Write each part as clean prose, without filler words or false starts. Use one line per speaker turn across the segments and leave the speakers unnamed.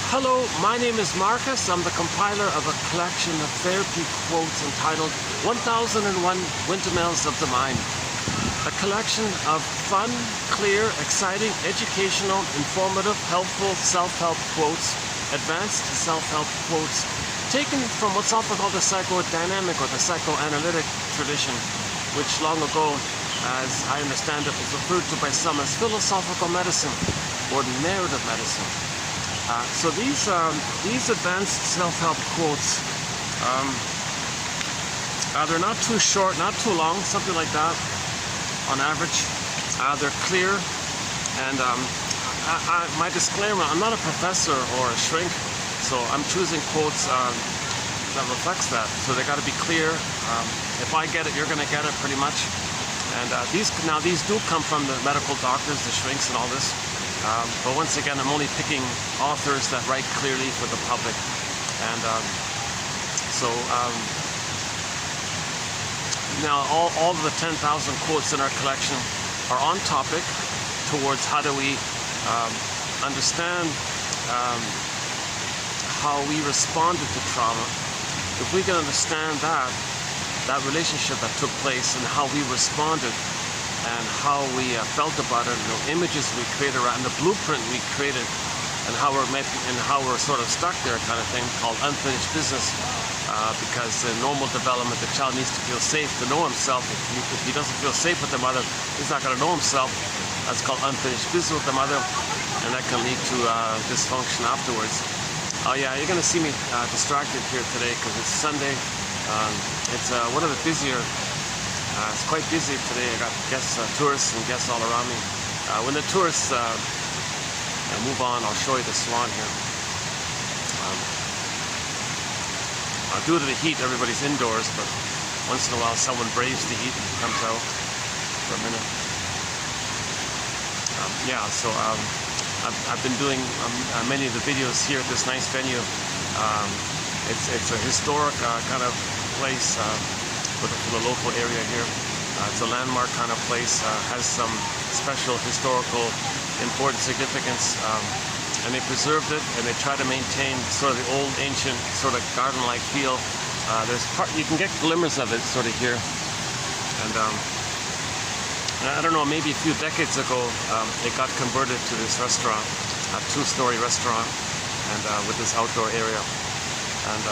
Hello, my name is Marcus. I'm the compiler of a collection of therapy quotes entitled 1001 Windmills of the Mind. A collection of fun, clear, exciting, educational, informative, helpful self-help quotes, advanced self-help quotes, taken from what's often called the psychodynamic or the psychoanalytic tradition, which long ago, as I understand it, was referred to by some as philosophical medicine or narrative medicine. So these advanced self-help quotes, they're not too short, not too long, something like that on average. They're clear, and my disclaimer, I'm not a professor or a shrink, so I'm choosing quotes that reflects that. So they got to be clear. If I get it, you're going to get it pretty much. And these do come from the medical doctors, the shrinks and all this. But once again, I'm only picking authors that write clearly for the public. And now all of the 10,000 quotes in our collection are on topic towards how do we understand how we responded to trauma. If we can understand that relationship that took place and how we responded, and how we felt about it, the images we created around the blueprint we created, and how we're sort of stuck there, kind of thing, called unfinished business. Because in normal development, the child needs to feel safe to know himself. If he doesn't feel safe with the mother, he's not going to know himself. That's called unfinished business with the mother, and that can lead to dysfunction afterwards. Oh yeah, you're going to see me distracted here today because it's Sunday. It's one of the busier. It's quite busy today. I got guests, tourists and guests all around me. When the tourists move on, I'll show you the salon here. Due to the heat, everybody's indoors, but once in a while someone braves the heat and comes out for a minute. I've been doing many of the videos here at this nice venue. It's a historic kind of place. For the local area here. It's a landmark kind of place, has some special historical important significance, and they preserved it and they try to maintain sort of the old ancient sort of garden-like feel. You can get glimmers of it sort of here, and I don't know, maybe a few decades ago it got converted to this restaurant, a two-story restaurant, and with this outdoor area, and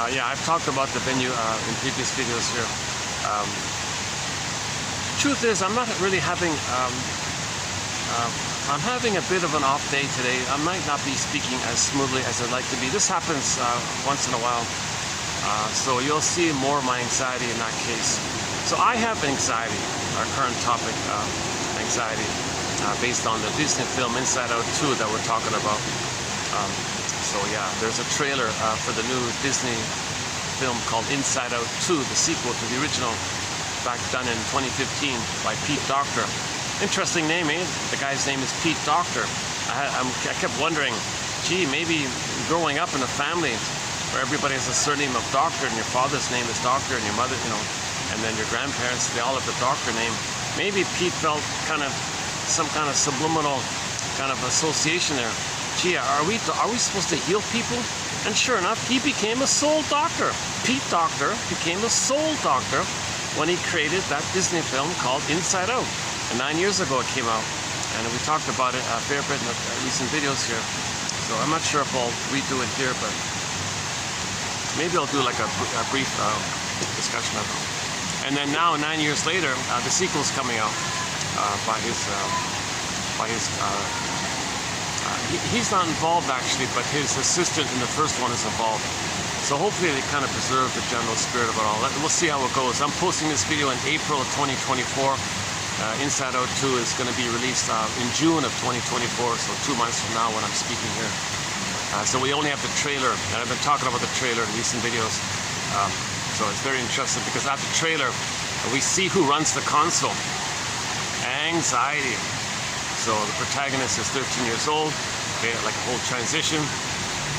I've talked about the venue in previous videos here. Truth is, I'm not really having, I'm having a bit of an off day today. I might not be speaking as smoothly as I'd like to be. This happens once in a while. So you'll see more of my anxiety in that case. So I have anxiety, our current topic, anxiety, based on the Disney film Inside Out 2 that we're talking about. So yeah, there's a trailer for the new Disney film called Inside Out 2, the sequel to the original, back done in 2015 by Pete Docter. Interesting name, eh? The guy's name is Pete Docter. I kept wondering, gee, maybe growing up in a family where everybody has a surname of Doctor, and your father's name is Doctor, and your mother, and then your grandparents, they all have the Doctor name. Maybe Pete felt kind of some kind of subliminal kind of association there. Gee, are we supposed to heal people? And sure enough, he became a soul doctor. Pete Docter became a soul doctor when he created that Disney film called Inside Out. And 9 years ago it came out. And we talked about it a fair bit in the recent videos here. So I'm not sure if I'll redo it here, but maybe I'll do like a brief discussion of it. And then now, 9 years later, the sequel's coming out he's not involved actually, but his assistant in the first one is involved. So hopefully they kind of preserve the general spirit of it all. We'll see how it goes. I'm posting this video in April of 2024. Inside Out 2 is going to be released in June of 2024, so 2 months from now when I'm speaking here. So we only have the trailer, and I've been talking about the trailer in recent videos. So it's very interesting because at the trailer, we see who runs the console. Anxiety. So the protagonist is 13 years old, okay, like a whole transition.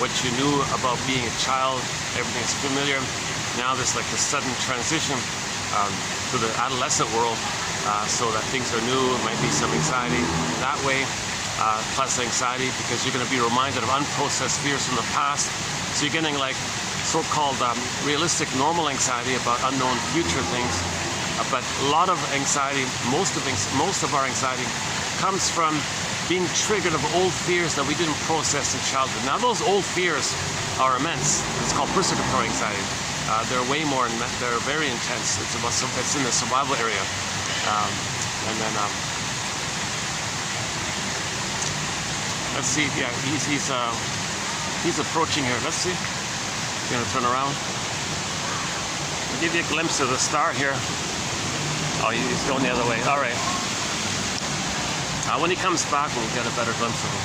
What you knew about being a child, everything is familiar. Now there's like the sudden transition to the adolescent world, so that things are new. It might be some anxiety that way, plus anxiety because you're going to be reminded of unprocessed fears from the past. So you're getting like so-called realistic normal anxiety about unknown future things. But a lot of anxiety, most of our anxiety comes from being triggered of old fears that we didn't process in childhood. Now those old fears are immense. It's called persecutory anxiety. They're way more, they're very intense. It's in the survival area. And then let's see. Yeah, he's approaching here. Let's see. He's gonna turn around. I'll give you a glimpse of the star here. Oh, he's going the other way. All right. When he comes back, we'll get a better glimpse of him.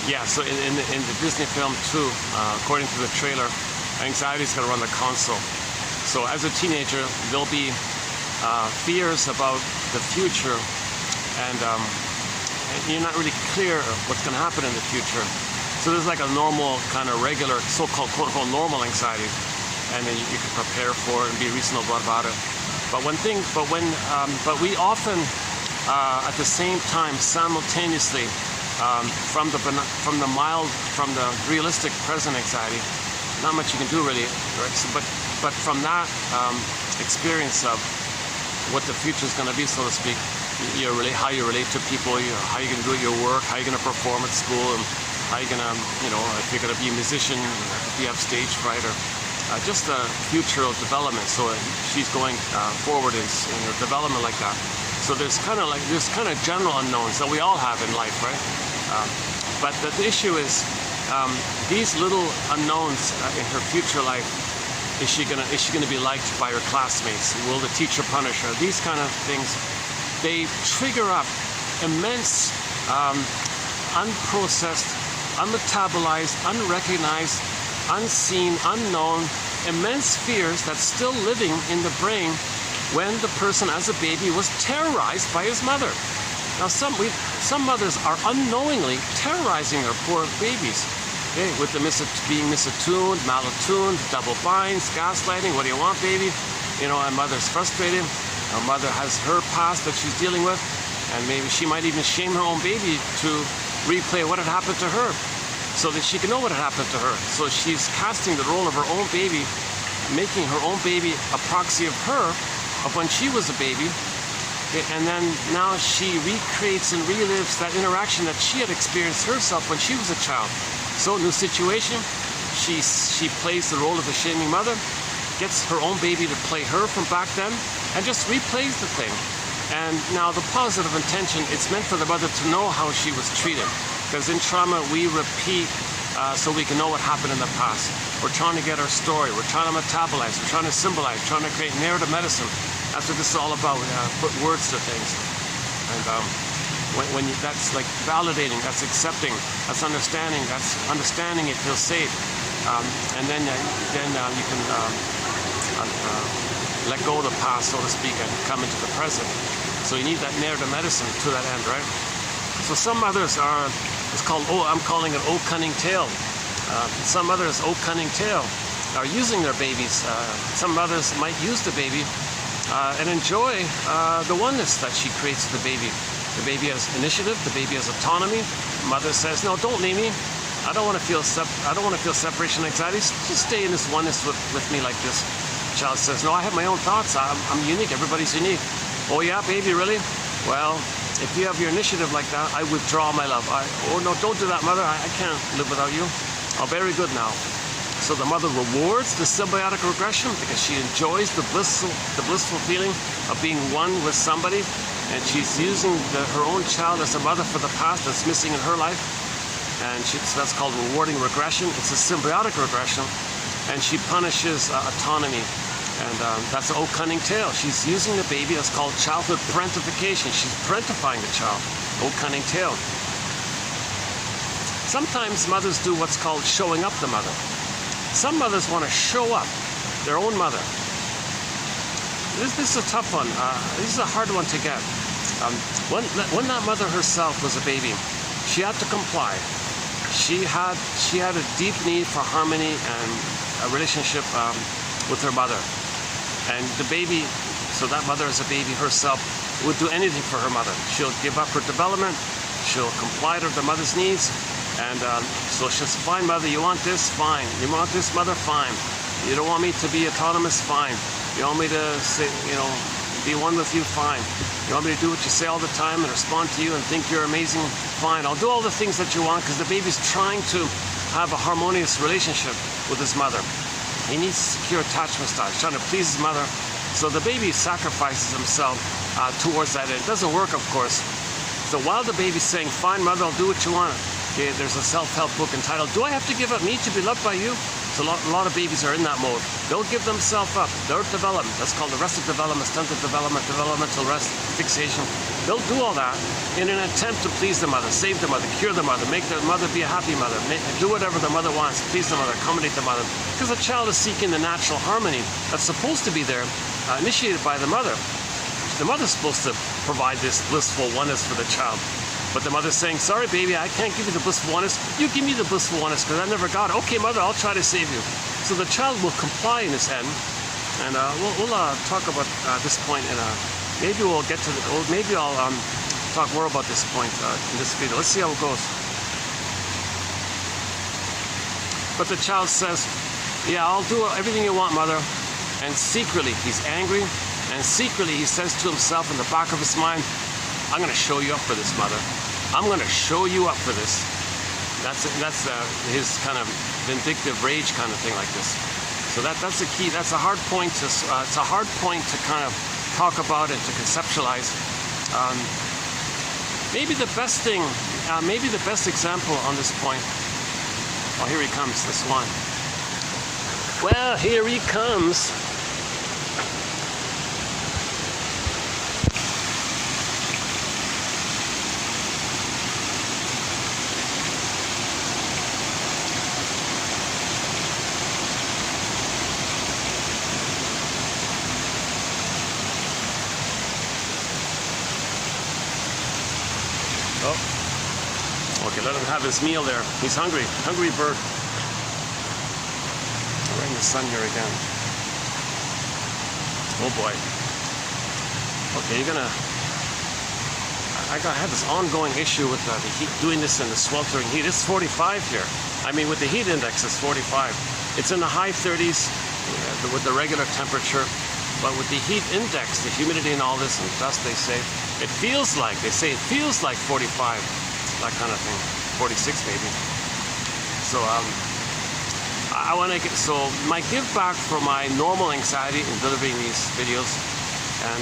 Yeah, so in the Disney film too, according to the trailer, anxiety is going to run the console. So as a teenager, there'll be fears about the future, and you're not really clear what's going to happen in the future. So there's like a normal, kind of regular, so-called quote-unquote normal anxiety, and then you can prepare for it and be reasonable about it. But we often, at the same time, simultaneously, from the realistic present anxiety, not much you can do really, right? So, but from that experience of what the future is going to be, so to speak, how you relate to people, how you're going to do your work, how you're going to perform at school, and how you're going to, if you're going to be a musician, if you have stage fright, or just the future of development. So she's going forward in her development like that. So there's kind of general unknowns that we all have in life, right? But the issue is these little unknowns in her future life. Is she gonna be liked by her classmates? Will the teacher punish her? These kind of things, they trigger up immense, unprocessed, unmetabolized, unrecognized, unseen, unknown, immense fears that's still living in the brain when the person as a baby was terrorized by his mother. Now some mothers are unknowingly terrorizing their poor babies. Okay, with being misattuned, malattuned, double binds, gaslighting. What do you want, baby? And mother's frustrated. Her mother has her past that she's dealing with, and maybe she might even shame her own baby to replay what had happened to her, so that she can know what had happened to her. So she's casting the role of her own baby, making her own baby a proxy of her, of when she was a baby. Okay, and then now she recreates and relives that interaction that she had experienced herself when she was a child. So new situation, she plays the role of the shaming mother, gets her own baby to play her from back then, and just replays the thing. And now the positive intention, it's meant for the mother to know how she was treated. Because in trauma, we repeat so we can know what happened in the past. We're trying to get our story, we're trying to metabolize, we're trying to symbolize, trying to create narrative medicine. That's what this is all about. We put words to things. And that's like validating, that's accepting, that's understanding it feels safe, and then you can let go of the past, so to speak, and come into the present. So you need that narrative medicine to that end, right? So some others I'm calling it oh cunning tale. Some others, oh cunning tale, are using their babies. Some others might use the baby and enjoy the oneness that she creates with the baby. The baby has initiative. The baby has autonomy. Mother says, "No, don't leave me. I don't want to feel separation anxiety. Just stay in this oneness with me like this." Child says, "No, I have my own thoughts. I'm unique. Everybody's unique." "Oh yeah, baby, really? Well, if you have your initiative like that, I withdraw my love. Oh no, don't do that, mother. I can't live without you. Oh, very good now." So the mother rewards the symbiotic regression because she enjoys the blissful feeling of being one with somebody. And she's using her own child as a mother for the past that's missing in her life. And so that's called rewarding regression. It's a symbiotic regression. And she punishes autonomy. And that's an oh cunning tale. She's using the baby. That's called childhood parentification. She's parentifying the child. Oh cunning tale. Sometimes mothers do what's called showing up the mother. Some mothers want to show up, their own mother. This is a tough one. This is a hard one to get. When that mother herself was a baby, she had to comply. She had a deep need for harmony and a relationship with her mother. And the baby, so that mother as a baby herself would do anything for her mother. She'll give up her development. She'll comply to the mother's needs. And so she'll say, fine, mother, you want this? Fine. You want this, mother? Fine. You don't want me to be autonomous? Fine. You want me to say, be one with you? Fine. You want me to do what you say all the time and respond to you and think you're amazing? Fine. I'll do all the things that you want, because the baby's trying to have a harmonious relationship with his mother. He needs secure attachment style. He's trying to please his mother. So the baby sacrifices himself towards that end. It doesn't work, of course. So while the baby's saying, fine, mother, I'll do what you want. Okay, there's a self-help book entitled, Do I Have to Give Up Me to Be Loved by You? So a lot of babies are in that mode. They'll give themselves up. Their development, that's called arrested development, stunted development, developmental rest, fixation. They'll do all that in an attempt to please the mother, save the mother, cure the mother, make the mother be a happy mother, do whatever the mother wants, please the mother, accommodate the mother. Because the child is seeking the natural harmony that's supposed to be there, initiated by the mother. The mother's supposed to provide this blissful oneness for the child. But the mother's saying, sorry, baby, I can't give you the blissful oneness. You give me the blissful oneness, because I never got it. Okay, mother, I'll try to save you. So the child will comply in his end. And we'll talk about this point maybe we'll get to maybe I'll talk more about this point in this video. Let's see how it goes. But the child says, yeah, I'll do everything you want, mother. And secretly, he's angry. And secretly, he says to himself in the back of his mind, I'm going to show you up for this, mother. I'm going to show you up for this. That's his kind of vindictive rage kind of thing like this. So that's the key. That's a hard point to it's a hard point to kind of talk about and to conceptualize. Maybe the best thing, maybe the best example on this point. Oh, here he comes, this one. Well, here he comes. Okay, let him have his meal there. He's hungry. Hungry bird. We're in the sun here again. Oh boy. Okay, I have this ongoing issue with the heat, doing this in the sweltering heat. It's 45 here. I mean, with the heat index, it's 45. It's in the high 30s with the regular temperature. But with the heat index, the humidity and all this and dust, they say, it feels like 45. That kind of thing, 46 maybe. So I want to get, so my give back for my normal anxiety in delivering these videos, and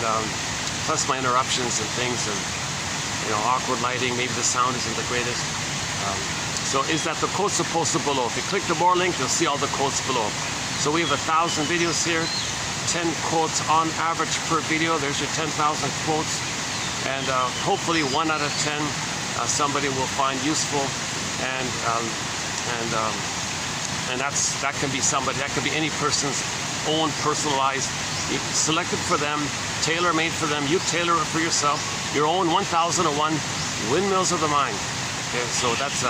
plus my interruptions and things, and awkward lighting, maybe the sound isn't the greatest. So is that the quotes are posted below. If you click the more link, you'll see all the quotes below. So we have 1,000 videos here, 10 quotes on average per video. There's your 10,000 quotes, and hopefully 1 out of 10. Somebody will find useful, and that can be somebody, that could be any person's own personalized, selected for them, tailor-made for them. You tailor it for yourself, your own 1001 windmills of the mind. Okay, so that's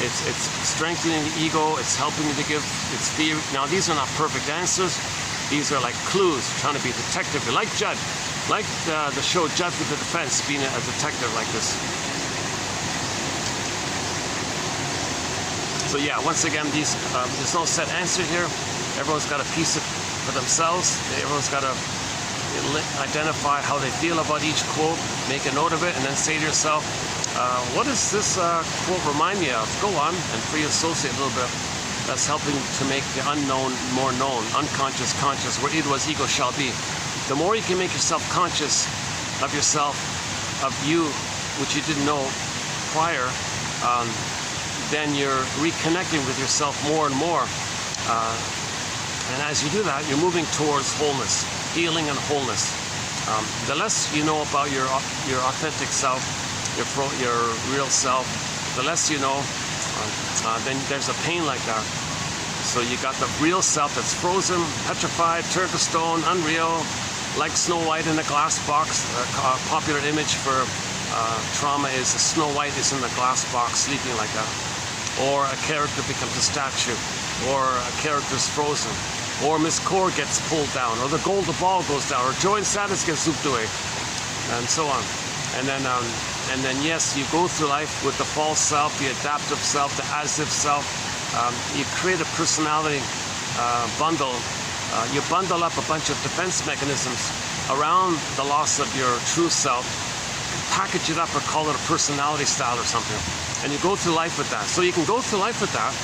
it's strengthening the ego. It's helping you to give its theory. Now these are not perfect answers. These are like clues, trying to be a detective. Like Judd, like the show Judd with the Defense, being a detective like this. So yeah, once again, there's no set answer here. Everyone's got to piece it for themselves. Everyone's got to identify how they feel about each quote, make a note of it, and then say to yourself, what does this quote remind me of? Go on and free associate a little bit. That's helping to make the unknown more known, unconscious conscious, where it was ego shall be. The more you can make yourself conscious of yourself, of you, which you didn't know prior, then you're reconnecting with yourself more and more. And as you do that, you're moving towards wholeness, healing and wholeness. The less you know about your authentic self, your real self, the less you know, then there's a pain like that. So you got the real self that's frozen, petrified, turned to stone, unreal, like Snow White in a glass box. A popular image for trauma is Snow White is in the glass box sleeping like that. Or a character becomes a statue, or a character's frozen, or Miss Core gets pulled down, or the golden ball goes down, or joy and sadness gets zooped away, and so on. And then yes, you go through life with the false self, the adaptive self, the as-if self. You create a personality bundle. You bundle up a bunch of defense mechanisms around the loss of your true self, package it up or call it a personality style or something, and you go through life with that. So you can go through life with that,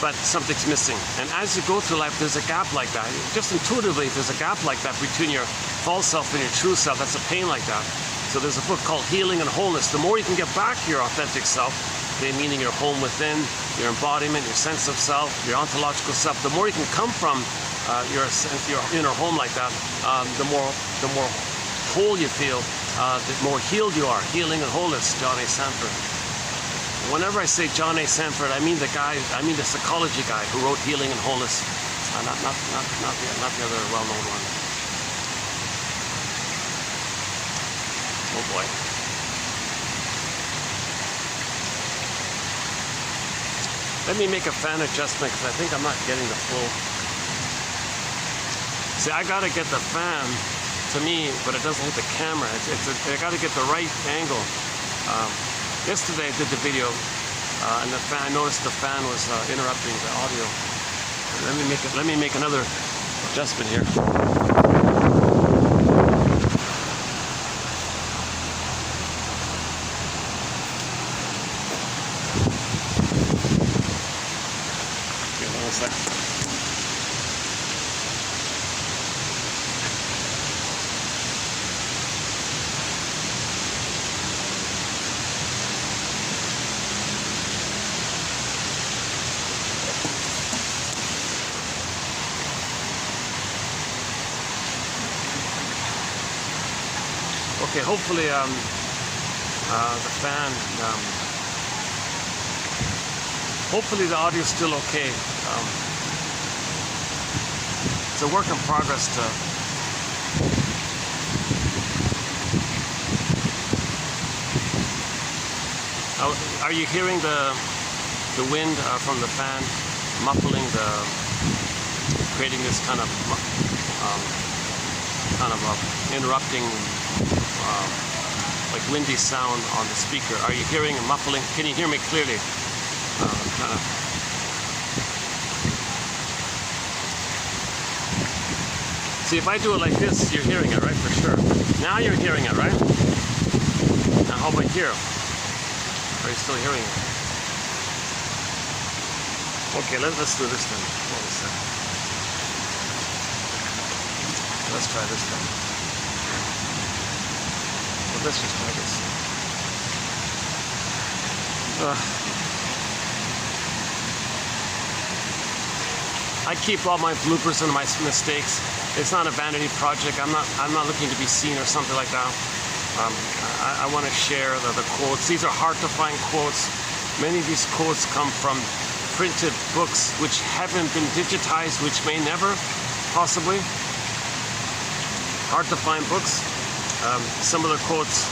but something's missing. And as you go through life, there's a gap like that. Just intuitively, there's a gap like that between your false self and your true self. That's a pain like that. So there's a book called Healing and Wholeness. The more you can get back your authentic self, meaning your home within, your embodiment, your sense of self, your ontological self, the more you can come from your inner home like that, the more whole you feel, the more healed you are. Healing and Wholeness, John A. Sanford. Whenever I say John A. Sanford, I mean the psychology guy who wrote Healing and Wholeness, not the other well-known one. Oh boy. Let me make a fan adjustment because I think I'm not getting the full. See, I gotta get the fan to me, but it doesn't hit the camera. I gotta get the right angle. Yesterday I did the video, and I noticed the fan was interrupting the audio. Let me make another adjustment here. Okay, hopefully the fan, hopefully the audio is still okay. It's a work in progress to are you hearing the wind from the fan muffling creating this kind of interrupting like windy sound on the speaker? Are you hearing a muffling? Can you hear me clearly? See, if I do it like this, you're hearing it, right? For sure. Now you're hearing it, right? Now how about here? Are you still hearing it? Okay, let's do this then. Hold on a second. Let's try this then. Well, let's just try this. I keep all my bloopers and my mistakes. It's not a vanity project. I'm not looking to be seen or something like that. I want to share the quotes. These are hard to find quotes. Many of these quotes come from printed books which haven't been digitized, which may never, possibly. Hard to find books. Some of the quotes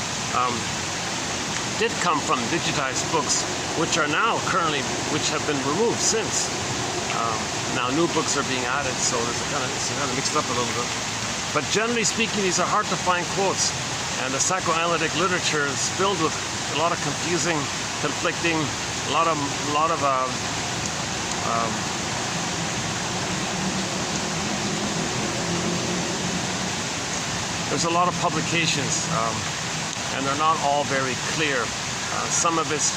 did come from digitized books, which are now currently, which have been removed since. Now new books are being added, so it's kind of mixed up a little bit. But generally speaking, these are hard to find quotes, and the psychoanalytic literature is filled with a lot of confusing, conflicting, there's a lot of publications, and they're not all very clear. Some of it's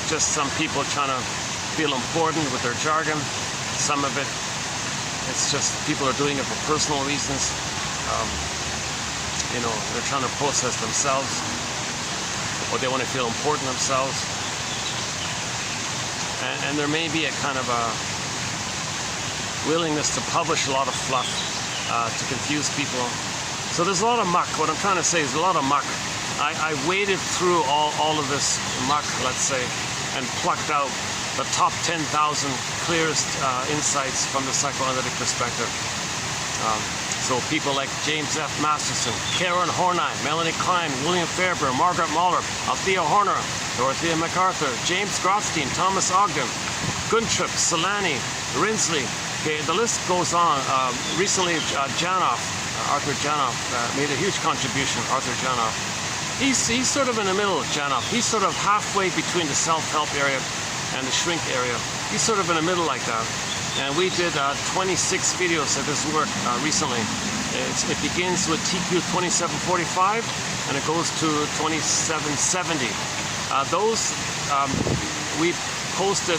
just some people trying to feel important with their jargon. Some of it's just people are doing it for personal reasons. They're trying to process themselves, or they want to feel important themselves. And there may be a kind of a willingness to publish a lot of fluff to confuse people. So there's a lot of muck. What I'm trying to say is a lot of muck. I waded through all of this muck, let's say, and plucked out the top 10,000 clearest insights from the psychoanalytic perspective. So people like James F. Masterson, Karen Horney, Melanie Klein, William Fairbairn, Margaret Mahler, Althea Horner, Dorothea MacArthur, James Grotstein, Thomas Ogden, Guntrip, Solani, Rinsley. Okay, the list goes on. Recently, Arthur Janoff, made a huge contribution. Arthur Janoff. He's sort of in the middle, Janoff. He's sort of halfway between the self-help area and the shrink area. He's sort of in the middle like that. And we did 26 videos of this work recently. It begins with TQ 2745 and it goes to 2770. Those we posted,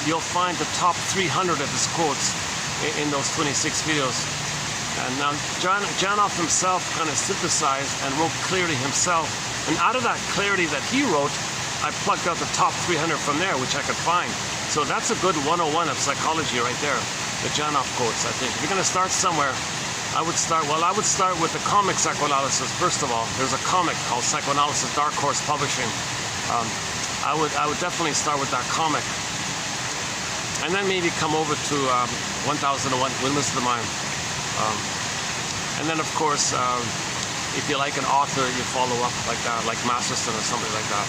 you'll find the top 300 of his quotes in those 26 videos. And now Janoff himself kind of synthesized and wrote clearly himself. And out of that clarity that he wrote, I plucked out the top 300 from there, which I could find. So that's a good 101 of psychology right there, the Janoff quotes, I think. If you're going to start somewhere, I would start with the comic psychoanalysis, first of all. There's a comic called Psychoanalysis, Dark Horse Publishing. I would definitely start with that comic. And then maybe come over to 1001, Windmills of the Mind. And then, of course, if you like an author, you follow up like that, like Masterson or somebody like that.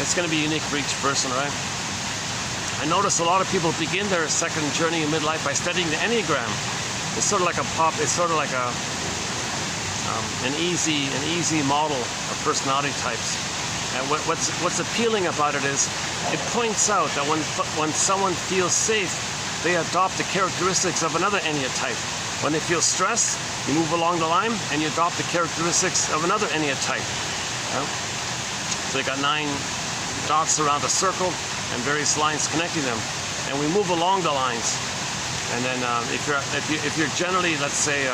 It's going to be unique for each person, right? I notice a lot of people begin their second journey in midlife by studying the Enneagram. It's sort of like it's sort of like an easy model of personality types. And what's appealing about it is it points out that when someone feels safe, they adopt the characteristics of another Enneatype. When they feel stress, you move along the line and you adopt the characteristics of another Enneatype. So you got 9 dots around a circle and various lines connecting them, and we move along the lines. And then if you're generally, let's say,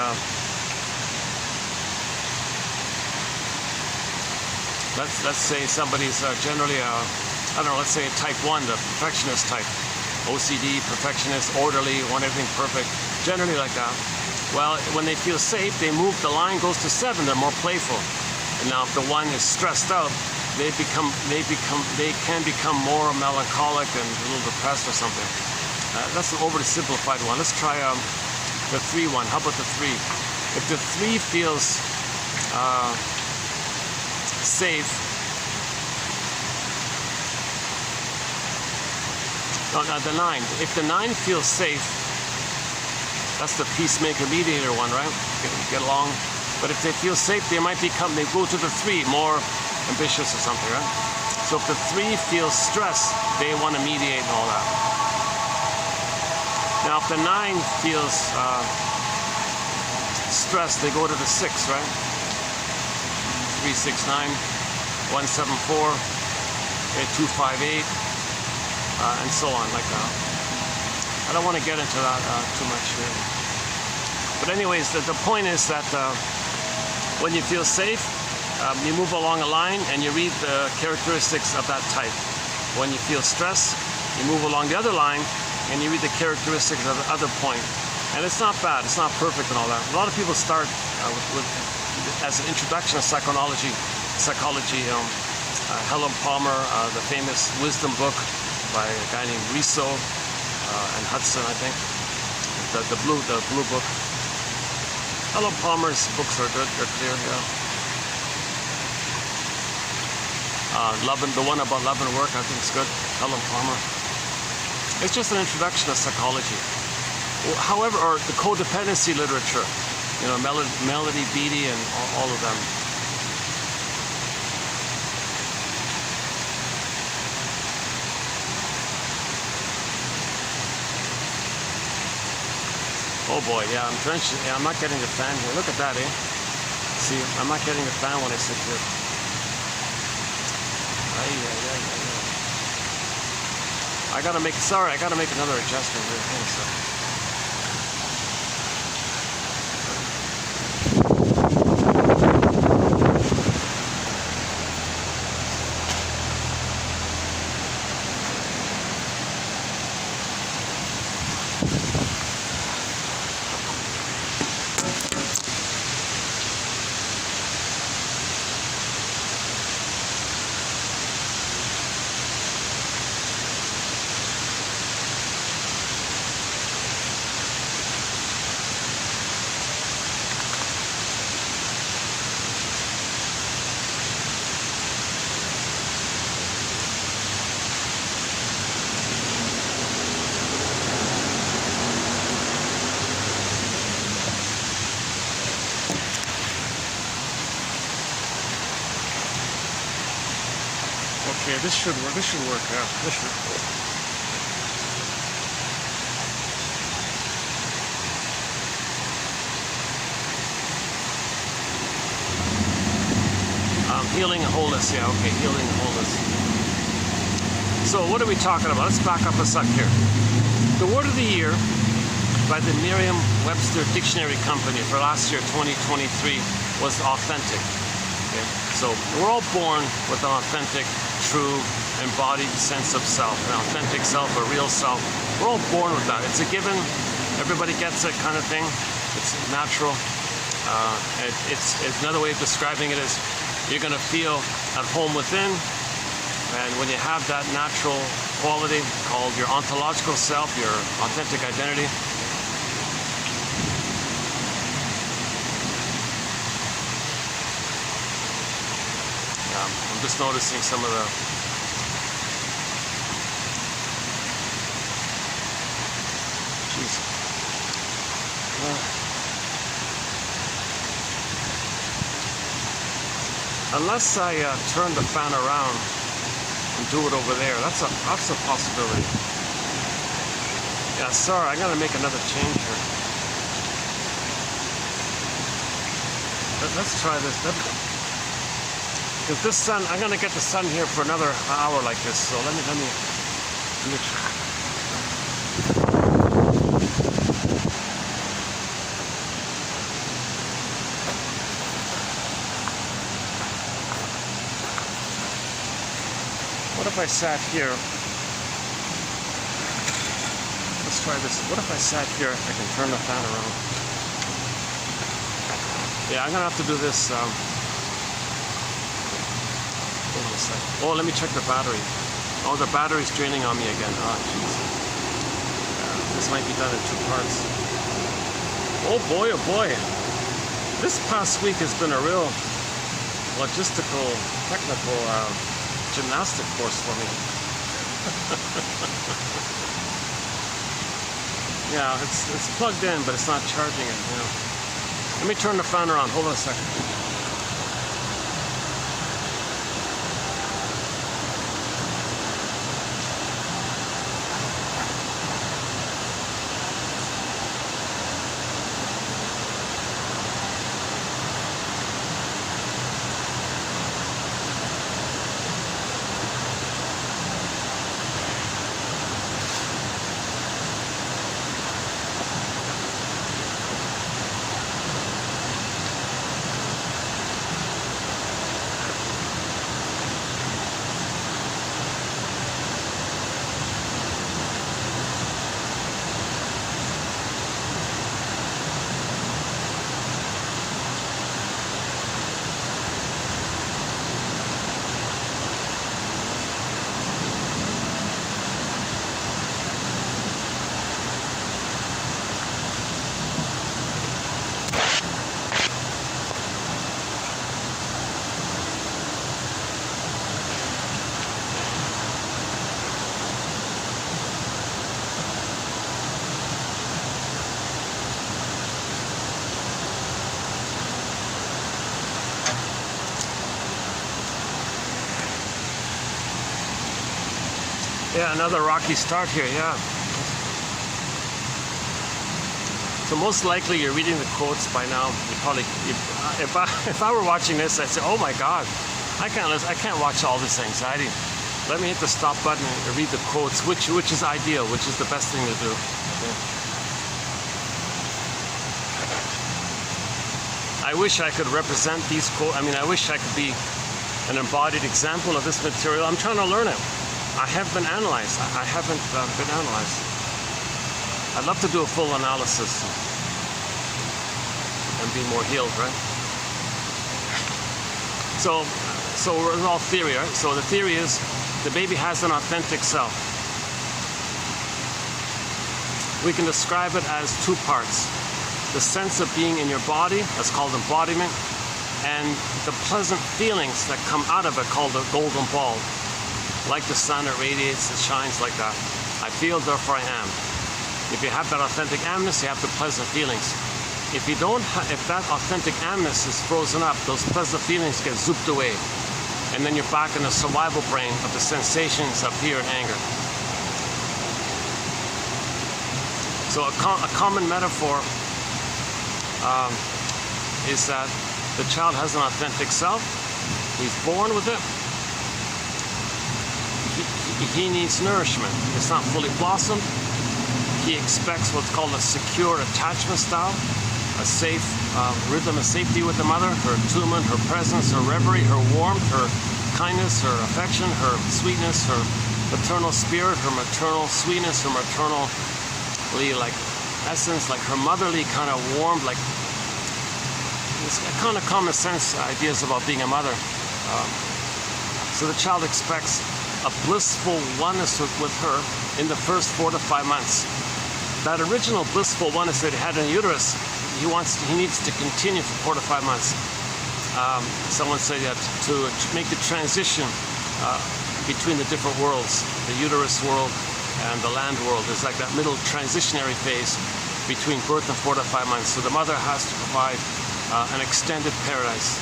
let's say somebody's generally I don't know, let's say type 1, the perfectionist type, OCD, perfectionist, orderly, want everything perfect, generally like that. Well, when they feel safe, they move, the line goes to 7. They're more playful. And now, if the one is stressed out, they can become more melancholic and a little depressed or something. That's an overly simplified one. Let's try the 3 one. How about the 3? If the 3 feels safe, the 9. If the 9 feels safe, that's the peacemaker mediator one, right? Get along. But if they feel safe, they go to the 3, more ambitious or something, right? So if the 3 feels stress, they want to mediate and all that. Now, if the 9 feels stress, they go to the 6, right? 3, 6, 9, 1, 7, 4, 2, 5, 8, and so on, like that. I don't want to get into that too much here. But anyways, the point is that when you feel safe, you move along a line and you read the characteristics of that type. When you feel stress, you move along the other line and you read the characteristics of the other point. And it's not bad, it's not perfect and all that. A lot of people start as an introduction to psychology, Helen Palmer, the famous wisdom book by a guy named Riso and Hudson, I think. The blue book. Helen Palmer's books are good, they're clear, yeah. The one about love and work, I think is good. Helen Palmer. It's just an introduction to psychology. However, or the codependency literature, you know, Melody Beattie and all of them. Oh boy, yeah, I'm drenched. Yeah, I'm not getting the fan here. Look at that, eh? See, I'm not getting the fan when I sit here. I gotta make another adjustment here. Hang on a second. Okay, this should work. This should work. Yeah, this should. Healing and wholeness. Yeah, okay, healing and wholeness. So what are we talking about? Let's back up a sec here. The word of the year by the Merriam-Webster Dictionary Company for last year, 2023, was authentic. Okay? So we're all born with an authentic, true, embodied sense of self, an authentic self, a real self. We're all born with that. It's a given. Everybody gets it, kind of thing. It's natural. It's another way of describing it is you're going to feel at home within, and when you have that natural quality called your ontological self, your authentic identity, I'm just noticing some of the unless I turn the fan around and do it over there, that's a possibility. Yeah, sorry, I gotta make another change here. Let's try this. Because this sun, I'm gonna get the sun here for another hour like this. So let me try. What if I sat here? Let's try this. What if I sat here? I can turn the fan around. Yeah, I'm gonna have to do this. Hold on a sec. Oh, let me check the battery. Oh, the battery's draining on me again. Oh, jeez. This might be done in 2 parts. Oh boy, oh boy. This past week has been a real logistical, technical gymnastic course for me. Yeah, it's plugged in, but it's not charging it. You know. Let me turn the fan around. Hold on a second. Yeah, another rocky start here, yeah. So most likely you're reading the quotes by now. You probably, if I were watching this, I'd say, oh my God, I can't watch all this anxiety. Let me hit the stop button and read the quotes, which is ideal, which is the best thing to do. Okay. I wish I could represent these quotes. I mean, I wish I could be an embodied example of this material. I'm trying to learn it. I have been analyzed. I haven't been analyzed. I'd love to do a full analysis and be more healed, right? So it's all theory, right? So the theory is the baby has an authentic self. We can describe it as 2 parts. The sense of being in your body, that's called embodiment, and the pleasant feelings that come out of it, called the golden ball. Like the sun, it radiates, it shines like that. I feel, therefore I am. If you have that authentic amness, you have the pleasant feelings. If you don't, if that authentic amness is frozen up, those pleasant feelings get zooped away, and then you're back in the survival brain of the sensations of fear and anger. So a common metaphor is that the child has an authentic self. He's born with it. He needs nourishment. It's not fully blossomed. He expects what's called a secure attachment style, a safe rhythm of safety with the mother, her attunement, her presence, her reverie, her warmth, her kindness, her affection, her sweetness, her maternal spirit, her maternal sweetness, her maternal like essence, like her motherly kind of warmth, like this kind of common sense ideas about being a mother. So the child expects a blissful oneness with her in the first 4 to 5 months. That original blissful oneness that he had in the uterus, he needs to continue for 4 to 5 months. Someone said that to make the transition between the different worlds, the uterus world and the land world, there's like that middle transitionary phase between birth and 4 to 5 months. So the mother has to provide an extended paradise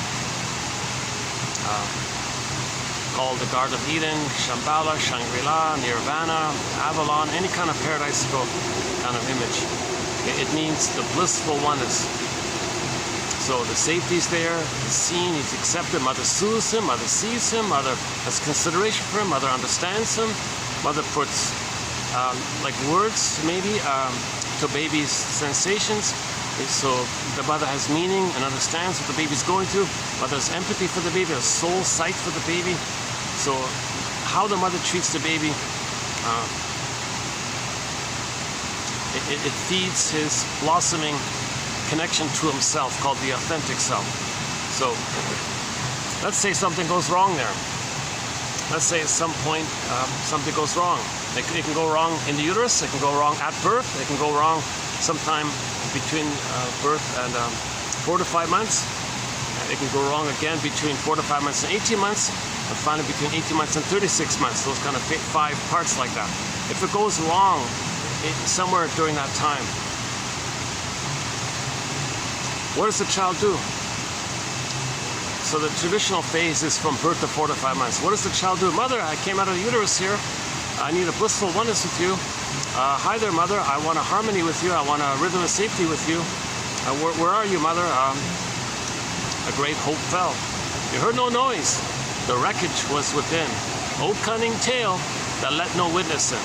called the Garden of Eden, Shambhala, Shangri-La, Nirvana, Avalon, any kind of paradisical kind of image. It means the blissful oneness. So the safety's there, he's seen, he's accepted, mother soothes him, mother sees him, mother has consideration for him, mother understands him, mother puts like words maybe to baby's sensations. So the mother has meaning and understands what the baby's going through. Mother has empathy for the baby, has soul sight for the baby. So how the mother treats the baby, it feeds his blossoming connection to himself, called the authentic self. So let's say something goes wrong there. Let's say at some point something goes wrong. It can go wrong in the uterus, it can go wrong at birth, it can go wrong sometime between birth and 4 to 5 months. It can go wrong again between 4 to 5 months and 18 months, and finally between 18 months and 36 months, those kind of 5 parts like that. If it goes wrong somewhere during that time, what does the child do? So the traditional phase is from birth to 4 to 5 months. What does the child do? Mother, I came out of the uterus here. I need a blissful oneness with you. Hi there, mother. I want a harmony with you. I want a rhythm of safety with you. Where are you, mother? A great hope fell. You heard no noise. The wreckage was within. O cunning tale that let no witness in.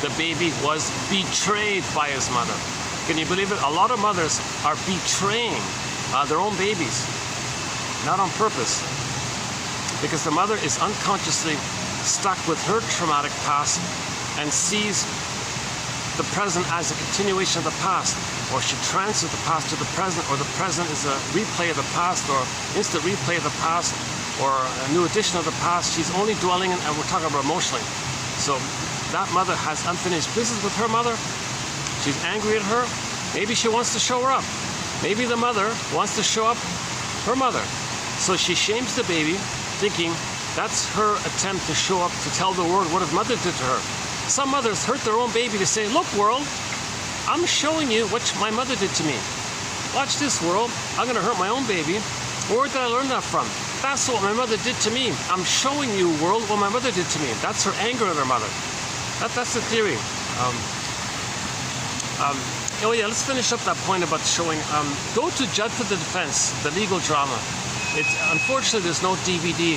The baby was betrayed by his mother. Can you believe it? A lot of mothers are betraying their own babies. Not on purpose. Because the mother is unconsciously stuck with her traumatic past and sees the present as a continuation of the past, or she transfers the past to the present, or the present is a replay of the past, or instant replay of the past, or a new edition of the past. She's only dwelling in, and we're talking about emotionally. So that mother has unfinished business with her mother. She's angry at her. Maybe she wants to show her up. Maybe the mother wants to show up her mother. So she shames the baby, thinking that's her attempt to show up, to tell the world what his mother did to her. Some mothers hurt their own baby to say, look, world, I'm showing you what my mother did to me. Watch this, world. I'm going to hurt my own baby. Where did I learn that from? That's what my mother did to me. I'm showing you, world, what my mother did to me. That's her anger at her mother. That's the theory. Oh yeah, let's finish up that point about showing. Go to Judge for the Defense, the legal drama. Unfortunately, there's no DVD.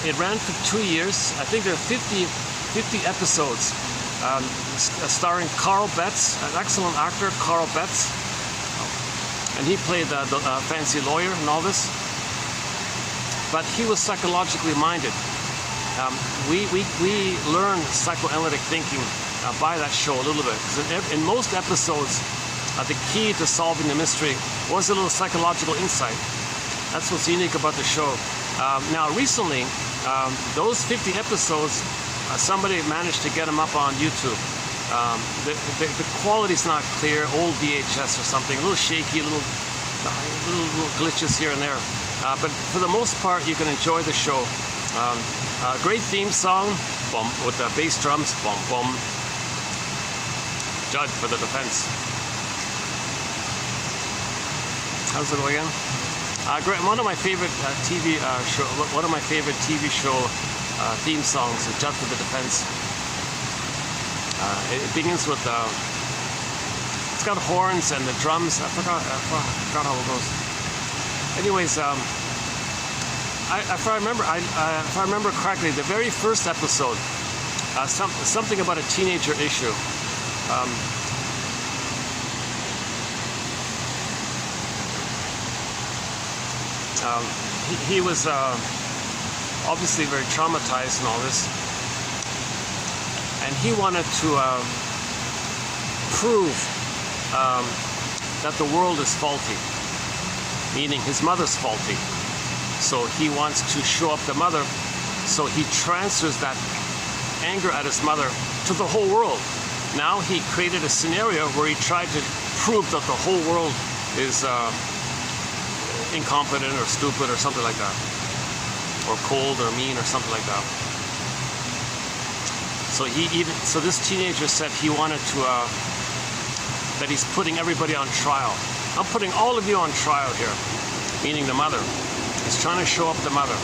It ran for 2 years. I think there are 50 episodes, starring Carl Betts, an excellent actor, Carl Betts. And he played the fancy lawyer and all this. But he was psychologically minded. We learn psychoanalytic thinking by that show a little bit. Because in most episodes, the key to solving the mystery was a little psychological insight. That's what's unique about the show. Now, recently, those 50 episodes, somebody managed to get them up on YouTube. The quality's not clear, old VHS or something, a little shaky, little glitches here and there. But for the most part, you can enjoy the show. Great theme song, boom, with the bass drums, boom, boom. Judge for the Defense. How's it go again? One of my favorite TV show theme songs is "Just for the Defense." It begins with it's got horns and the drums. I forgot how it goes. Anyways, if I remember correctly, the very first episode, something about a teenager issue. He was obviously very traumatized and all this, and he wanted to prove that the world is faulty, meaning his mother's faulty. So he wants to show up the mother, so he transfers that anger at his mother to the whole world. Now he created a scenario where he tried to prove that the whole world is incompetent or stupid or something like that, or cold or mean or something like that. So this teenager said he wanted to that he's putting everybody on trial. I'm putting all of you on trial here, meaning the mother. He's trying to show up the mother.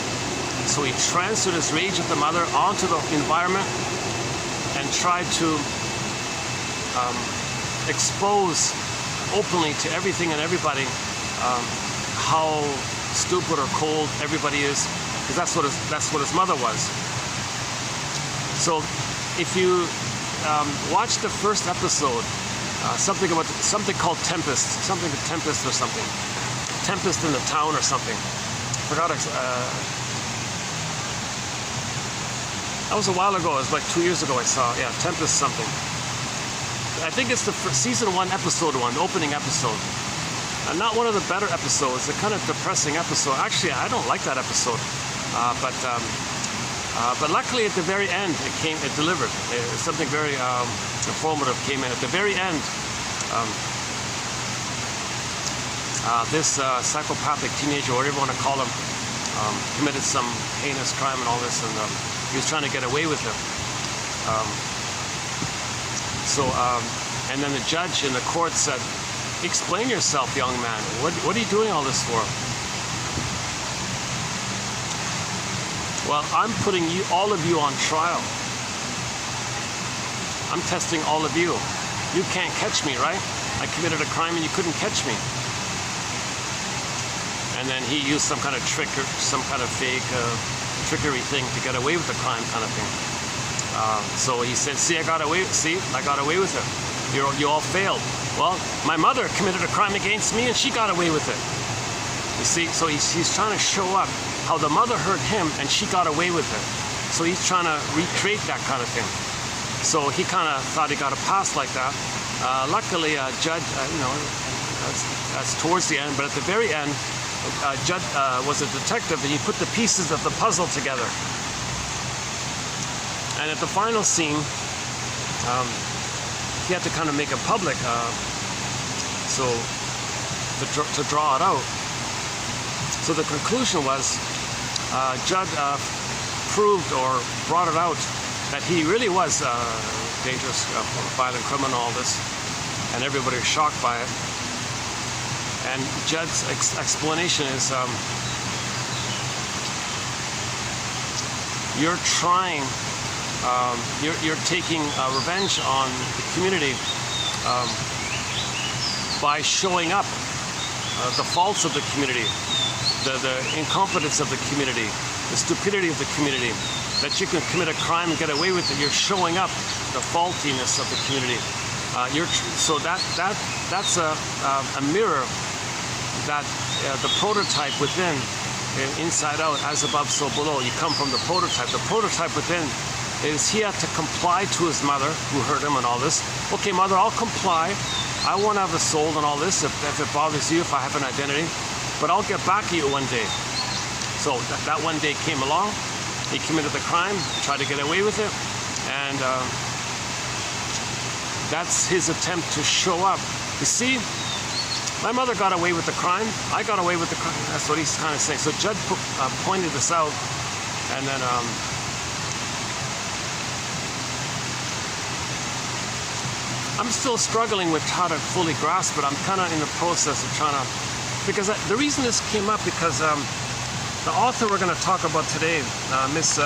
So he transferred his rage at the mother onto the environment and tried to expose openly to everything and everybody how stupid or cold everybody is, because that's what his mother was. So if you watch the first episode, something called Tempest, or something, Tempest in the Town or something. Forgot. That was a while ago. It was like 2 years ago. I saw, Tempest something. I think it's the season 1, episode 1, opening episode. Not one of the better episodes. A kind of depressing episode. Actually, I don't like that episode. But luckily, at the very end, it delivered. Something very informative came in at the very end. This psychopathic teenager, whatever you want to call him, committed some heinous crime and all this, and he was trying to get away with it. And then the judge in the court said, "Explain yourself, young man. What are you doing all this for?" Well, I'm putting all of you on trial. I'm testing all of you. You can't catch me, right? I committed a crime and you couldn't catch me. And then he used some kind of trick or some kind of fake trickery thing to get away with the crime, kind of thing. So he said, "See, I got away with it. You all failed. Well, my mother committed a crime against me and she got away with it." You see, so he's trying to show up how the mother hurt him and she got away with it. So he's trying to recreate that kind of thing. So he kind of thought he got a pass like that. Luckily, Judge, that's towards the end, but at the very end, Judge was a detective and he put the pieces of the puzzle together. And at the final scene, he had to kind of make it public, so to draw it out. So the conclusion was, Judd proved or brought it out that he really was a dangerous, violent criminal, all this, and everybody was shocked by it. And Judd's explanation is, you're trying, you're taking revenge on the community by showing up the faults of the community, the incompetence of the community, the stupidity of the community, that you can commit a crime and get away with it. You're showing up the faultiness of the community. So that's a mirror that the prototype within, inside out, as above, so below. You come from the prototype. The prototype within is he had to comply to his mother, who hurt him and all this. Okay, mother, I'll comply. I won't have a soul and all this if it bothers you, if I have an identity. But I'll get back at you one day. So that one day came along. He committed the crime, tried to get away with it, and that's his attempt to show up. You see, my mother got away with the crime. I got away with the crime. That's what he's kind of saying. So Judd pointed this out, and then I'm still struggling with how to fully grasp it. I'm kind of in the process of trying to because the reason this came up because the author we're going to talk about today, Miss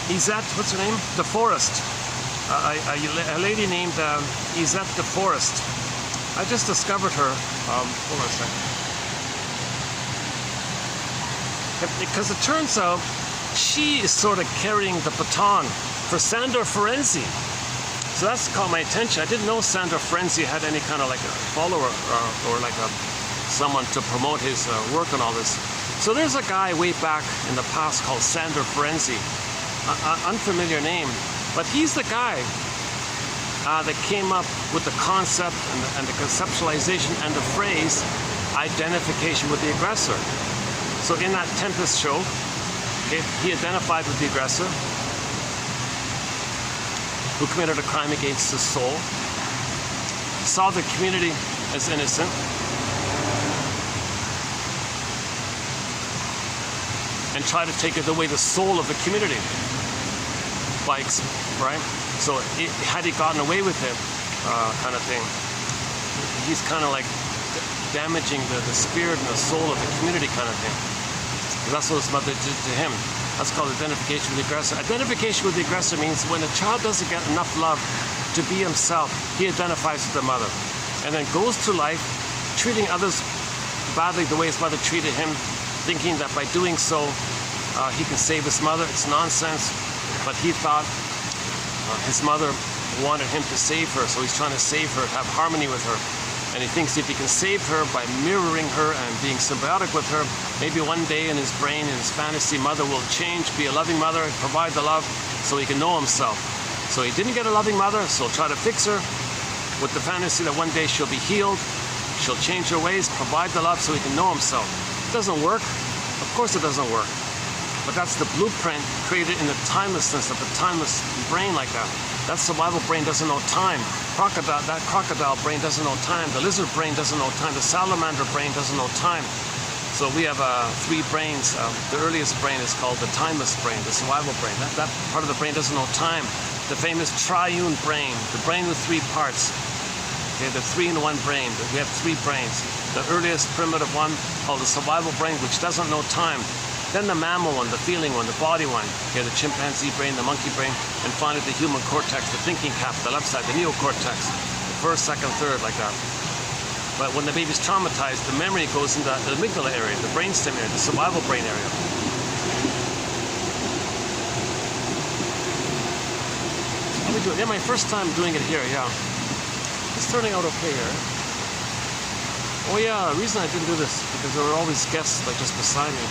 Izette, what's her name? DeForest. A lady named Izette DeForest. I just discovered her. Hold on a second. Because it turns out she is sort of carrying the baton for Sandor Ferenczi. So that's caught my attention. I didn't know Sandor Ferenczi had any kind of like a follower or like someone to promote his work and all this. So there's a guy way back in the past called Sandor Ferenczi, unfamiliar name, but he's the guy that came up with the concept and the conceptualization and the phrase identification with the aggressor. So in that Tempest show, okay, he identified with the aggressor who committed a crime against his soul, saw the community as innocent, and tried to take away the soul of the community. Right? So had he gotten away with it, kind of thing, he's kind of like damaging the spirit and the soul of the community kind of thing. That's what his mother did to him. That's called identification with the aggressor. Identification with the aggressor means when a child doesn't get enough love to be himself, he identifies with the mother. And then goes through life treating others badly the way his mother treated him, thinking that by doing so, he can save his mother. It's nonsense. But he thought his mother wanted him to save her, so he's trying to save her, have harmony with her. And he thinks if he can save her by mirroring her and being symbiotic with her, maybe one day in his brain, in his fantasy, mother will change, be a loving mother, provide the love, so he can know himself. So he didn't get a loving mother, so he'll try to fix her with the fantasy that one day she'll be healed, she'll change her ways, provide the love so he can know himself. It doesn't work. Of course it doesn't work. But that's the blueprint created in the timelessness of the timeless brain like that. That survival brain doesn't know time. That crocodile brain doesn't know time. The lizard brain doesn't know time. The salamander brain doesn't know time. So we have three brains. The earliest brain is called the timeless brain, the survival brain. That part of the brain doesn't know time. The famous triune brain, the brain with three parts. Okay, the three-in-one brain. We have three brains. The earliest primitive one called the survival brain, which doesn't know time. Then the mammal one, the feeling one, the body one, okay, the chimpanzee brain, the monkey brain, and finally the human cortex, the thinking cap, the left side, the neocortex, the first, second, third, like that. But when the baby's traumatized, the memory goes into the amygdala area, the brainstem area, the survival brain area. How we doing? Yeah, my first time doing it here, yeah. It's turning out okay here. Oh yeah, the reason I didn't do this, because there were always guests like just beside me.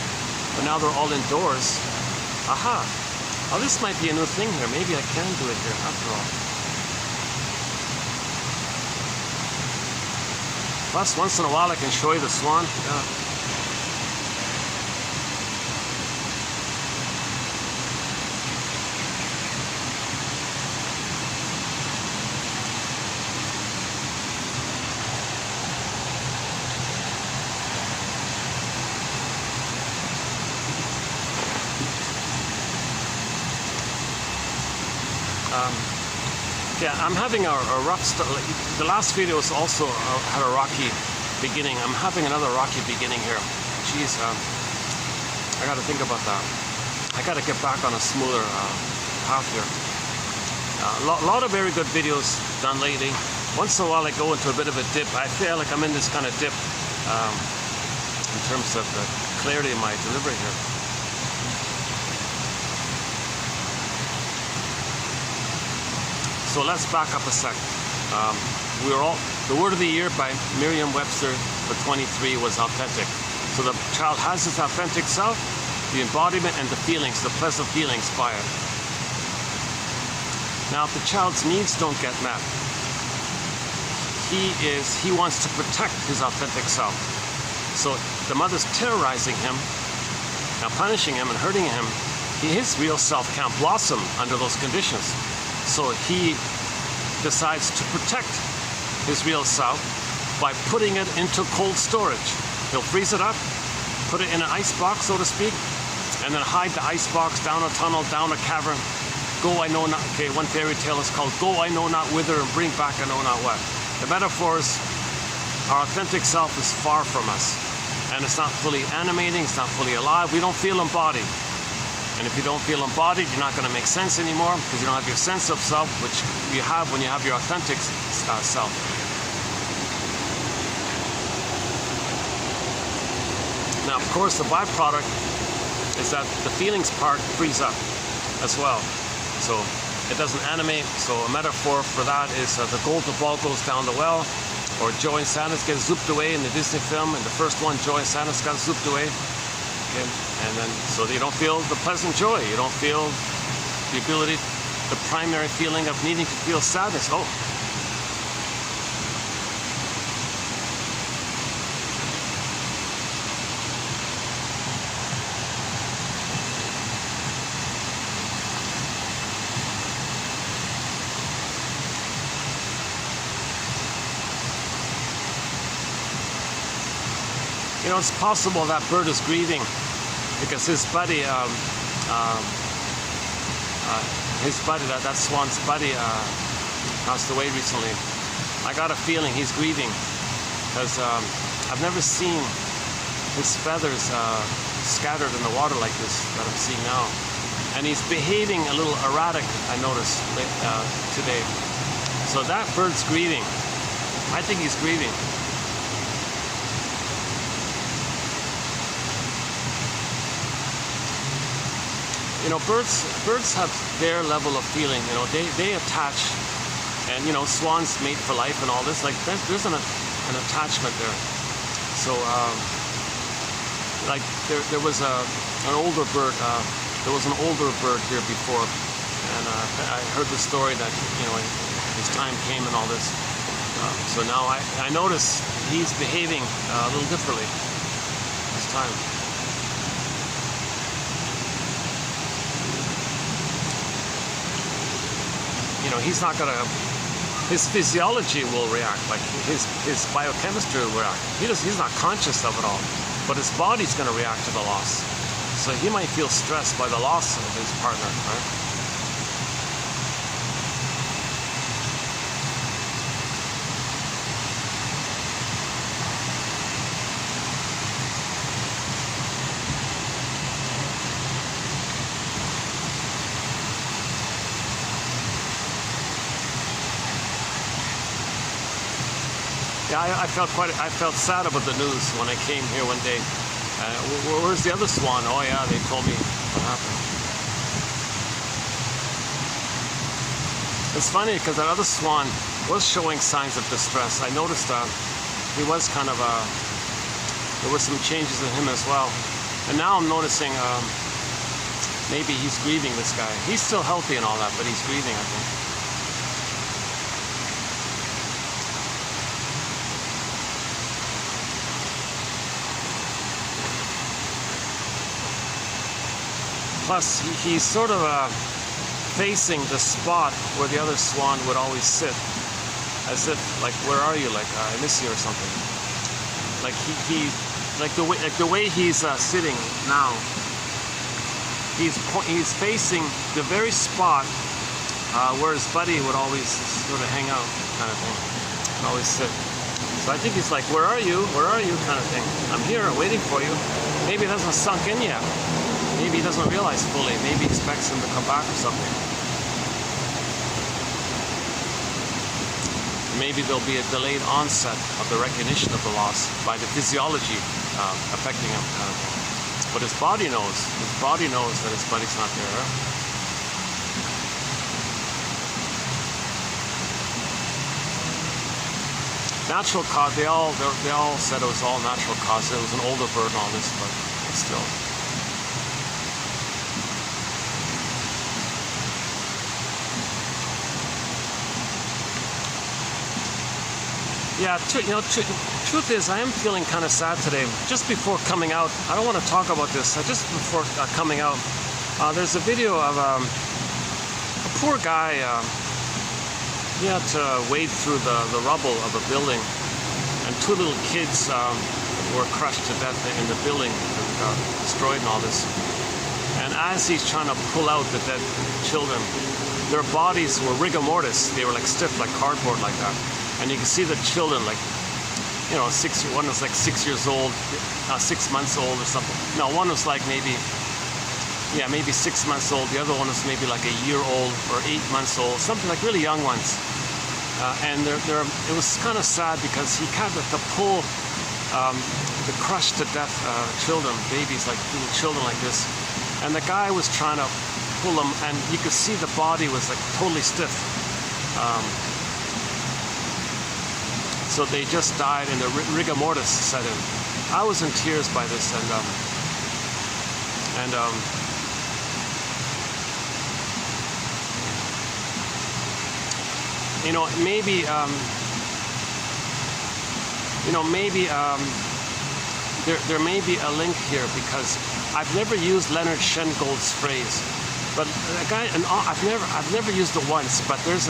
But now they're all indoors. Aha! Oh, this might be a new thing here. Maybe I can do it here after all. Plus, once in a while I can show you the swan. Yeah. Yeah, I'm having a rough start. The last video was also had a rocky beginning. I'm having another rocky beginning here. Jeez, I got to think about that. I got to get back on a smoother path here. A lot of very good videos done lately. Once in a while I go into a bit of a dip. I feel like I'm in this kind of dip in terms of the clarity of my delivery here. So let's back up a sec. The word of the year by Merriam-Webster for 23 was authentic. So the child has his authentic self, the embodiment and the feelings, the pleasant feelings by it. Now, if the child's needs don't get met, he wants to protect his authentic self. So the mother's terrorizing him, now punishing him and hurting him. His real self can't blossom under those conditions. So he decides to protect his real self by putting it into cold storage. He'll freeze it up, put it in an ice box, so to speak, and then hide the ice box down a tunnel, down a cavern. Go I know not, okay, one fairy tale is called Go I know not whither and bring back I know not what. The metaphors Our authentic self is far from us. And it's not fully animating, it's not fully alive. We don't feel embodied. And if you don't feel embodied, you're not going to make sense anymore because you don't have your sense of self, which you have when you have your authentic self. Now, of course, the byproduct is that the feelings part frees up as well. So it doesn't animate. So a metaphor for that is the golden ball goes down the well, or Joey and Sadness get zooped away in the Disney film. In the first one, Joey and Sadness got zooped away. Okay. And then, so you don't feel the pleasant joy. You don't feel the ability, the primary feeling of needing to feel sadness. Oh. You know, it's possible that bird is grieving because his buddy, that swan's buddy passed away recently. I got a feeling he's grieving because I've never seen his feathers scattered in the water like this that I'm seeing now. And he's behaving a little erratic, I noticed today. So that bird's grieving. I think he's grieving. You know, birds have their level of feeling. You know, they attach, and you know, swans mate for life and all this. Like there's an attachment there. So, like there was an older bird. There was an older bird here before, and I heard the story that you know his time came and all this. So now I notice he's behaving a little differently this time. You know, he's not gonna. His physiology will react, like his biochemistry will react. He's not conscious of it all, but his body's gonna react to the loss. So he might feel stressed by the loss of his partner, right? Yeah, I felt sad about the news when I came here one day. Where's the other swan? Oh yeah, they told me what happened. It's funny because that other swan was showing signs of distress. I noticed he was kind of there were some changes in him as well. And now I'm noticing maybe he's grieving, this guy. He's still healthy and all that, but he's grieving, I think. Plus, he's sort of facing the spot where the other swan would always sit, as if, like, where are you? Like, I miss you or something. Like like the way he's sitting now. He's facing the very spot where his buddy would always sort of hang out, kind of thing, and always sit. So I think he's like, where are you? Where are you? Kind of thing. I'm here, waiting for you. Maybe it hasn't sunk in yet. Maybe he doesn't realize fully. Maybe he expects him to come back or something. Maybe there'll be a delayed onset of the recognition of the loss by the physiology affecting him. But his body knows. His body knows that his buddy's not there. Natural cause. They all said it was all natural cause. It was an older bird and all this, but still. Yeah, truth is, I am feeling kind of sad today. Just before coming out, I don't want to talk about this. Just before coming out, there's a video of a poor guy. He had to wade through the rubble of a building, and two little kids were crushed to death in the building, destroyed and all this. And as he's trying to pull out the dead children, their bodies were rigor mortis. They were like stiff, like cardboard, like that. And you can see the children like one was like 6 years old, 6 months old or something. No, one was like maybe 6 months old. The other one was maybe like a year old or 8 months old, something like really young ones. And it was kind of sad because he kind of to pull the crushed to death children, babies, like little children like this. And the guy was trying to pull them, and you could see the body was like totally stiff. So they just died, and the rigor mortis set in. I was in tears by this, there may be a link here, because I've never used Leonard Shengold's phrase, but I've never used it once. But there's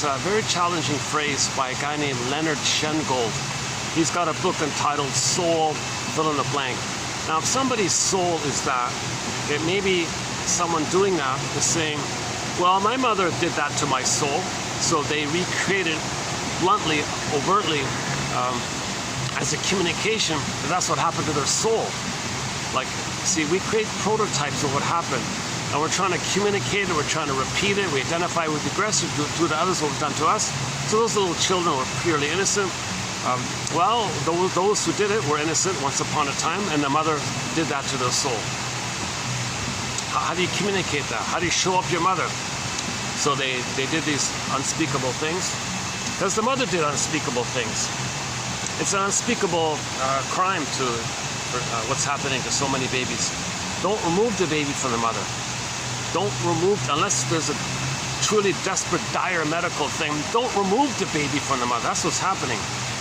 a very challenging phrase by a guy named Leonard Shengold. He's got a book entitled "Soul, Fill in the Blank." Now, if somebody's soul is that, it may be someone doing that is saying, "Well, my mother did that to my soul," so they recreated bluntly, overtly, as a communication, that's what happened to their soul. Like, see, we create prototypes of what happened, and we're trying to communicate it, we're trying to repeat it, we identify with the aggressor, do to others what was done to us. So those little children were purely innocent. Those who did it were innocent once upon a time, and the mother did that to their soul. How do you communicate that? How do you show up your mother? So they did these unspeakable things, because the mother did unspeakable things. It's an unspeakable crime for what's happening to so many babies. Don't remove the baby from the mother. Don't remove, unless there's a truly desperate, dire medical thing, don't remove the baby from the mother. That's what's happening.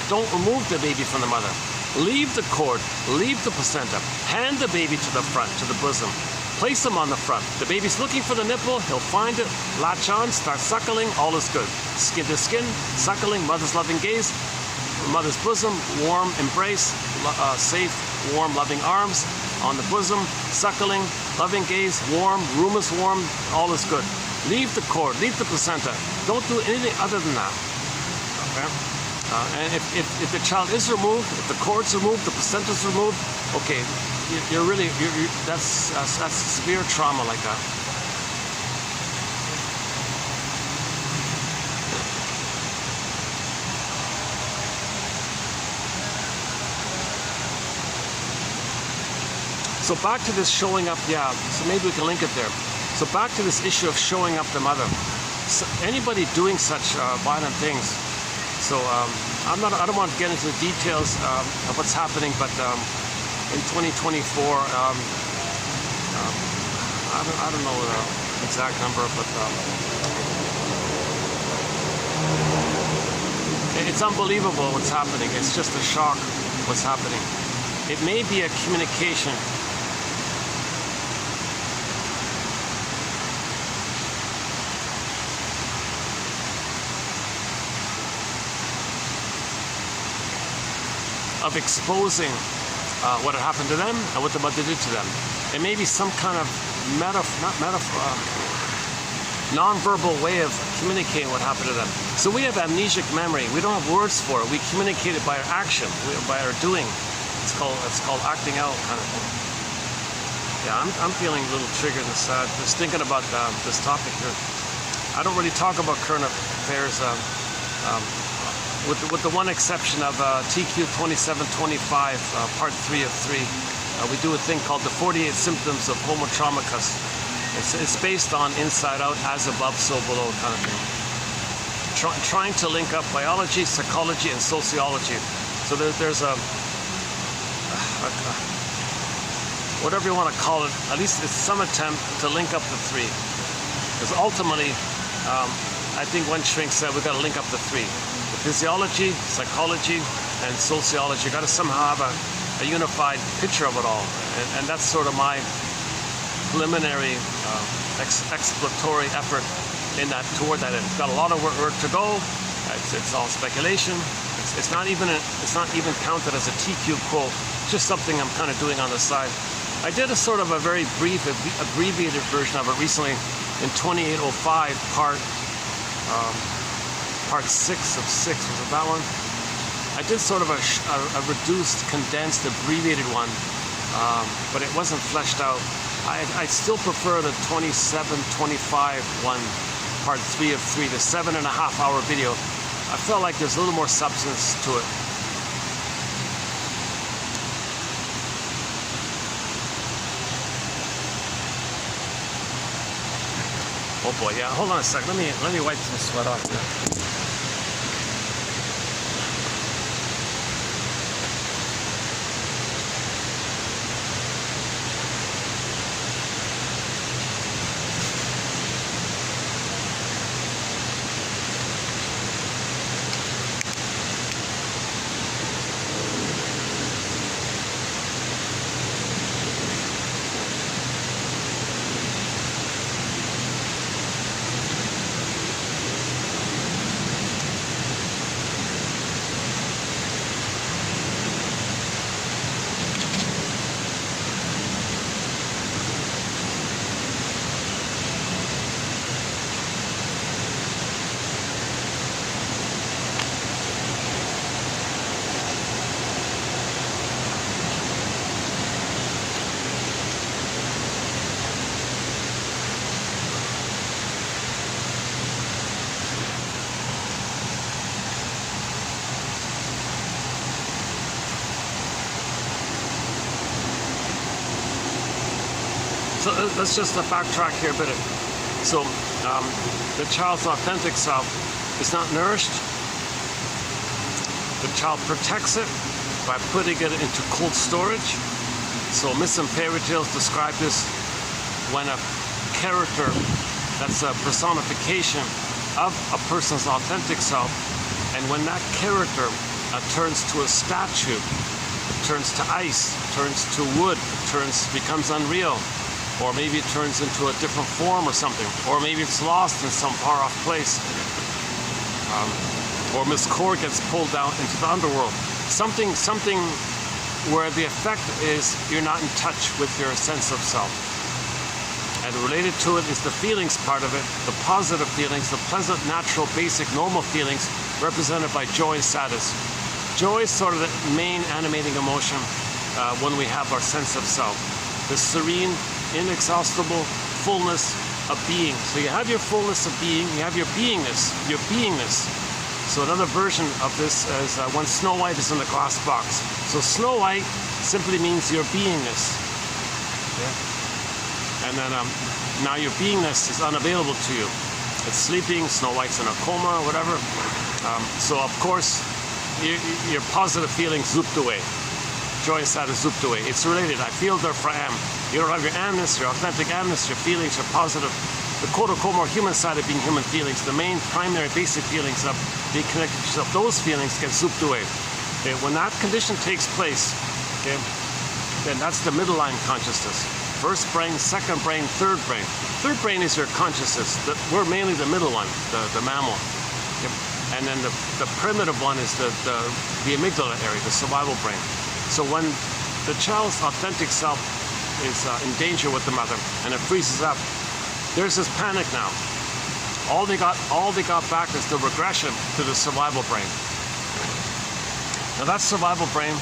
Don't remove the baby from the mother. Leave the cord, leave the placenta, hand the baby to the front, to the bosom. Place him on the front. The baby's looking for the nipple, he'll find it, latch on, start suckling, all is good. Skin to skin, suckling, mother's loving gaze, mother's bosom, warm embrace, safe, warm, loving arms on the bosom, suckling, loving gaze, warm, room is warm, all is good. Leave the cord, leave the placenta. Don't do anything other than that. Okay? And if the child is removed, if the cord's removed, the placenta's removed, okay, that's severe trauma like that. So back to this showing up, so maybe we can link it there. So back to this issue of showing up the mother. So anybody doing such violent things, so I don't want to get into the details of what's happening, but in 2024, I don't know the exact number, but it's unbelievable what's happening. It's just a shock what's happening. It may be a communication. Of exposing what had happened to them and what the mother did to them. It may be some kind of non-verbal way of communicating what happened to them. So we have amnesic memory. We don't have words for it. We communicate it by our action, by our doing. It's called acting out, kind of thing. Yeah, I'm feeling a little triggered and sad just thinking about this topic here. I don't really talk about current affairs. With the one exception of TQ 2725, part 3 of 3, we do a thing called the 48 symptoms of Homo traumacus. It's based on inside out, as above, so below kind of thing. Trying to link up biology, psychology, and sociology. So there's a whatever you want to call it, at least it's some attempt to link up the three. Because ultimately, I think one shrink said we've got to link up the three. Physiology, psychology, and sociology. You got to somehow have a unified picture of it all, and that's sort of my preliminary exploratory effort in that toward that end. It's got a lot of work to go. It's all speculation. It's not even counted as a TQ quote. It's just something I'm kind of doing on the side. I did a sort of a very brief, abbreviated version of it recently in 2805 part 6 of 6, was it that one? I did sort of a reduced, condensed, abbreviated one, but it wasn't fleshed out. I still prefer the 27-25 one, part 3 of 3, the 7.5-hour video. I felt like there's a little more substance to it. Oh boy, yeah, hold on a sec. Let me wipe some sweat off here. So let's just backtrack here a bit. So the child's authentic self is not nourished. The child protects it by putting it into cold storage. So myths and fairy tales describe this when a character that's a personification of a person's authentic self, and when that character turns to a statue, turns to ice, turns to wood, becomes unreal, or maybe it turns into a different form or something, or maybe it's lost in some far-off place, or Miss Core gets pulled down into the underworld. Something where the effect is you're not in touch with your sense of self. And related to it is the feelings part of it, the positive feelings, the pleasant, natural, basic, normal feelings represented by joy and sadness. Joy is sort of the main animating emotion when we have our sense of self. The serene, inexhaustible fullness of being. So you have your fullness of being, you have your beingness. So another version of this is when Snow White is in the glass box. So Snow White simply means your beingness. Yeah? And then now your beingness is unavailable to you. It's sleeping, Snow White's in a coma or whatever. So of course, your positive feelings zooped away. Joy and sadness zooped away. It's related. I feel therefore I am. You don't have your amness, your authentic amness, your feelings are positive. The quote-unquote more human side of being human feelings, the main primary basic feelings of being connected to yourself, those feelings get zooped away. Okay? When that condition takes place, okay, then that's the middle line consciousness. First brain, second brain, third brain. Third brain is your consciousness. We're mainly the middle one, the mammal. Okay? And then the primitive one is the amygdala area, the survival brain. So when the child's authentic self is in danger with the mother and it freezes up, there's this panic now. All they got back is the regression to the survival brain. Now that survival brain,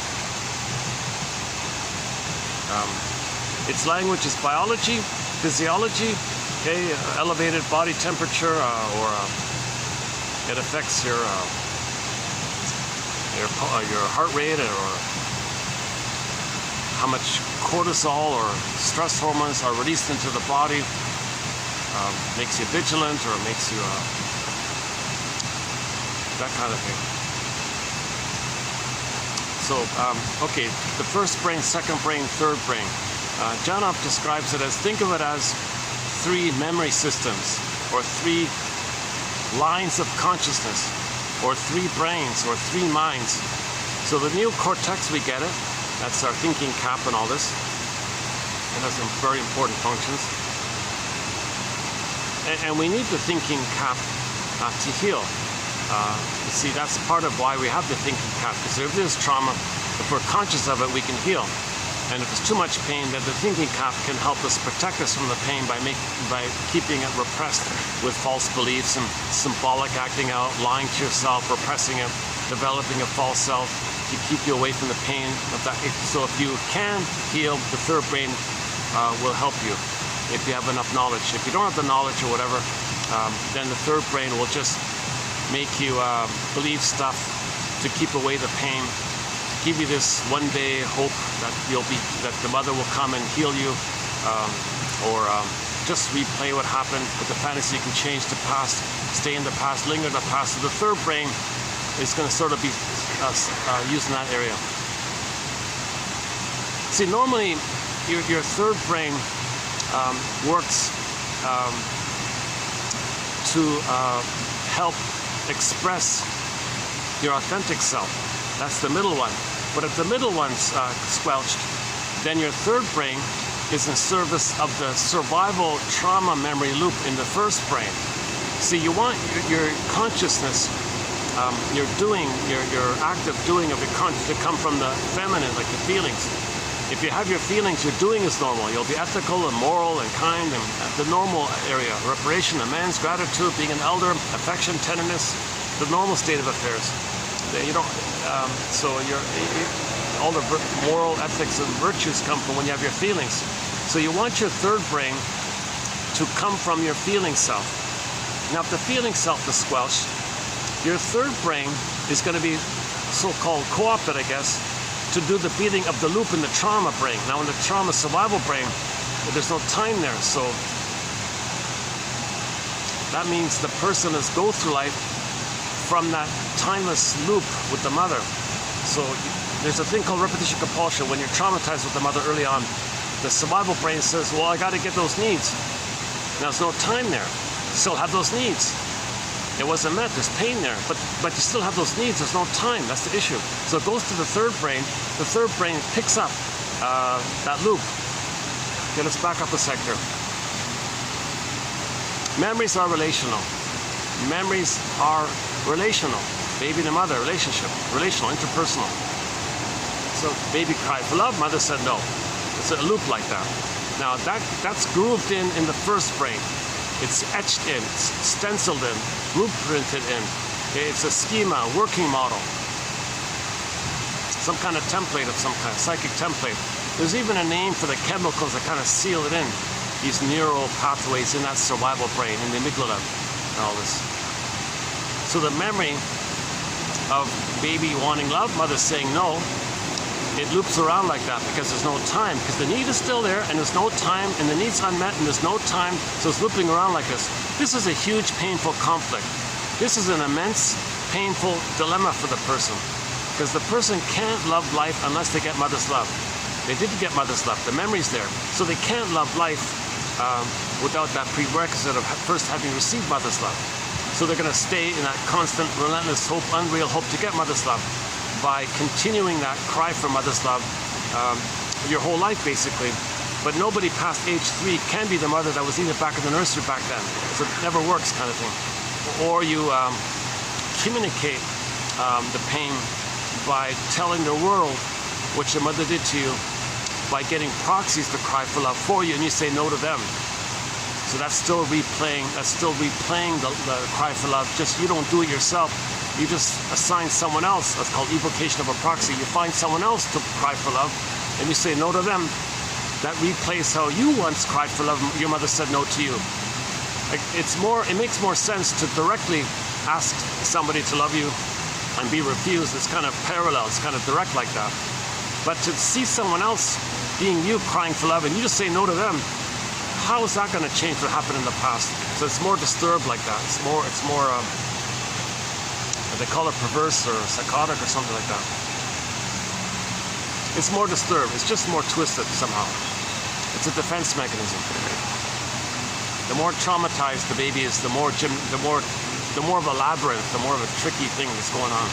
its language is biology, physiology, okay, elevated body temperature, or it affects your heart rate, or how much cortisol or stress hormones are released into the body. Makes you vigilant, or makes you that kind of thing. So, okay, the first brain, second brain, third brain. Janov describes it as, think of it as 3 memory systems, or 3 lines of consciousness, or 3 brains, or 3 minds. So the neocortex, we get it. That's our thinking cap and all this. It has some very important functions. And we need the thinking cap to heal. You see, that's part of why we have the thinking cap, because if there's trauma, if we're conscious of it, we can heal. And if there's too much pain, then the thinking cap can help us protect us from the pain by keeping it repressed with false beliefs and symbolic acting out, lying to yourself, repressing it. developing a false self to keep you away from the pain of that. So if you can heal, the third brain will help you if you have enough knowledge. If you don't have the knowledge or whatever, then the third brain will just make you believe stuff to keep away the pain, give you this one day hope that that the mother will come and heal you, or just replay what happened. With the fantasy, you can change the past, stay in the past, linger in the past. So the third brain is going to sort of be used in that area. See, normally your third brain works to help express your authentic self. That's the middle one. But if the middle one's squelched, then your third brain is in service of the survival trauma memory loop in the first brain. See, you want your consciousness, your active doing of your conscious to come from the feminine, like the feelings. If you have your feelings, your doing is normal. You'll be ethical and moral and kind, and the normal area. Reparation, amends, gratitude, being an elder, affection, tenderness, the normal state of affairs. You don't. So all the moral ethics and virtues come from when you have your feelings. So you want your third brain to come from your feeling self. Now, if the feeling self is squelched, your third brain is going to be so-called co-opted, I guess, to do the beating of the loop in the trauma brain. Now, in the trauma survival brain, there's no time there. So that means the person is go through life from that timeless loop with the mother. So there's a thing called repetition compulsion. When you're traumatized with the mother early on, the survival brain says, well, I got to get those needs. Now, there's no time there. You still have those needs. It wasn't met. There's pain there. But you still have those needs. There's no time. That's the issue. So it goes to the third brain. The third brain picks up that loop. Okay, let's back up a sector. Memories are relational. Memories are relational. Baby and mother, relationship. Relational, interpersonal. So baby cried for love, mother said no. It's a loop like that. Now that's grooved in the first brain. It's etched in, it's stenciled in, blueprinted in. Okay? It's a schema, working model. Some kind of template of some kind, psychic template. There's even a name for the chemicals that kind of seal it in. These neural pathways in that survival brain, in the amygdala, and all this. So the memory of baby wanting love, mother saying no, it loops around like that because there's no time, because the need is still there and there's no time, and the need's unmet and there's no time, so it's looping around like this. This is a huge painful conflict. This is an immense painful dilemma for the person, because the person can't love life unless they get mother's love. They didn't get mother's love, the memory's there, so they can't love life without that prerequisite of first having received mother's love. So they're going to stay in that constant, relentless hope, unreal hope to get mother's love, by continuing that cry for mother's love your whole life, basically. But nobody past age 3 can be the mother that was needed back in the nursery back then. So it never works, kind of thing. Or you communicate the pain by telling the world what your mother did to you, by getting proxies to cry for love for you, and you say no to them. So that's still replaying the cry for love, just you don't do it yourself. You just assign someone else. That's called evocation of a proxy. You find someone else to cry for love, and you say no to them. That replays how you once cried for love. Your mother said no to you. Like, it makes more sense to directly ask somebody to love you and be refused. It's kind of parallel. It's kind of direct like that. But to see someone else being you crying for love, and you just say no to them, how is that going to change what happened in the past? So it's more disturbed like that. It's more. They call it perverse or psychotic or something like that. It's more disturbed. It's just more twisted somehow. It's a defense mechanism. The more traumatized the baby is, the more of a labyrinth, the more of a tricky thing that's going on.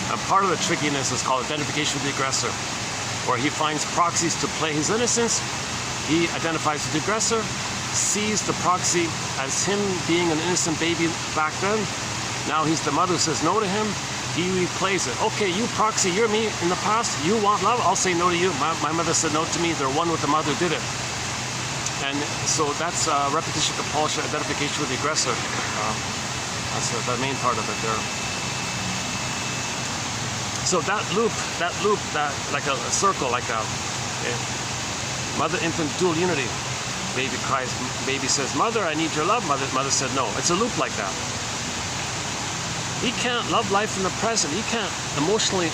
And part of the trickiness is called identification with the aggressor, where he finds proxies to play his innocence. He identifies with the aggressor, sees the proxy as him being an innocent baby back then. Now he's the mother who says no to him. He replays it. Okay, you proxy, you're me in the past. You want love? I'll say no to you. My mother said no to me. They're one with the mother who did it. And so that's repetition, compulsion, identification with the aggressor. That's the main part of it there. So that loop, that like a circle, like a mother-infant dual unity. Baby cries, baby says, "Mother, I need your love." Mother said no. It's a loop like that. He can't love life in the present. He can't emotionally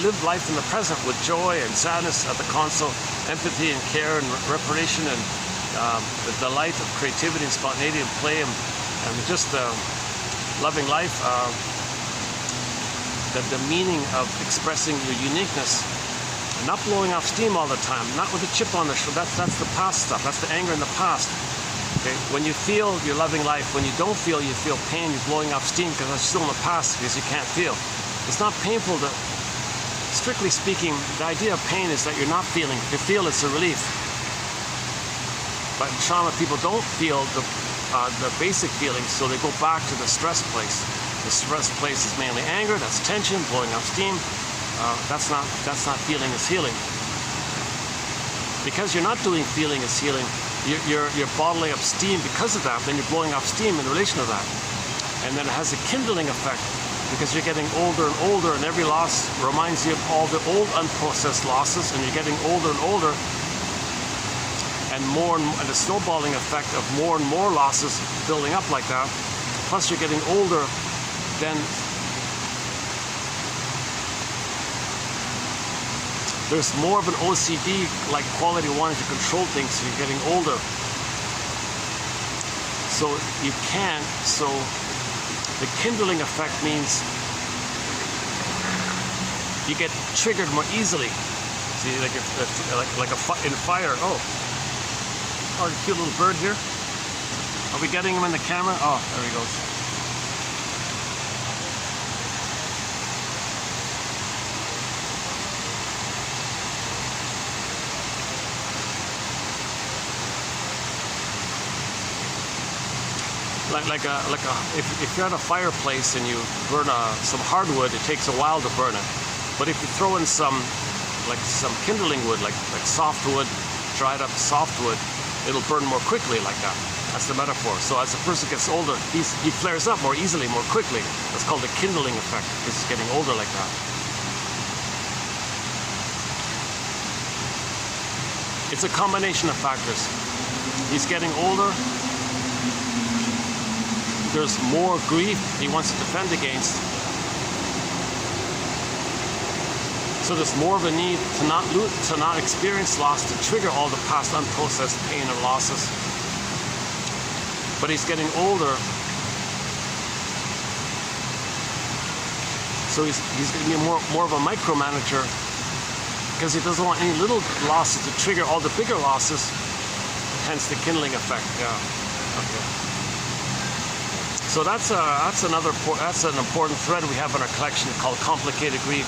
live life in the present with joy and sadness at the console, empathy and care and reparation and the delight of creativity and spontaneity and play and just loving life. The meaning of expressing your uniqueness. Not blowing off steam all the time, not with a chip on the shoulder. That's the past stuff. That's the anger in the past. Okay? When you feel you're loving life, when you don't feel, you feel pain, you're blowing off steam because that's still in the past because you can't feel. It's not painful to, strictly speaking, the idea of pain is that you're not feeling. If you feel, it's a relief. But in trauma, people don't feel the basic feelings, so they go back to the stress place. The stress place is mainly anger, that's tension, blowing off steam. That's not feeling is healing. Because you're not doing feeling is healing, you're bottling up steam because of that, then you're blowing off steam in relation to that. And then it has a kindling effect because you're getting older and older, and every loss reminds you of all the old unprocessed losses, and you're getting older and older, and the snowballing effect of more and more losses building up like that. Plus you're getting older, then there's more of an OCD-like quality wanting to control things, so you're getting older. So you can't, so the kindling effect means you get triggered more easily. See, like in fire. Oh, a cute little bird here. Are we getting him in the camera? Oh, there he goes. If you're at a fireplace and you burn some hardwood, it takes a while to burn it. But if you throw in some kindling wood, like soft wood, dried up soft wood, it'll burn more quickly like that. That's the metaphor. So as the person gets older, he flares up more easily, more quickly. That's called the kindling effect, because he's getting older like that. It's a combination of factors. He's getting older. There's more grief he wants to defend against. So there's more of a need to not experience loss, to trigger all the past unprocessed pain and losses. But he's getting older, so he's going to be more of a micromanager, because he doesn't want any little losses to trigger all the bigger losses. Hence the kindling effect. Yeah. Okay. So that's an important thread we have in our collection called complicated grief.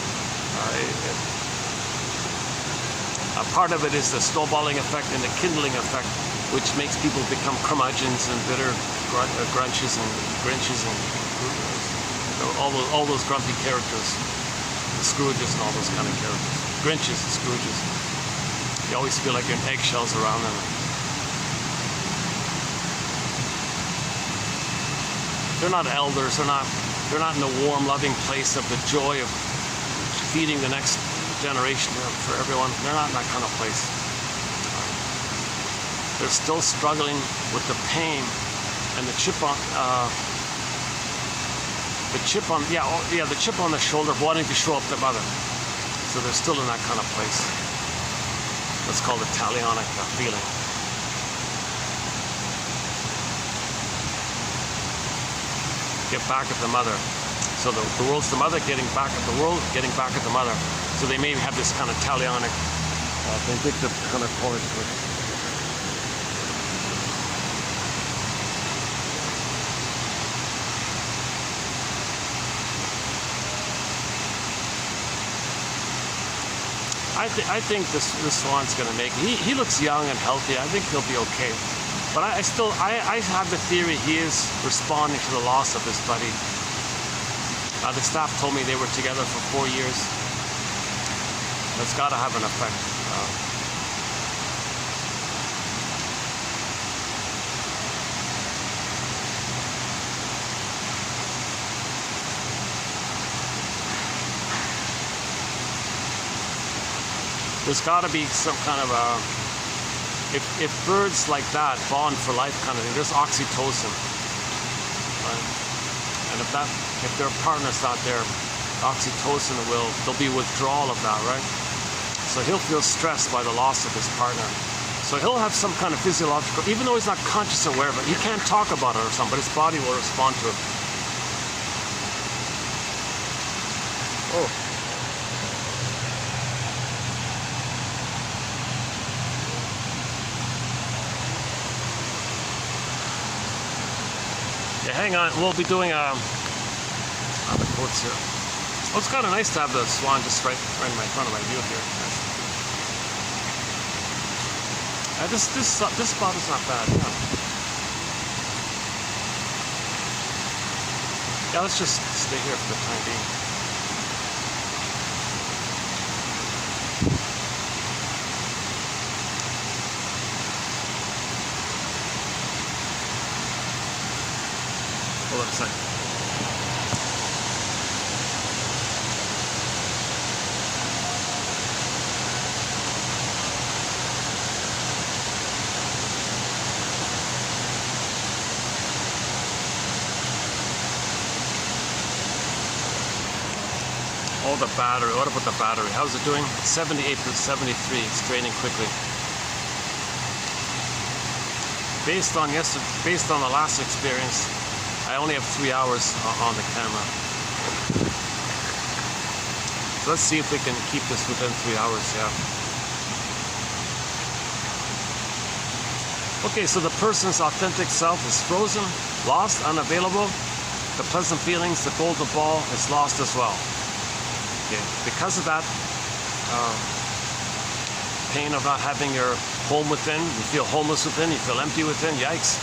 A part of it is the snowballing effect and the kindling effect, which makes people become curmudgeons and bitter grunches and grinches and all those grumpy characters, the Scrooges and all those kind of characters. Grinches and Scrooges. You always feel like you're in eggshells around them. They're not elders. They're not in the warm, loving place of the joy of feeding the next generation for everyone. They're not in that kind of place. They're still struggling with the pain and the chip on the chip on the shoulder of wanting to show up their mother. So they're still in that kind of place. That's called the talionic feeling. Get back at the mother. So the world's the mother, getting back at the world, getting back at the mother. So they may have this kind of talionic, vindictive kind of quality to it. I think this swan's going to make it. He looks young and healthy. I think he'll be okay. But I have the theory he is responding to the loss of his buddy. The staff told me they were together for 4 years. That's got to have an effect. there's got to be some kind of a, if birds like that bond for life kind of thing, there's oxytocin, right? And if their partner's not there, oxytocin there'll be withdrawal of that, right? So he'll feel stressed by the loss of his partner. So he'll have some kind of physiological, even though he's not conscious or aware of it, he can't talk about it or something, but his body will respond to it. Oh. Yeah, hang on, we'll be doing the quotes here. Oh, it's kind of nice to have the swan just right in my front of my view here. This spot is not bad. Yeah, let's just stay here for the time being. Hold on a second. Oh, the battery. What about the battery? How's it doing? 78 to 73. It's draining quickly. Based on the last experience, I only have 3 hours on the camera. So let's see if we can keep this within 3 hours. Yeah. Okay, so the person's authentic self is frozen, lost, unavailable. The pleasant feelings, the golden ball is lost as well. Okay. Because of that pain of not having your home within, you feel homeless within, you feel empty within, yikes.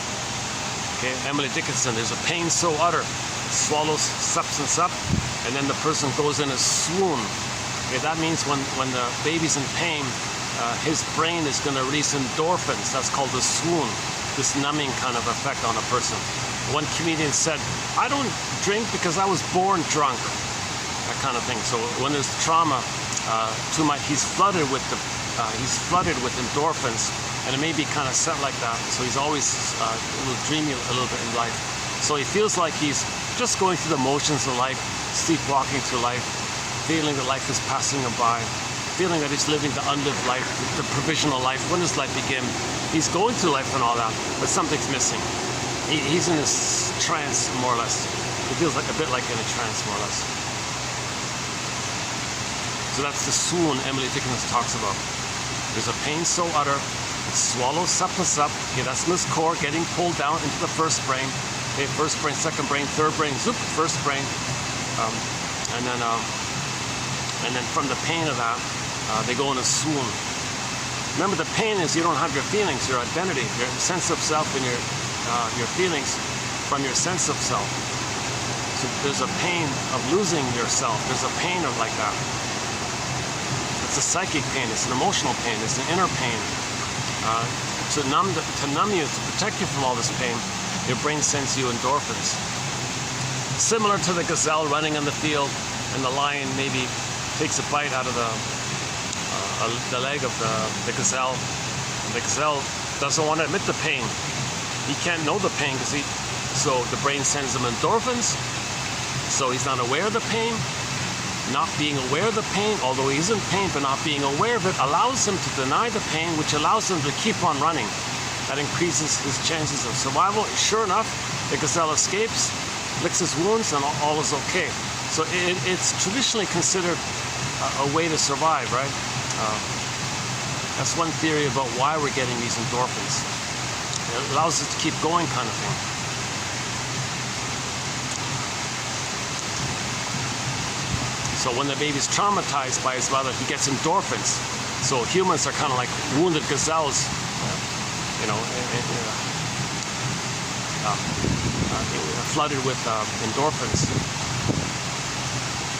Okay, Emily Dickinson, there's a pain so utter, it swallows substance up, and then the person goes in a swoon. Okay, that means when the baby's in pain, his brain is going to release endorphins. That's called the swoon, this numbing kind of effect on a person. One comedian said, I don't drink because I was born drunk. That kind of thing. So when there's trauma too much, he's flooded with endorphins, and it may be kind of set like that. So he's always a little dreamy a little bit in life. So he feels like he's just going through the motions of life, sleepwalking through life, feeling that life is passing him by, feeling that he's living the unlived life, the provisional life. When does life begin? He's going through life and all that, but something's missing. He's in this trance, more or less. It feels like a bit like in a trance, more or less. So that's the swoon Emily Dickinson talks about. There's a pain so utter, it swallows substance up. Okay, that's Miss Core getting pulled down into the first brain. Okay, first brain, second brain, third brain, zoop, first brain. And then from the pain of that, they go in a swoon. Remember, the pain is you don't have your feelings, your identity, your sense of self, and your feelings from your sense of self. So there's a pain of losing yourself. There's a pain of like that. It's a psychic pain, it's an emotional pain, it's an inner pain. To numb you, to protect you from all this pain, your brain sends you endorphins. Similar to the gazelle running in the field, and the lion maybe takes a bite out of the leg of the gazelle. And the gazelle doesn't want to admit the pain. He can't know the pain so the brain sends him endorphins. So he's not aware of the pain. Not being aware of the pain, although he is in pain, but not being aware of it, allows him to deny the pain, which allows him to keep on running. That increases his chances of survival. Sure enough, the gazelle escapes, licks his wounds, and all is okay. So it's traditionally considered a way to survive, right? That's one theory about why we're getting these endorphins. It allows us to keep going, kind of thing. So when the baby's traumatized by his mother, he gets endorphins. So humans are kind of like wounded gazelles, flooded with endorphins.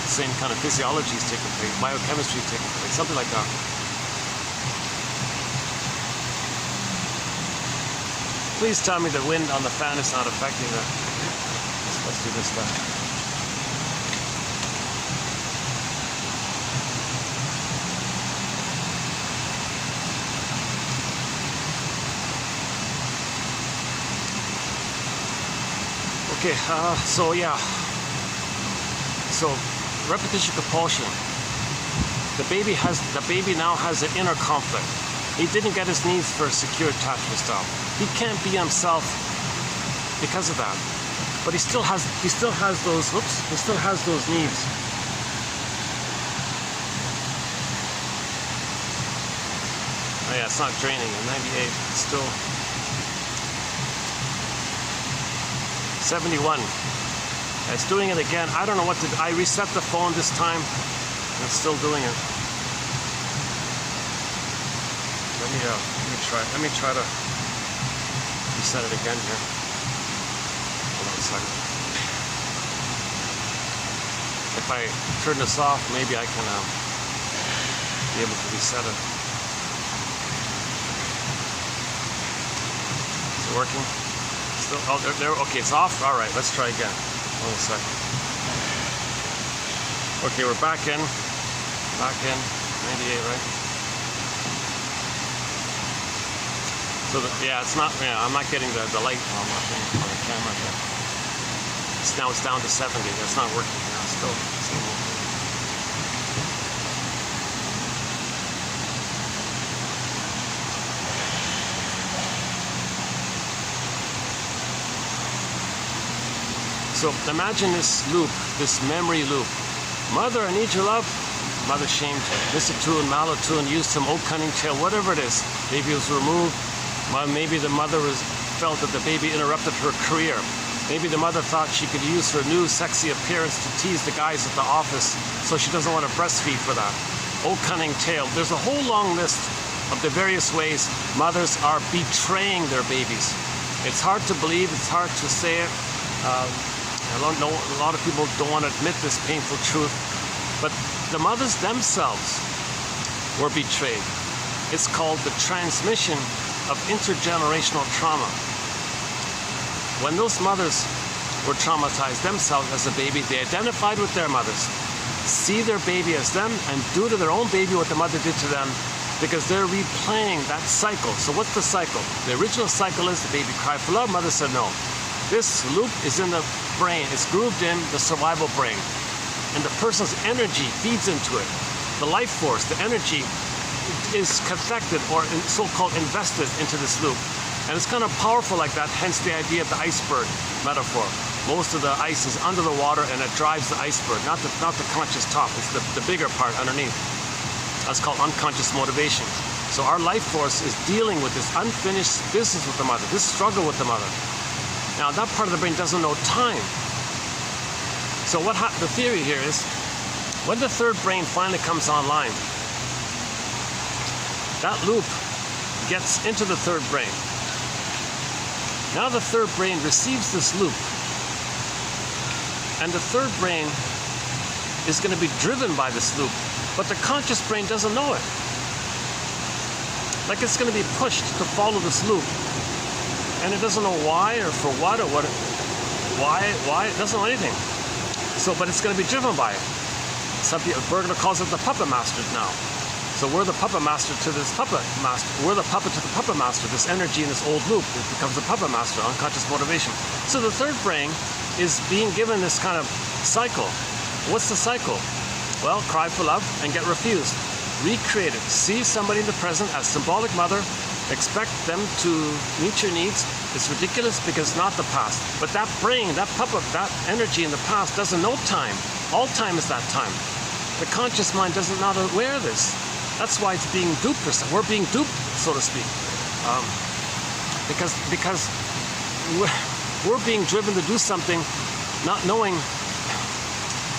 The same kind of physiology is taking place, biochemistry is taking place, something like that. Please tell me the wind on the fan is not affecting the... Let's do this stuff. Okay, so yeah. So repetition compulsion. The baby now has an inner conflict. He didn't get his needs for a secure attachment style. He can't be himself because of that. But he still has those needs. Oh yeah, it's not draining. At 98, it's still 71. It's doing it again. I don't know what to do. I reset the phone this time. It's still doing it. Let me try to reset it again here. Hold on a second. If I turn this off, maybe I can be able to reset it. Is it working? Still? Oh, there. Okay, it's off. All right, let's try again. Hold on a second. Okay, we're back in. 98, right? So yeah, it's not. Yeah, I'm not getting the light on my thing on the camera here. Now it's down to 70. That's not working now. Still. So imagine this loop, this memory loop. Mother, I need your love. Mother shamed him. Misatune, malatune, used him, oh cunning tale, whatever it is. Baby was removed. Maybe the mother felt that the baby interrupted her career. Maybe the mother thought she could use her new sexy appearance to tease the guys at the office, so she doesn't want to breastfeed for that. Oh cunning tale. There's a whole long list of the various ways mothers are betraying their babies. It's hard to believe, it's hard to say it. I don't know, a lot of people don't want to admit this painful truth, but the mothers themselves were betrayed. It's called the transmission of intergenerational trauma. When those mothers were traumatized themselves as a baby, they identified with their mothers, see their baby as them, and do to their own baby what the mother did to them, because they're replaying that cycle. So what's the cycle? The original cycle is the baby cried for love, mother said no. This loop is in the brain, it's grooved in the survival brain. And the person's energy feeds into it. The life force, the energy is cathected or so-called invested into this loop. And it's kind of powerful like that, hence the idea of the iceberg metaphor. Most of the ice is under the water and it drives the iceberg, not the conscious top, it's the bigger part underneath. That's called unconscious motivation. So our life force is dealing with this unfinished business with the mother, this struggle with the mother. Now that part of the brain doesn't know time. So the theory here is, when the third brain finally comes online, that loop gets into the third brain. Now the third brain receives this loop, and the third brain is going to be driven by this loop, but the conscious brain doesn't know it. Like it's going to be pushed to follow this loop, and it doesn't know why or for what or why it doesn't know anything. So, but it's going to be driven by it. Bergler calls it the puppet master now. So we're the puppet master to this puppet master. We're the puppet to the puppet master. This energy in this old loop, it becomes the puppet master, unconscious motivation. So the third brain is being given this kind of cycle. What's the cycle? Well, cry for love and get refused. Recreate it. See somebody in the present as symbolic mother. Expect them to meet your needs. It's ridiculous because it's not the past. But that brain, that puppet, that energy in the past doesn't know time. All time is that time. The conscious mind doesn't not aware of this. That's why it's being duped. We're being duped, so to speak, because we're being driven to do something, not knowing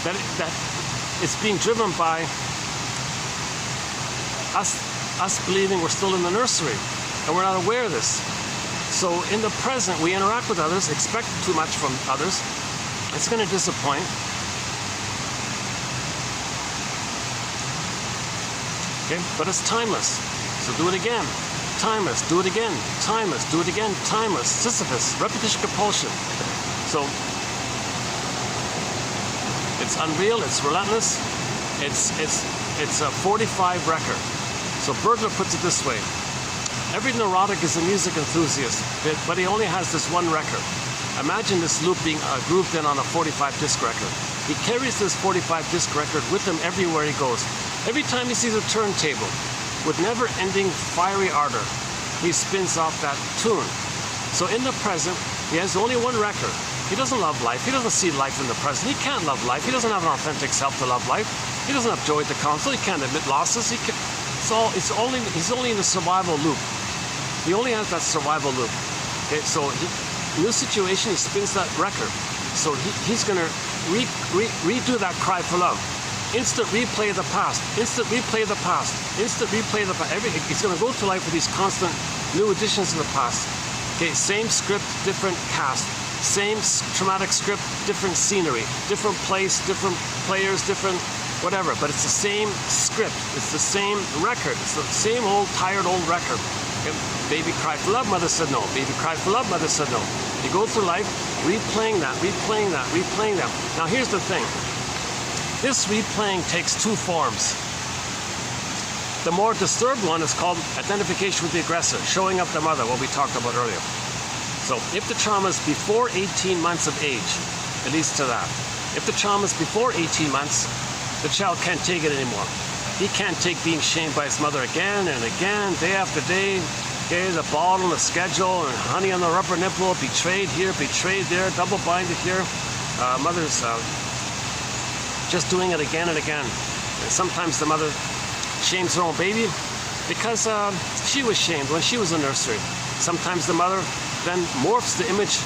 that it's being driven by us believing we're still in the nursery, and we're not aware of this. So in the present, we interact with others, expect too much from others. It's going to disappoint. Okay, but it's timeless. So do it again. Timeless. Do it again. Timeless. Do it again. Timeless. Sisyphus. Repetition compulsion. So it's unreal. It's relentless. It's a 45 record. So Bergler puts it this way: every neurotic is a music enthusiast, but he only has this one record. Imagine this loop being grooved in on a 45 disc record. He carries this 45 disc record with him everywhere he goes. Every time he sees a turntable with never-ending fiery ardor, he spins off that tune. So in the present, he has only one record. He doesn't love life. He doesn't see life in the present. He can't love life. He doesn't have an authentic self to love life. He doesn't have joy at the council. He can't admit losses. He's only in the survival loop. He only has that survival loop. Okay, so in this situation, he spins that record. So he's going to redo that cry for love. Instant replay of the past. Instant replay of the past. Instant replay of the past. He's going to go through life with these constant new additions to the past. Okay, same script, different cast. Same traumatic script, different scenery, different place, different players, different whatever. But it's the same script. It's the same record. It's the same old, tired old record. Okay? Baby cried for love, mother said no. Baby cried for love, mother said no. You go through life replaying that, replaying that, replaying that. Now here's the thing. This replaying takes two forms. The more disturbed one is called identification with the aggressor, showing up the mother, what we talked about earlier. So if the trauma is before 18 months of age, it leads to that. If the trauma is before 18 months, the child can't take it anymore. He can't take being shamed by his mother again and again, day after day. Okay, the bottle, the schedule, and honey on the rubber nipple, betrayed here, betrayed there, double binded here. Mother's just doing it again and again. And sometimes the mother shames her own baby because she was shamed when she was in nursery. Sometimes the mother then morphs the image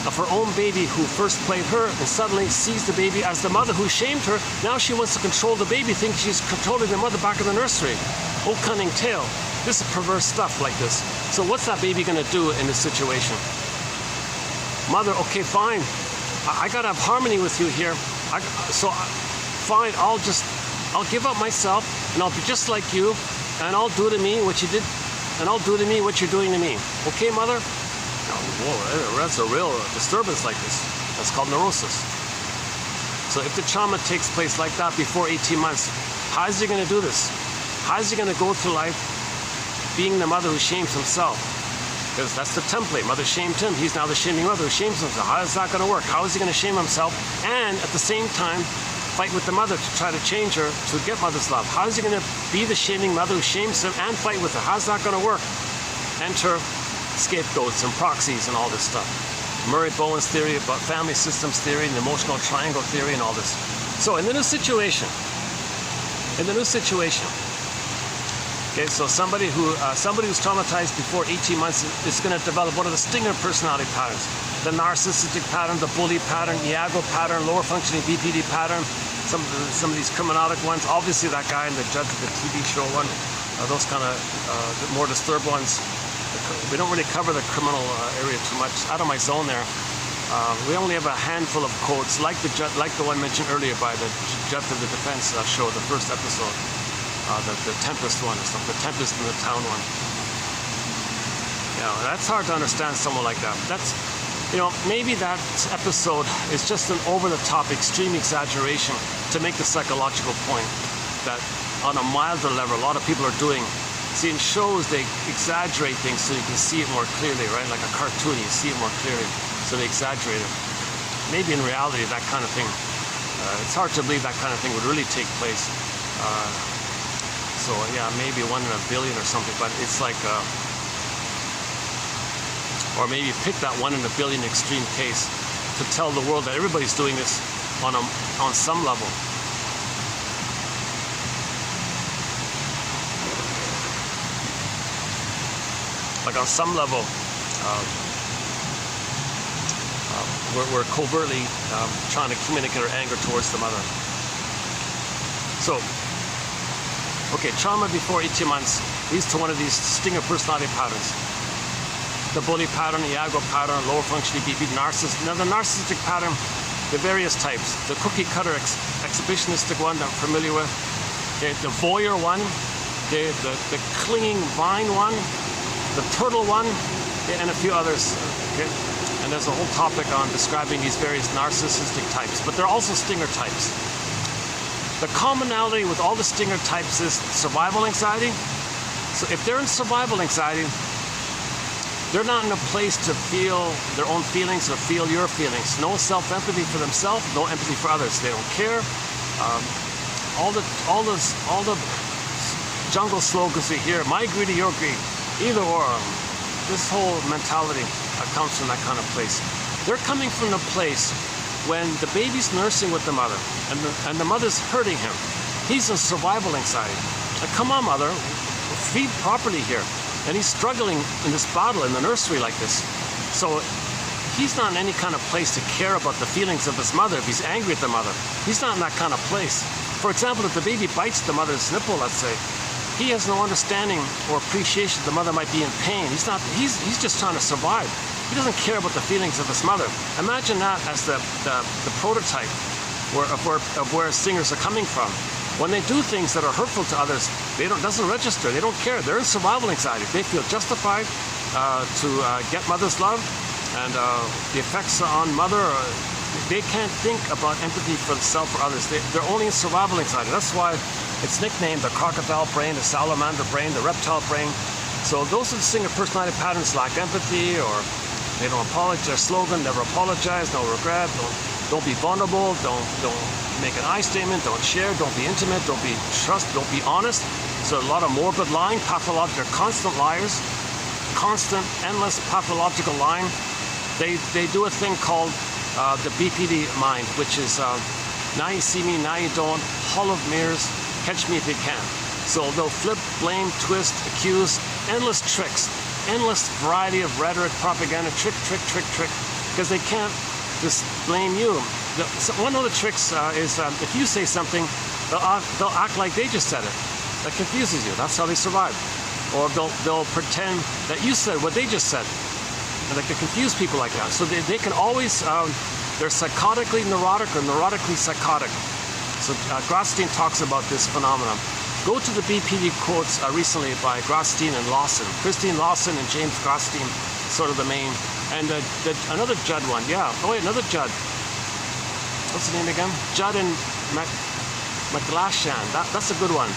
of her own baby who first played her and suddenly sees the baby as the mother who shamed her. Now she wants to control the baby, thinks she's controlling the mother back in the nursery. Oh, cunning tale. This is perverse stuff like this. So what's that baby going to do in this situation? Mother, okay, fine. I got to have harmony with you here. Fine, I'll give up myself and I'll be just like you and I'll do to me what you did and I'll do to me what you're doing to me. Okay, mother? Whoa, that's a real disturbance like this. That's called neurosis. So if the trauma takes place like that before 18 months, how is he going to do this? How is he going to go through life being the mother who shames himself? Because that's the template. Mother shamed him. He's now the shaming mother who shames himself. How is that going to work? How is he going to shame himself and at the same time fight with the mother to try to change her to get mother's love? How is he going to be the shaming mother who shames him and fight with her? How's that going to work? Enter scapegoats and proxies and all this stuff. Murray Bowen's theory about family systems theory and the emotional triangle theory and all this. So in the new situation, okay, so somebody who's traumatized before 18 months is going to develop one of the stinger personality patterns. The narcissistic pattern, the bully pattern, Iago pattern, lower functioning BPD pattern, some of these criminalic ones. Obviously that guy in the Judge of the TV show one, those kind of more disturbed ones. We don't really cover the criminal area too much. Out of my zone there. We only have a handful of codes, like the one mentioned earlier by the Judge of the Defense show, the first episode, the Tempest one, or something, the Tempest in the Town one. That's hard to understand someone like that. That's, maybe that episode is just an over-the-top extreme exaggeration to make the psychological point that on a milder level, a lot of people are doing. See, in shows, they exaggerate things so you can see it more clearly, right? Like a cartoon, you see it more clearly, so they exaggerate it. Maybe in reality, that kind of thing, it's hard to believe that kind of thing would really take place. So yeah, maybe 1 in a billion or something, but it's like, or maybe pick that 1 in a billion extreme case to tell the world that everybody's doing this on some level. Like on some level, we're covertly trying to communicate our anger towards the mother. So, okay, trauma before 18 months leads to one of these stinger personality patterns. The bully pattern, the Iago pattern, lower functioning BPD, narcissist. Now the narcissistic pattern, the various types. The cookie cutter exhibitionistic one that I'm familiar with. Okay, the voyeur one. The clinging vine one. The turtle one, and a few others, okay? And there's a whole topic on describing these various narcissistic types, but they're also stinger types. The commonality with all the stinger types is survival anxiety. So if they're in survival anxiety, They're not in a place to feel their own feelings or feel your feelings. No self-empathy for themselves, no empathy for others. They don't care. All the jungle slogans we hear, my greed or your greed, either or. This whole mentality comes from that kind of place. They're coming from the place when the baby's nursing with the mother and the mother's hurting him. He's in survival anxiety. Like, come on, mother, feed properly here. And he's struggling in this battle in the nursery like this. So he's not in any kind of place to care about the feelings of his mother if he's angry at the mother. He's not in that kind of place. For example, if the baby bites the mother's nipple, let's say, he has no understanding or appreciation the mother might be in pain. He's just trying to survive. He doesn't care about the feelings of his mother. Imagine that as the prototype of where singers are coming from. When they do things that are hurtful to others, doesn't register. They don't care. They're in survival anxiety. They feel justified to get mother's love, and the effects on mother. They can't think about empathy for self or others. They're only in survival anxiety. That's why it's nicknamed the crocodile brain, the salamander brain, the reptile brain. So those are the singer personality patterns: lack empathy, or they don't apologize. Their slogan: never apologize, no regret. Don't be vulnerable. Don't make an I statement, don't share, don't be intimate, don't be trust, don't be honest. So a lot of morbid lying, pathological, they're constant liars, constant, endless pathological lying. They do a thing called the BPD mind, which is now you see me, now you don't, hull of mirrors, catch me if you can. So they'll flip, blame, twist, accuse, endless tricks, endless variety of rhetoric, propaganda, trick, because they can't just blame you. One of the tricks is if you say something, they'll act like they just said it. That confuses you. That's how they survive. Or they'll pretend that you said what they just said. And they can confuse people like that. So they can always, they're psychotically neurotic or neurotically psychotic. So Grotstein talks about this phenomenon. Go to the BPD quotes recently by Grotstein and Lawson. Christine Lawson and James Grotstein, sort of the main. And another Judd one, yeah. Oh wait, another Judd. What's the name again? Judd and McGlashan. That's a good one.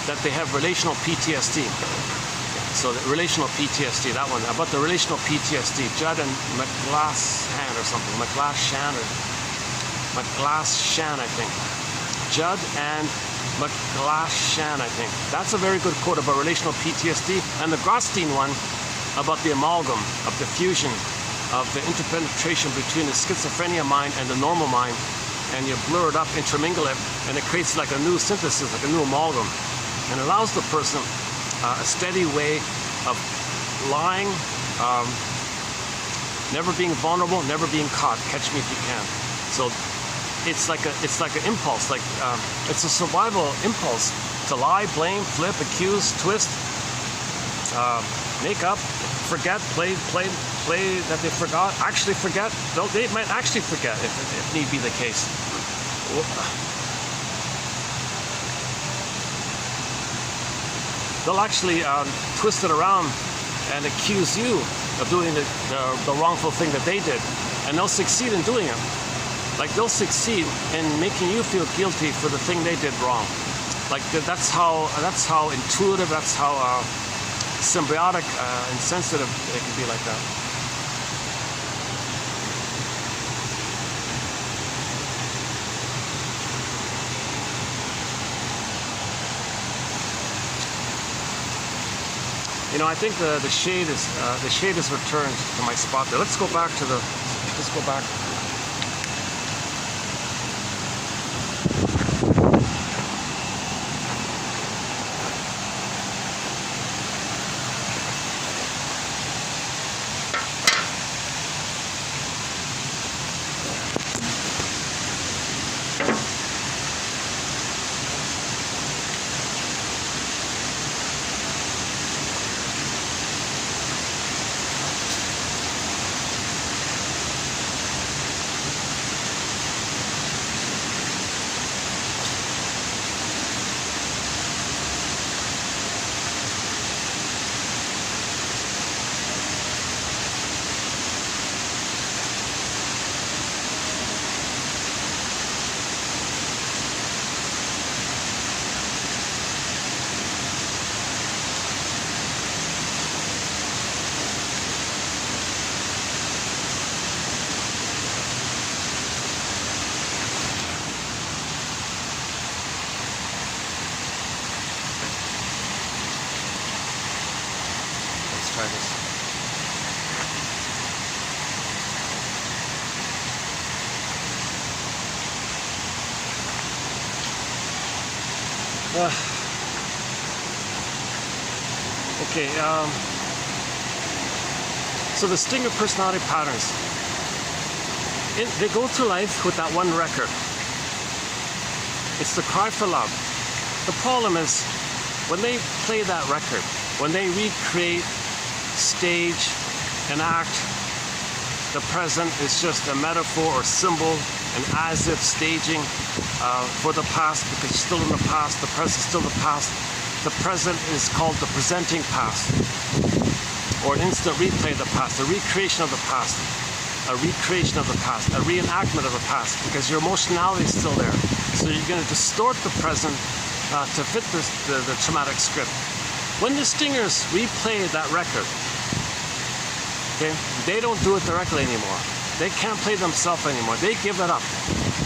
That they have relational PTSD. So the relational PTSD, that one. About the relational PTSD. Judd and McGlashan or something. McGlashan, I think. Judd and McGlashan, I think. That's a very good quote about relational PTSD. And the Grotstein one about the amalgam of the fusion of the interpenetration between the schizophrenia mind and the normal mind, and you blur it up, intermingle it, and it creates like a new synthesis, like a new amalgam, and allows the person a steady way of lying, never being vulnerable, never being caught. Catch me if you can. So it's like an impulse, like it's a survival impulse to lie, blame, flip, accuse, twist, make up, forget, play that they forgot, actually forget. They might actually forget if need be the case. They'll actually twist it around and accuse you of doing the wrongful thing that they did, and they'll succeed in doing it. Like they'll succeed in making you feel guilty for the thing they did wrong. Like that's how intuitive, that's how symbiotic and sensitive it can be like that. You know, I think the shade is returned to my spot there. Let's go back. Okay, so the stinger personality patterns, they go through life with that one record. It's the cry for love. The problem is, when they play that record, when they recreate, stage, and act, the present is just a metaphor or symbol, an as-if staging for the past, because it's still in the past. The present is still the past. The present is called the presenting past, or an instant replay of the past, a recreation of the past, a recreation of the past, a reenactment of the past, because your emotionality is still there. So you're going to distort the present to fit the traumatic script. When the stingers replay that record, okay, they don't do it directly anymore. They can't play themselves anymore. They give it up.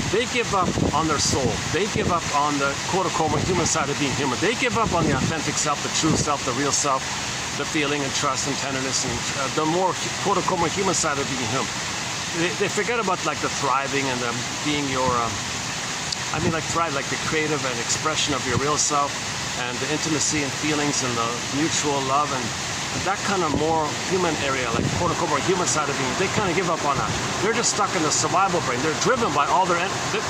They give up on their soul. They give up on the quote-unquote human side of being human. They give up on the authentic self, the true self, the real self, the feeling and trust and tenderness, and the more quote-unquote human side of being human. They forget about like the thriving and the being your, like thrive, like the creative and expression of your real self, and the intimacy and feelings and the mutual love and that kind of more human area, like quote-unquote more human side of being. They kind of give up on that. They're just stuck in the survival brain. They're driven by all the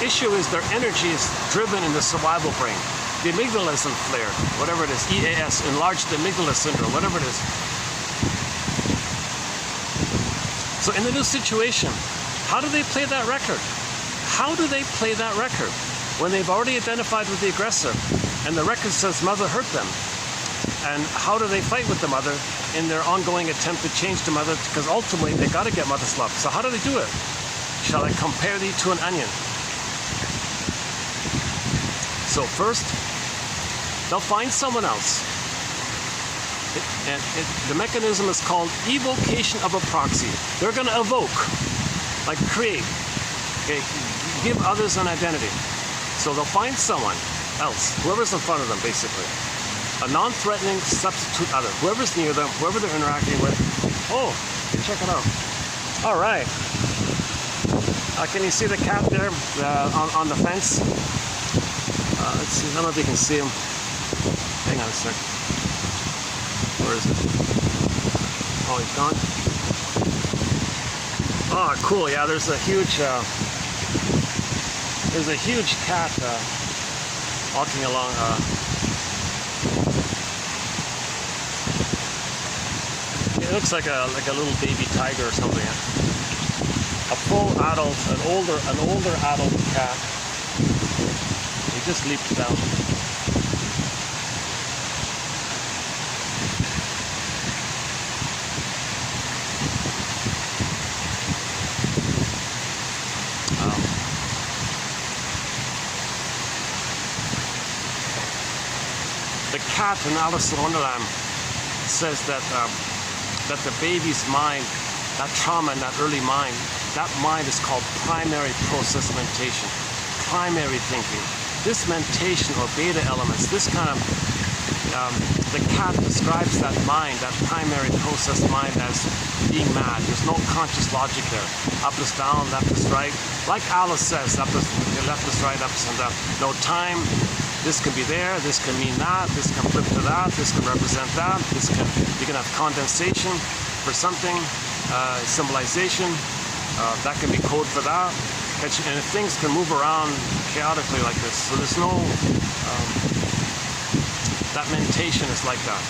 issue is their energy is driven in the survival brain. The amygdala is flared, whatever it is, EAS, enlarged amygdala syndrome, whatever it is. So in the new situation, how do they play that record? How do they play that record when they've already identified with the aggressor and the record says mother hurt them? And how do they fight with the mother in their ongoing attempt to change the mother? Because ultimately they got to get mother's love. So how do they do it? Shall I compare thee to an onion? So first, they'll find someone else. The mechanism is called evocation of a proxy. They're going to evoke, like create, okay, give others an identity. So they'll find someone else, whoever's in front of them, basically. A non-threatening substitute other, whoever's near them, whoever they're interacting with. Oh, check it out. All right. Can you see the cat there on the fence? Let's see. I don't know if you can see him. Hang on a sec. Where is it? Oh, he's gone. Oh, cool. Yeah, there's a huge cat walking along. It looks like a little baby tiger or something. A full adult, an older adult cat. He just leaped down. The cat in Alice in Wonderland says that the baby's mind, that trauma in that early mind, that mind is called primary process mentation, primary thinking. This mentation or beta elements, this kind of, the cat describes that mind, that primary process mind, as being mad. There's no conscious logic there. Up is down, left is right. Like Alice says, left is right, up is down. No time. This can be there, this can mean that, this can flip to that, this can represent that, you can have condensation for something, symbolization, that can be code for that, and things can move around chaotically like this. So there's no, that mentation is like that,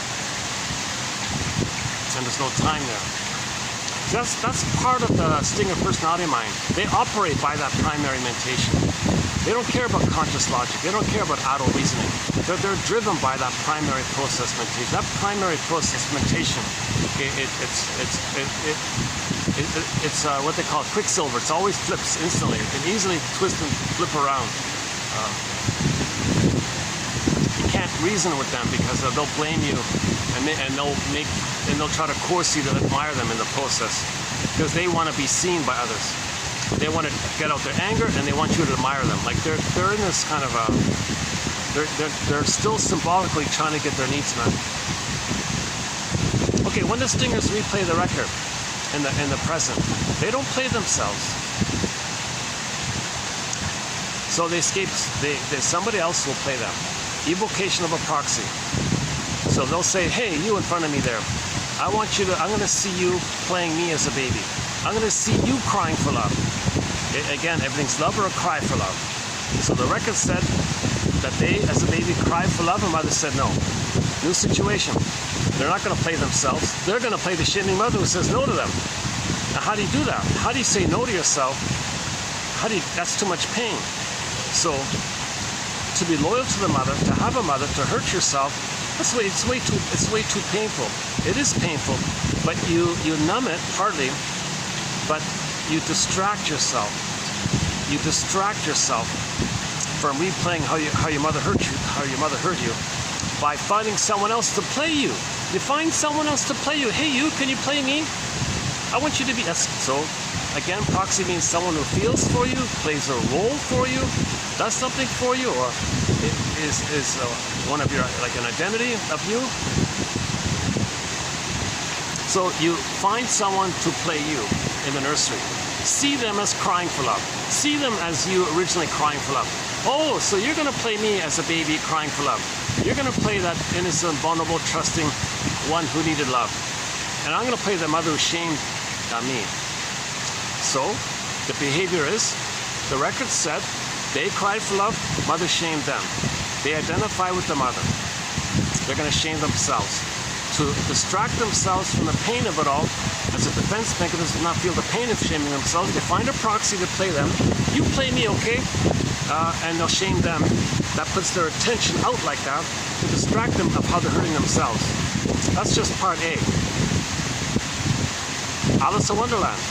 and there's no time there. That's part of the stinger personality mind. They operate by that primary mentation. They don't care about conscious logic. They don't care about adult reasoning. They're driven by that primary process mentation. That primary process mentation, it's what they call quicksilver. It always flips instantly. It can easily twist and flip around. You can't reason with them because they'll blame you, and they'll try to coerce you to admire them in the process because they want to be seen by others. They want to get out their anger, and they want you to admire them. Like they're in this kind of they're still symbolically trying to get their needs met. Okay, when the stingers replay the record in the present, they don't play themselves. So they escape. Somebody else will play them. evocation of a proxy. So they'll say, hey, you in front of me there, I'm going to see you playing me as a baby. I'm going to see you crying for love. Again, everything's love or a cry for love. So the record said that they, as a baby, cried for love, and mother said no. New situation. They're not going to play themselves. They're going to play the shaming mother who says no to them. Now, how do you do that? How do you say no to yourself? That's too much pain. So, to be loyal to the mother, to have a mother, to hurt yourself, it's way too painful. It is painful, but you numb it partly, but you distract yourself. You distract yourself from replaying how your mother hurt you, by finding someone else to play you. You find someone else to play you. Hey, you, can you play me? I want you to be. So, again, proxy means someone who feels for you, plays a role for you, does something for you, or is one of your, like an identity of you. So you find someone to play you in the nursery. See them as crying for love. See them as you originally crying for love. Oh, so you're going to play me as a baby crying for love. You're going to play that innocent, vulnerable, trusting one who needed love. And I'm going to play the mother who shamed me. So the behavior is, the record said, they cried for love, mother shamed them. They identify with the mother. They're going to shame themselves. To distract themselves from the pain of it all, as a defense mechanism, not feel the pain of shaming themselves, they find a proxy to play them. You play me, okay? And they'll shame them. That puts their attention out like that to distract them of how they're hurting themselves. That's just part A. Alice in Wonderland.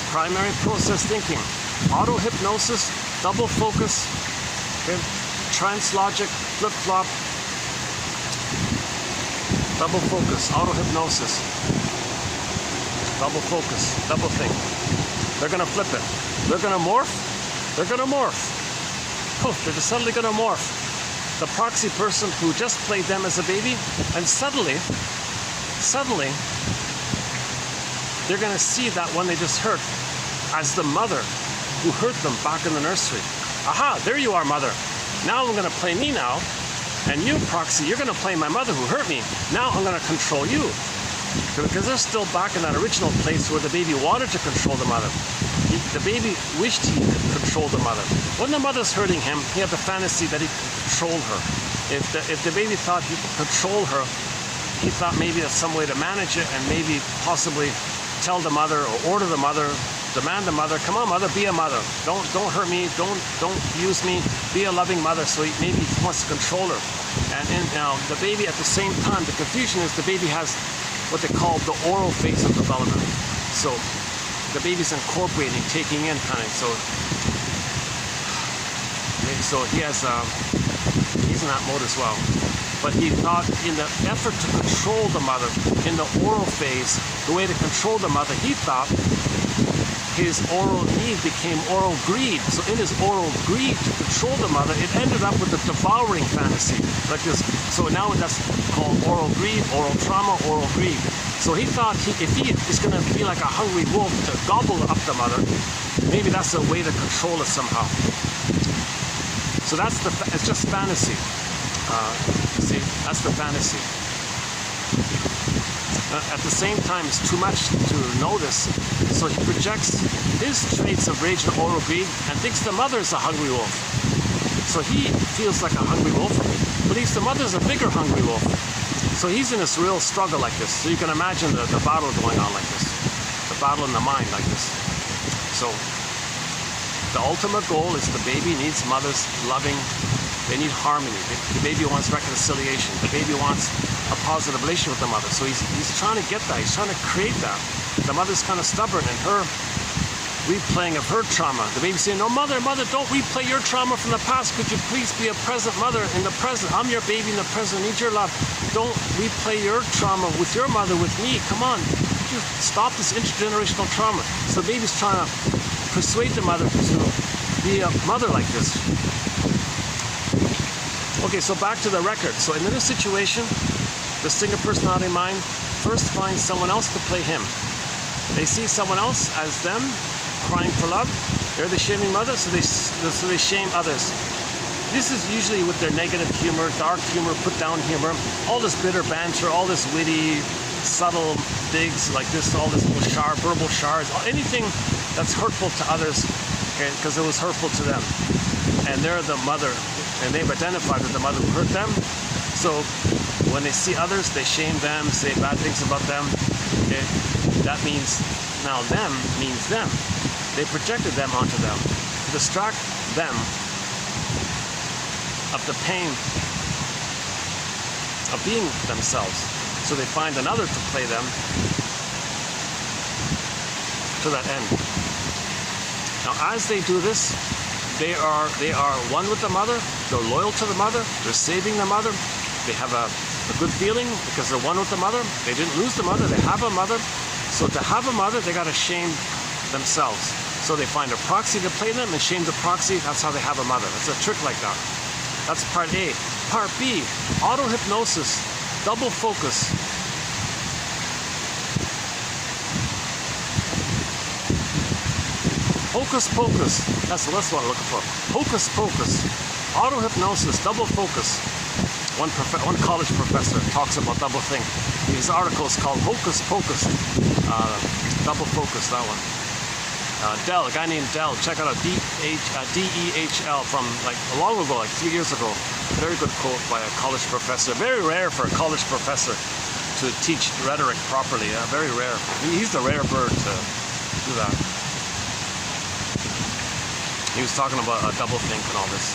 Primary process thinking. Auto-hypnosis, double focus, okay? Trans-logic, flip-flop, double focus, auto-hypnosis, double focus, double think. They're going to flip it. They're going to morph. They're going to morph. Oh, they're just suddenly going to morph. The proxy person who just played them as a baby, and suddenly, they're going to see that one they just hurt as the mother who hurt them back in the nursery. Aha, there you are, mother. Now I'm going to play me now. And you, proxy, you're going to play my mother who hurt me. Now I'm going to control you. Because they're still back in that original place where the baby wanted to control the mother. The baby wished he could control the mother. When the mother's hurting him, he had the fantasy that he could control her. If the baby thought he could control her, he thought maybe that's some way to manage it, and maybe possibly tell the mother or order the mother, demand the mother, come on mother, be a mother. Don't hurt me, don't use me, be a loving mother. So maybe he wants to control her. And now the baby at the same time, the confusion is the baby has what they call the oral phase of development. So the baby's incorporating, taking in kind of. So he's in that mode as well. But he thought in the effort to control the mother, in the oral phase, the way to control the mother, he thought his oral need became oral greed. So in his oral greed to control the mother, it ended up with a devouring fantasy. Like this. So now that's called oral greed, oral trauma, oral greed. So he thought if he is going to be like a hungry wolf to gobble up the mother, maybe that's a way to control it somehow. So it's just fantasy. See, that's the fantasy. At the same time, it's too much to notice. So he projects his traits of rage and oral greed and thinks the mother is a hungry wolf. So he feels like a hungry wolf, believes the mother is a bigger hungry wolf. So he's in this real struggle like this. So you can imagine the battle going on like this. The battle in the mind like this. So the ultimate goal is the baby needs mother's loving. They need harmony. The baby wants reconciliation. The baby wants a positive relationship with the mother. So he's trying to get that. He's trying to create that. The mother's kind of stubborn, and her replaying of her trauma. The baby's saying, no, mother, don't replay your trauma from the past. Could you please be a present mother in the present? I'm your baby in the present. I need your love. Don't replay your trauma with your mother, with me. Come on. Could you stop this intergenerational trauma? So the baby's trying to persuade the mother to be a mother like this. Okay, so back to the record. So in this situation, the single personality mind first finds someone else to play him. They see someone else as them, crying for love. They're the shaming mother, so they shame others. This is usually with their negative humor, dark humor, put down humor, all this bitter banter, all this witty, subtle digs like this, all this verbal shards, anything that's hurtful to others, okay, because it was hurtful to them. And they're the mother, and they've identified that the mother who hurt them. So when they see others, they shame them, say bad things about them. Okay? That means now them means them. They projected them onto them to distract them of the pain of being themselves. So they find another to play them to that end. Now as they do this, they are one with the mother, they're loyal to the mother, they're saving the mother, they have a good feeling because they're one with the mother, they didn't lose the mother, they have a mother. So to have a mother, they gotta shame themselves. So they find a proxy to play them and shame the proxy, that's how they have a mother. It's a trick like that. That's part A. Part B, auto-hypnosis, double focus. Hocus pocus, that's what I'm looking for. Hocus pocus, auto-hypnosis, double focus. One college professor talks about double think. His article is called Hocus Pocus, double focus, that one. Dell, a guy named Dell, check out a D-E-H-L from like a long ago, like 3 years ago. Very good quote by a college professor. Very rare for a college professor to teach rhetoric properly. Very rare. He's the rare bird to do that. He was talking about a double think and all this.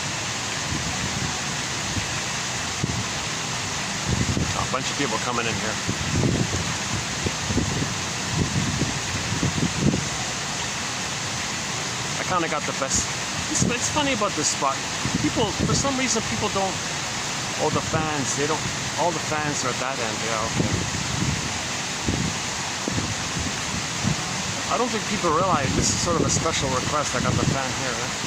A bunch of people coming in here. I kind of got the best. It's funny about this spot. People, for some reason, people don't. Oh, the fans, they don't. All the fans are at that end. Yeah, okay. I don't think people realize this is sort of a special request. I got the fan here. Right?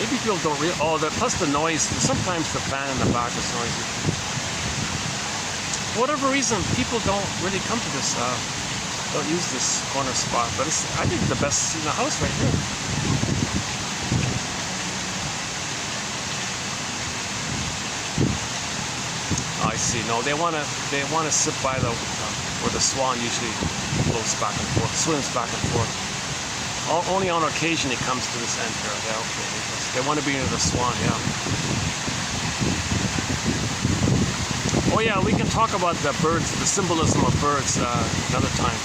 Maybe people don't realize. Oh, plus the noise. Sometimes the fan in the back is noisy. For whatever reason, people don't really come to this. Don't use this corner spot, but it's, I think, the best seat in the house right here. Oh, I see. No, they wanna sit by the where the swan usually floats back and forth, swims back and forth. Only on occasion it comes to this end here. Yeah, okay. They want to be near the swan. Yeah. Oh yeah, we can talk about the birds, the symbolism of birds another time.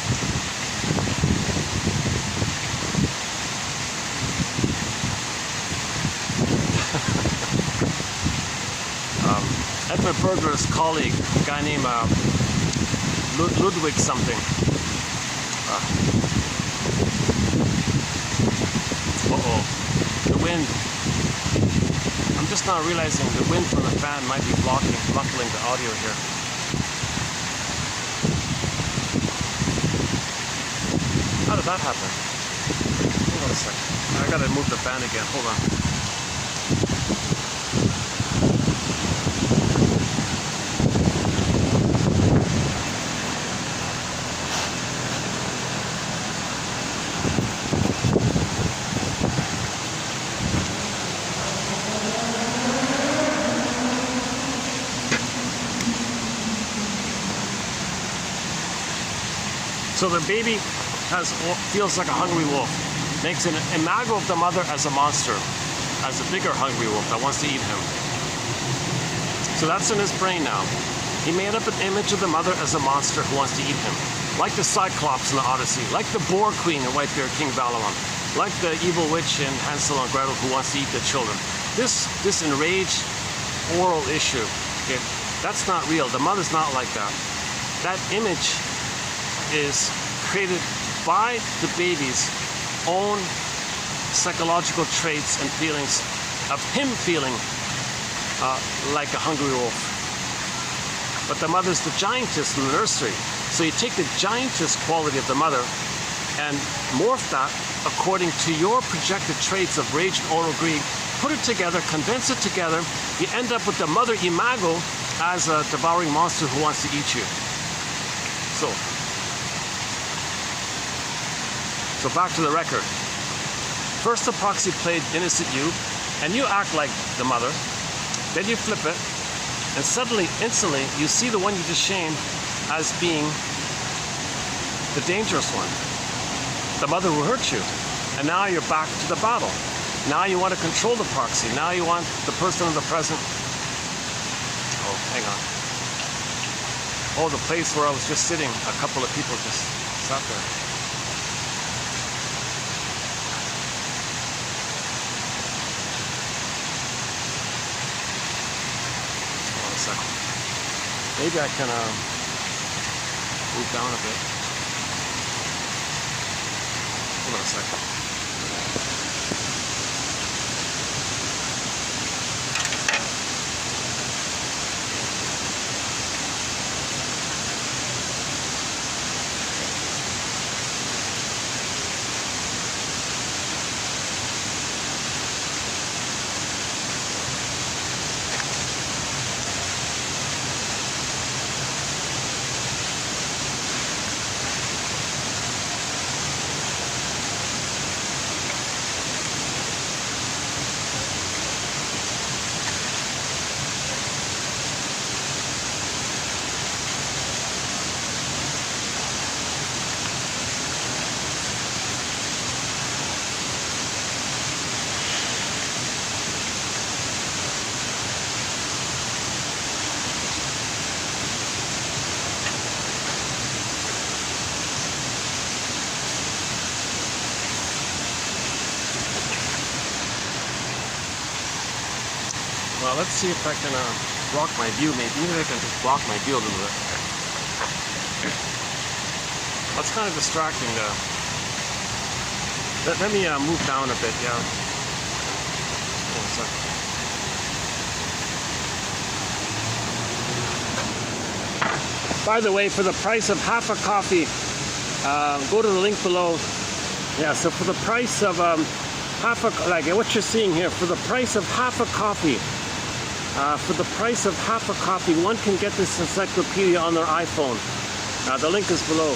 Edmund Berger's colleague, a guy named Ludwig something. Uh-oh, the wind. I'm just now realizing the wind from the fan might be muffling the audio here. How did that happen? Hold on a second. I gotta move the fan again. Hold on. So the baby feels like a hungry wolf, makes an imago of the mother as a monster, as a bigger hungry wolf that wants to eat him. So that's in his brain now. He made up an image of the mother as a monster who wants to eat him, like the Cyclops in the Odyssey, like the Boar Queen in Whitebeard King Balaam, like the evil witch in Hansel and Gretel who wants to eat the children. This enraged oral issue, okay, that's not real. The mother's not like that. That image is created by the baby's own psychological traits and feelings of him feeling like a hungry wolf. But the mother's the giantess in the nursery. So you take the giantess quality of the mother and morph that according to your projected traits of rage and oral greed, put it together, condense it together, you end up with the mother imago as a devouring monster who wants to eat you. So back to the record. First the proxy played innocent you, and you act like the mother. Then you flip it, and suddenly, instantly, you see the one you just shamed as being the dangerous one, the mother who hurt you. And now you're back to the battle. Now you want to control the proxy. Now you want the person in the present. Oh, hang on. Oh, the place where I was just sitting, a couple of people just sat there. Hold on a second. Maybe I can move down a bit. Hold on a second. Well, let's see if I can block my view. Maybe I can just block my view a little bit. That's kind of distracting. Let me move down a bit. Yeah. Hold on a second. By the way, for the price of half a coffee, go to the link below. Yeah. So for the price of half a, like what you're seeing here, for the price of half a coffee. One can get this encyclopedia on their iPhone. The link is below.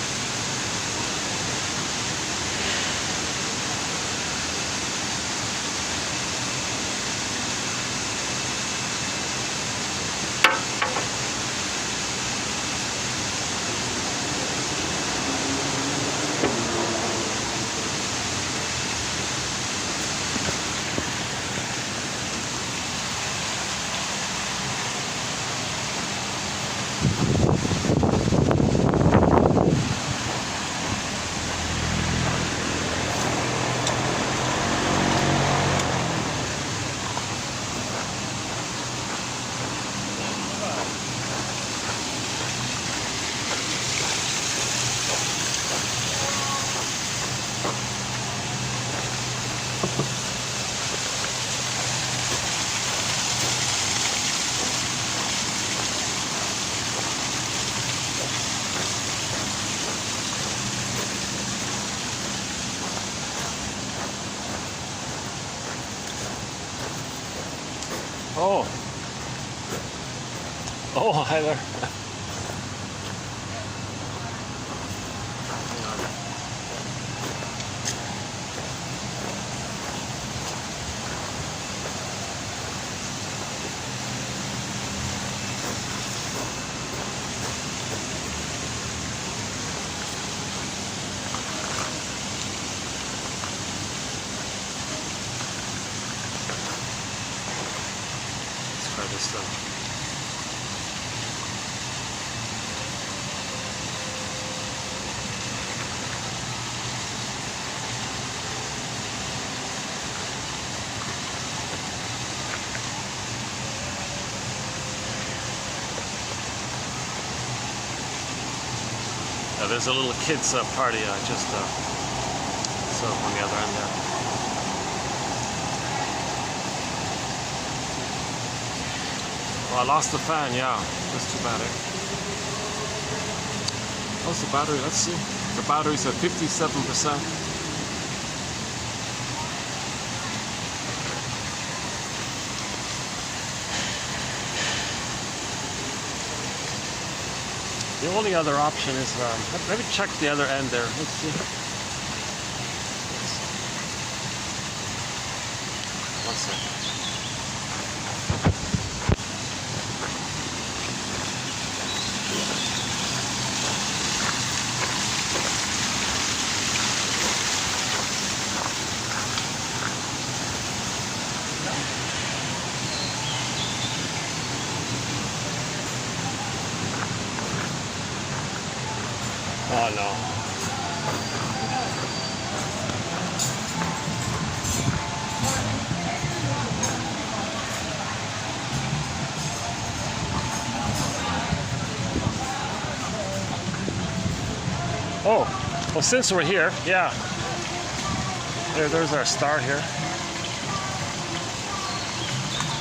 Oh. Oh, hi there. Try this stuff. There's a little kids party just so on the other end there. Well, I lost the fan, yeah. That's too bad. How's the battery? Let's see. The battery's at 57%. The only other option is, let me check the other end there. Let's see. One second. Oh no. Oh, well, since we're here, yeah. There's our star here.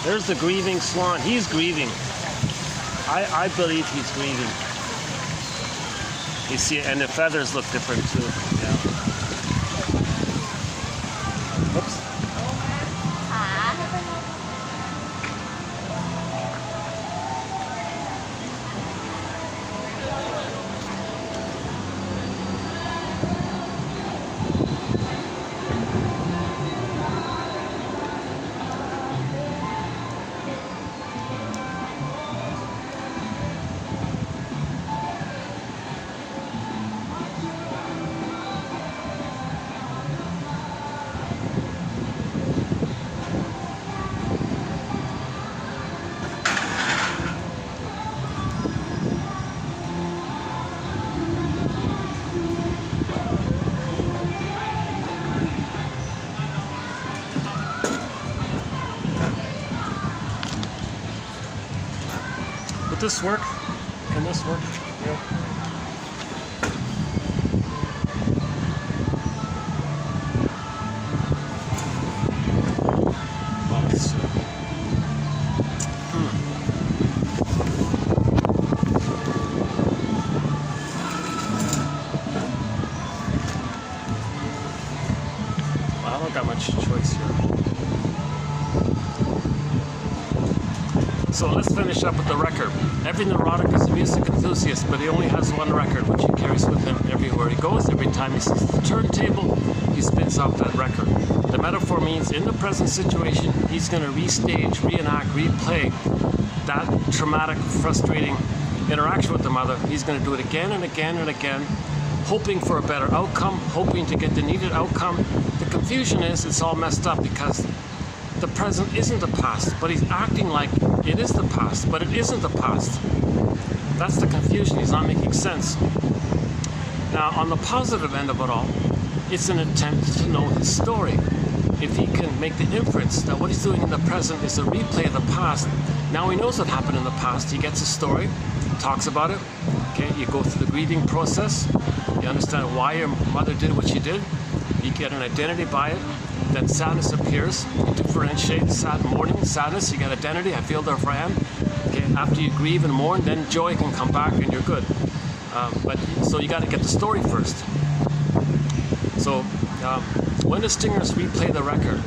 There's the grieving swan. He's grieving. I believe he's grieving. You see, and the feathers look different too. Yeah. Oops. Would this work? Can this work? Yeah. Well, let's see. Well, I don't got much choice here. So let's finish up with the record. Every neurotic is a music enthusiast, but he only has one record, which he carries with him everywhere he goes. Every time he sees the turntable, he spins off that record. The metaphor means in the present situation, he's going to restage, reenact, replay that traumatic, frustrating interaction with the mother. He's going to do it again and again and again, hoping for a better outcome, hoping to get the needed outcome. The confusion is it's all messed up because the present isn't the past, but he's acting like it is the past, but it isn't the past. That's the confusion. He's not making sense. Now, on the positive end of it all, it's an attempt to know his story. If he can make the inference that what he's doing in the present is a replay of the past, now he knows what happened in the past. He gets a story, talks about it. Okay, you go through the grieving process. You understand why your mother did what she did. You get an identity by it. Then sadness appears. You differentiate sad mourning, sadness. You get identity. I feel there for I am. Okay, after you grieve and mourn, then joy can come back and you're good. So you got to get the story first. So when the stingers replay the record,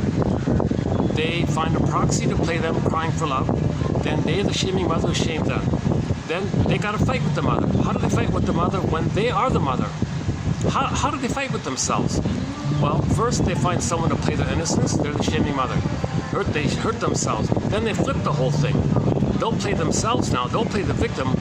they find a proxy to play them crying for love. Then they, the shaming mother, who shamed them. Then they got to fight with the mother. How do they fight with the mother when they are the mother? How do they fight with themselves? Well, first they find someone to play their innocence. They're the shaming mother. They hurt themselves. Then they flip the whole thing. They'll play themselves now. They'll play the victim.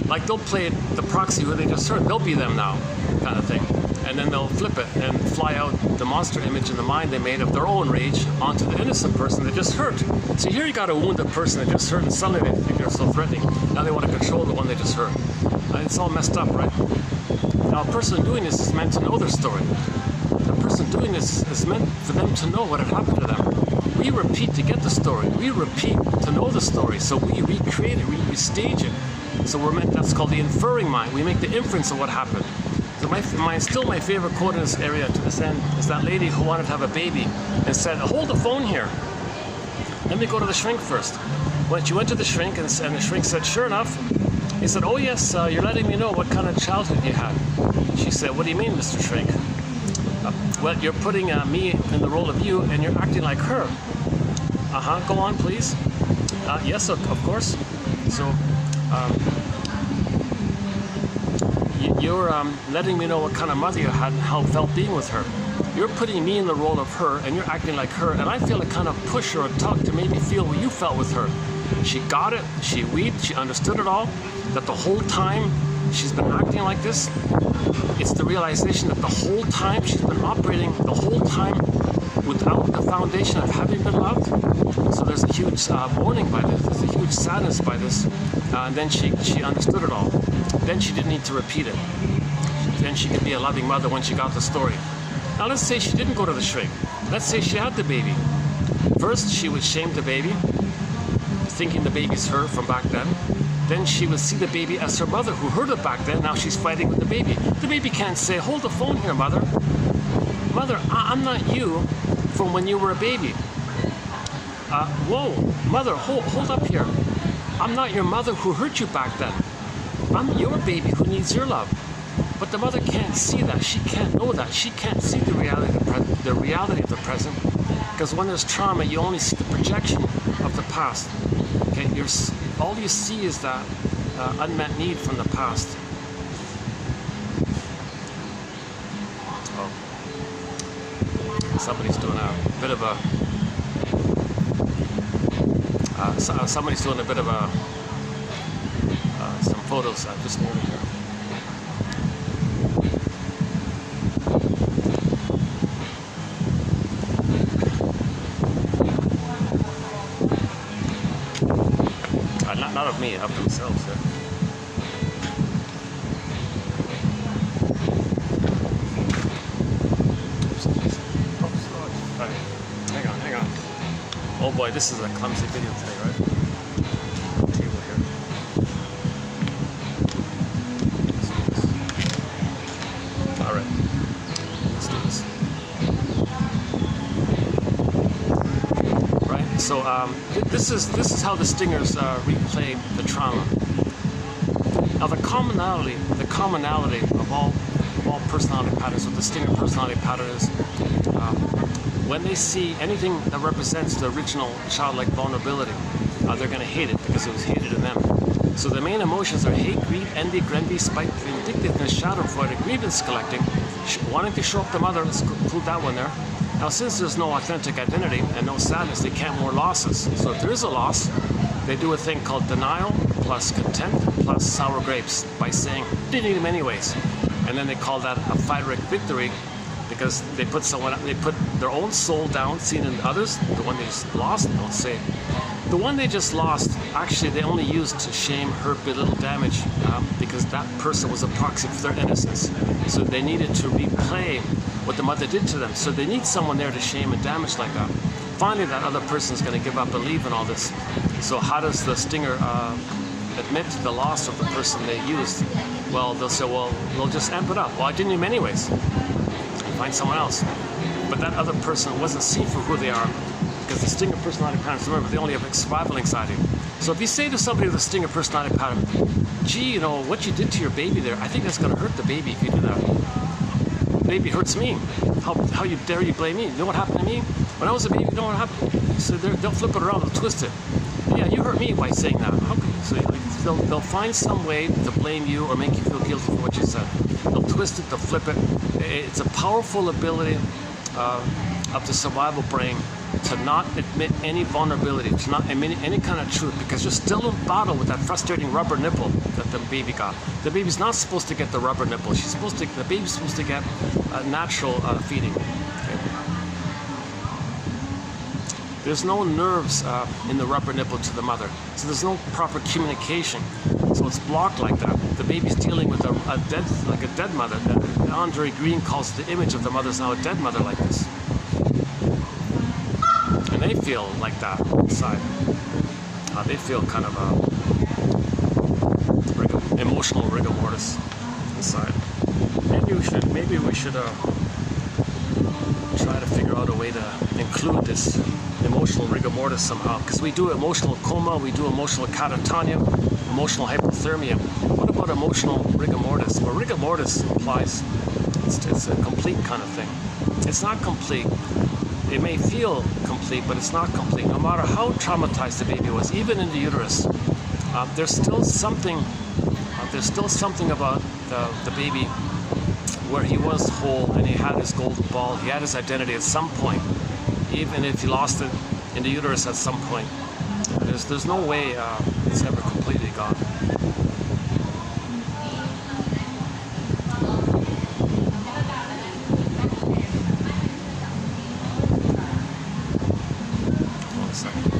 Like they'll play the proxy who they just hurt. They'll be them now, kind of thing. And then they'll flip it and fly out the monster image in the mind they made of their own rage onto the innocent person they just hurt. So here you got a wounded person that just hurt, and suddenly they think they're so threatening. Now they want to control the one they just hurt. It's all messed up, right? Now, a person doing this is meant to know their story. The person doing this is meant for them to know what had happened to them. We repeat to get the story. We repeat to know the story. So we recreate it, we restage it. So we're meant, that's called the inferring mind. We make the inference of what happened. So still my favorite quote in this area to this end is that lady who wanted to have a baby and said, hold the phone here. Let me go to the shrink first. When she went to the shrink and the shrink said, sure enough, he said, oh yes, you're letting me know what kind of childhood you had. She said, what do you mean, Mr. Shrink? Well, you're putting me in the role of you and you're acting like her. Go on, please. Yes, of course. So, You're letting me know what kind of mother you had and how it felt being with her. You're putting me in the role of her, and you're acting like her, and I feel a kind of push or a tug to maybe feel what you felt with her. She got it, she wept, she understood it all, that the whole time she's been acting like this. It's the realization that the whole time she's been operating, the whole time without the foundation of having been loved. So there's a huge mourning by this, there's a huge sadness by this, and then she understood it all. Then she didn't need to repeat it. Then she could be a loving mother when she got the story. Now let's say she didn't go to the shrink. Let's say she had the baby. First she would shame the baby, thinking the baby's her from back then. Then she would see the baby as her mother who heard it back then. Now she's fighting with the baby. The baby can't say, hold the phone here, mother. Mother, I'm not you from when you were a baby. Whoa, mother, hold up here. I'm not your mother who hurt you back then. I'm your baby who needs your love. But the mother can't see that. She can't know that. She can't see the reality of the present. Because when there's trauma, you only see the projection of the past. Okay, all you see is that unmet need from the past. Oh, somebody's doing a bit of a. Somebody's doing a bit of a. Some photos I just noted here. Not of me, of themselves. Yeah. Right. Hang on. Oh boy, this is a clumsy video today, right? Table here. All right, let's do this. Right. So this is how the stingers replay the trauma. Now the commonality of all personality patterns, what the stinger personality pattern is, when they see anything that represents the original childlike vulnerability, they're going to hate it because it was hated in them. So the main emotions are hate, greed, envy, spite, vindictiveness, schadenfreude, grievance collecting, wanting to show up the mother. Let's include that one there. Now, since there's no authentic identity and no sadness, they can't mourn losses. So if there is a loss, they do a thing called denial plus contempt plus sour grapes by saying, didn't need him anyways. And then they call that a pyrrhic victory because they put their own soul down, seen in others, the one they just lost, don't say. The one they just lost, actually, they only used to shame, hurt, belittle, damage, because that person was a proxy for their innocence. So they needed to replay what the mother did to them. So they need someone there to shame and damage like that. Finally, that other person is going to give up and leave in all this. So how does the stinger admit to the loss of the person they used? Well, they'll say, well, they'll just amp it up. Well, I didn't need him anyways. Find someone else. But that other person wasn't seen for who they are. Because the stinger personality patterns, remember, they only have survival anxiety. So if you say to somebody with a stinger personality pattern, gee, you know, what you did to your baby there, I think that's going to hurt the baby if you do that. The baby hurts me. How you dare you blame me? You know what happened to me? When I was a baby, you know what happened? So they'll flip it around, they'll twist it. Yeah, you hurt me by saying that. How can, so they'll find some way to blame you or make you feel guilty for what you said. They'll twist it, they'll flip it. It's a powerful ability of the survival brain to not admit any vulnerability, to not admit any kind of truth, because you're still in battle with that frustrating rubber nipple that the baby got. The baby's not supposed to get the rubber nipple. The baby's supposed to get natural feeding. Okay? There's no nerves in the rubber nipple to the mother, so there's no proper communication. So it's blocked like that. The baby's dealing with a dead mother. Andre Green calls the image of the mother is now a dead mother like this. And they feel like that inside. They feel kind of emotional rigor mortis inside. Maybe we should try to figure out a way to include this emotional rigor mortis somehow, because we do emotional coma, we do emotional catatonia, emotional hypothermia. What about emotional rigor mortis? Well, rigor mortis implies it's a complete kind of thing. It's not complete. It may feel complete, but it's not complete. No matter how traumatized the baby was, even in the uterus, there's still something about the baby, where he was whole and he had his golden ball, he had his identity at some point, even if he lost it in the uterus at some point. There's no way it's ever completely gone. One second.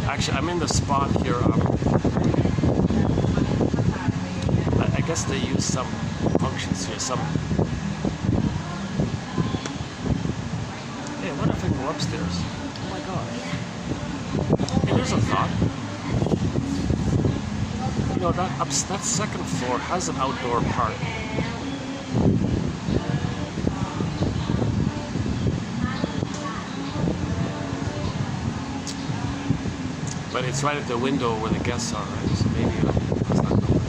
Actually, I'm in the spot here. I guess they use some functions here. Hey, what if I go upstairs? Oh my God. Hey, there's a thought. You know, that second floor has an outdoor park. But it's right at the window where the guests are, right? So maybe it's not good.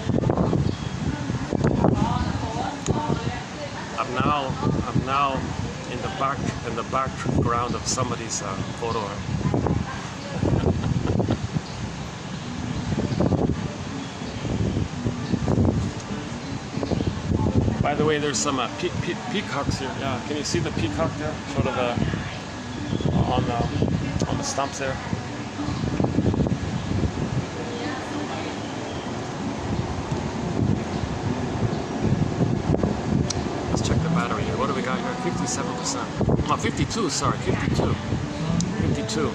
I'm now in the background of somebody's photo. By the way, there's some peacocks here. Yeah, can you see the peacock there? Sort of on the stumps there. Let's check the battery here. What do we got here? 57%. Oh, 52. Sorry, 52. 52.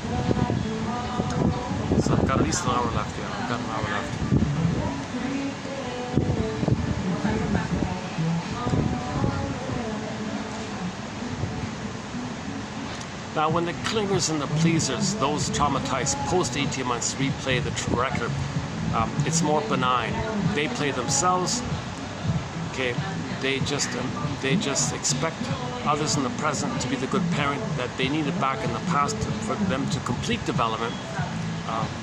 So I've got at least an hour left. Yeah, I've got an hour left. Now, when the clingers and the pleasers, those traumatized post 18 months, replay the record, it's more benign. They play themselves. Okay, they just expect others in the present to be the good parent that they needed back in the past for them to complete development.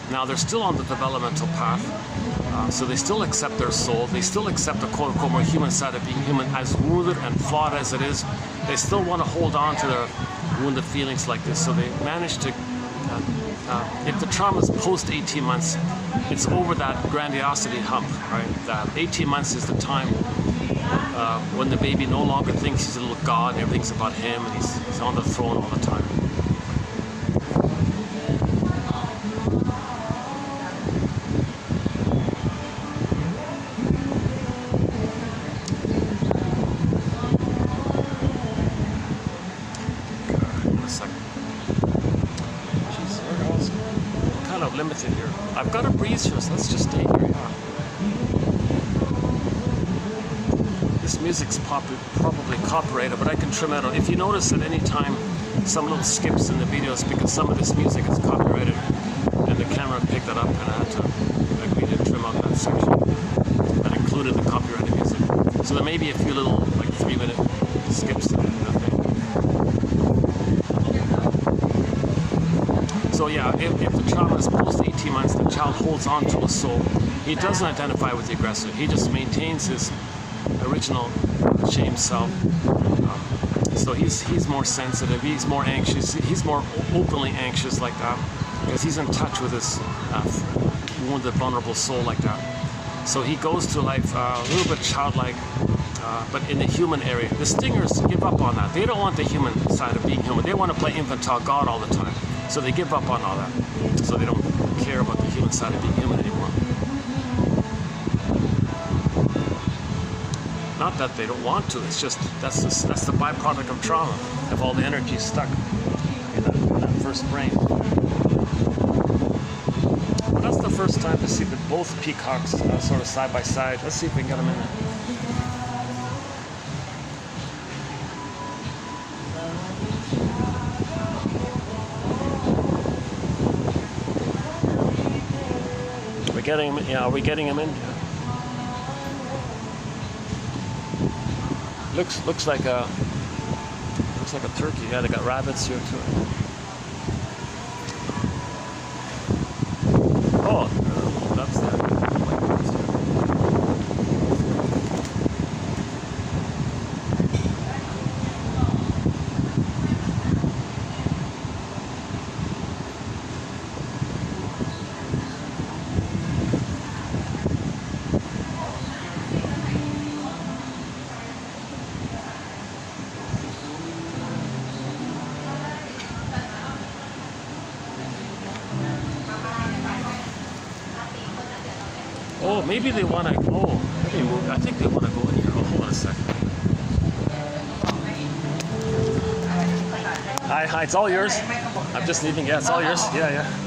Now they're still on the developmental path, so they still accept their soul. They still accept the quote-unquote more human side of being human, as wounded and flawed as it is. They still want to hold on to their wounded feelings like this. So they manage to, if the trauma is post 18 months, it's over that grandiosity hump, right? 18 months is the time when the baby no longer thinks he's a little god and everything's about him and he's on the throne all the time. Limited here. I've got a breeze here, so let's just stay here. Yeah. This music's probably copyrighted, but I can trim it out. If you notice at any time some little skips in the videos, because some of this music is copyrighted and the camera picked it up, and I had to agree to trim out that section that included the copyrighted music. So there may be a few little like 3-minute skips in that thing. So yeah, if the trauma is post 18 months, the child holds on to a soul. He doesn't identify with the aggressor. He just maintains his original shame self. So he's more sensitive. He's more anxious. He's more openly anxious like that because he's in touch with his wounded, vulnerable soul like that. So he goes through life a little bit childlike, but in the human area. The stingers give up on that. They don't want the human side of being human. They want to play infantile God all the time. So they give up on all that. So they don't care about the human side of being human anymore. Not that they don't want to, it's just that's the byproduct of trauma, of all the energy stuck in that first brain. But that's the first time to see both peacocks sort of side by side. Let's see if we can get them in there. Getting him, yeah, are we getting him in? Looks like a turkey. Yeah, they got rabbits here too. Oh, that's there. Oh, maybe they want to. Oh, maybe move. I think they want to go in here. Oh, hold on a second. Hi, it's all yours. I'm just leaving. Yeah, it's all yours. Yeah, yeah.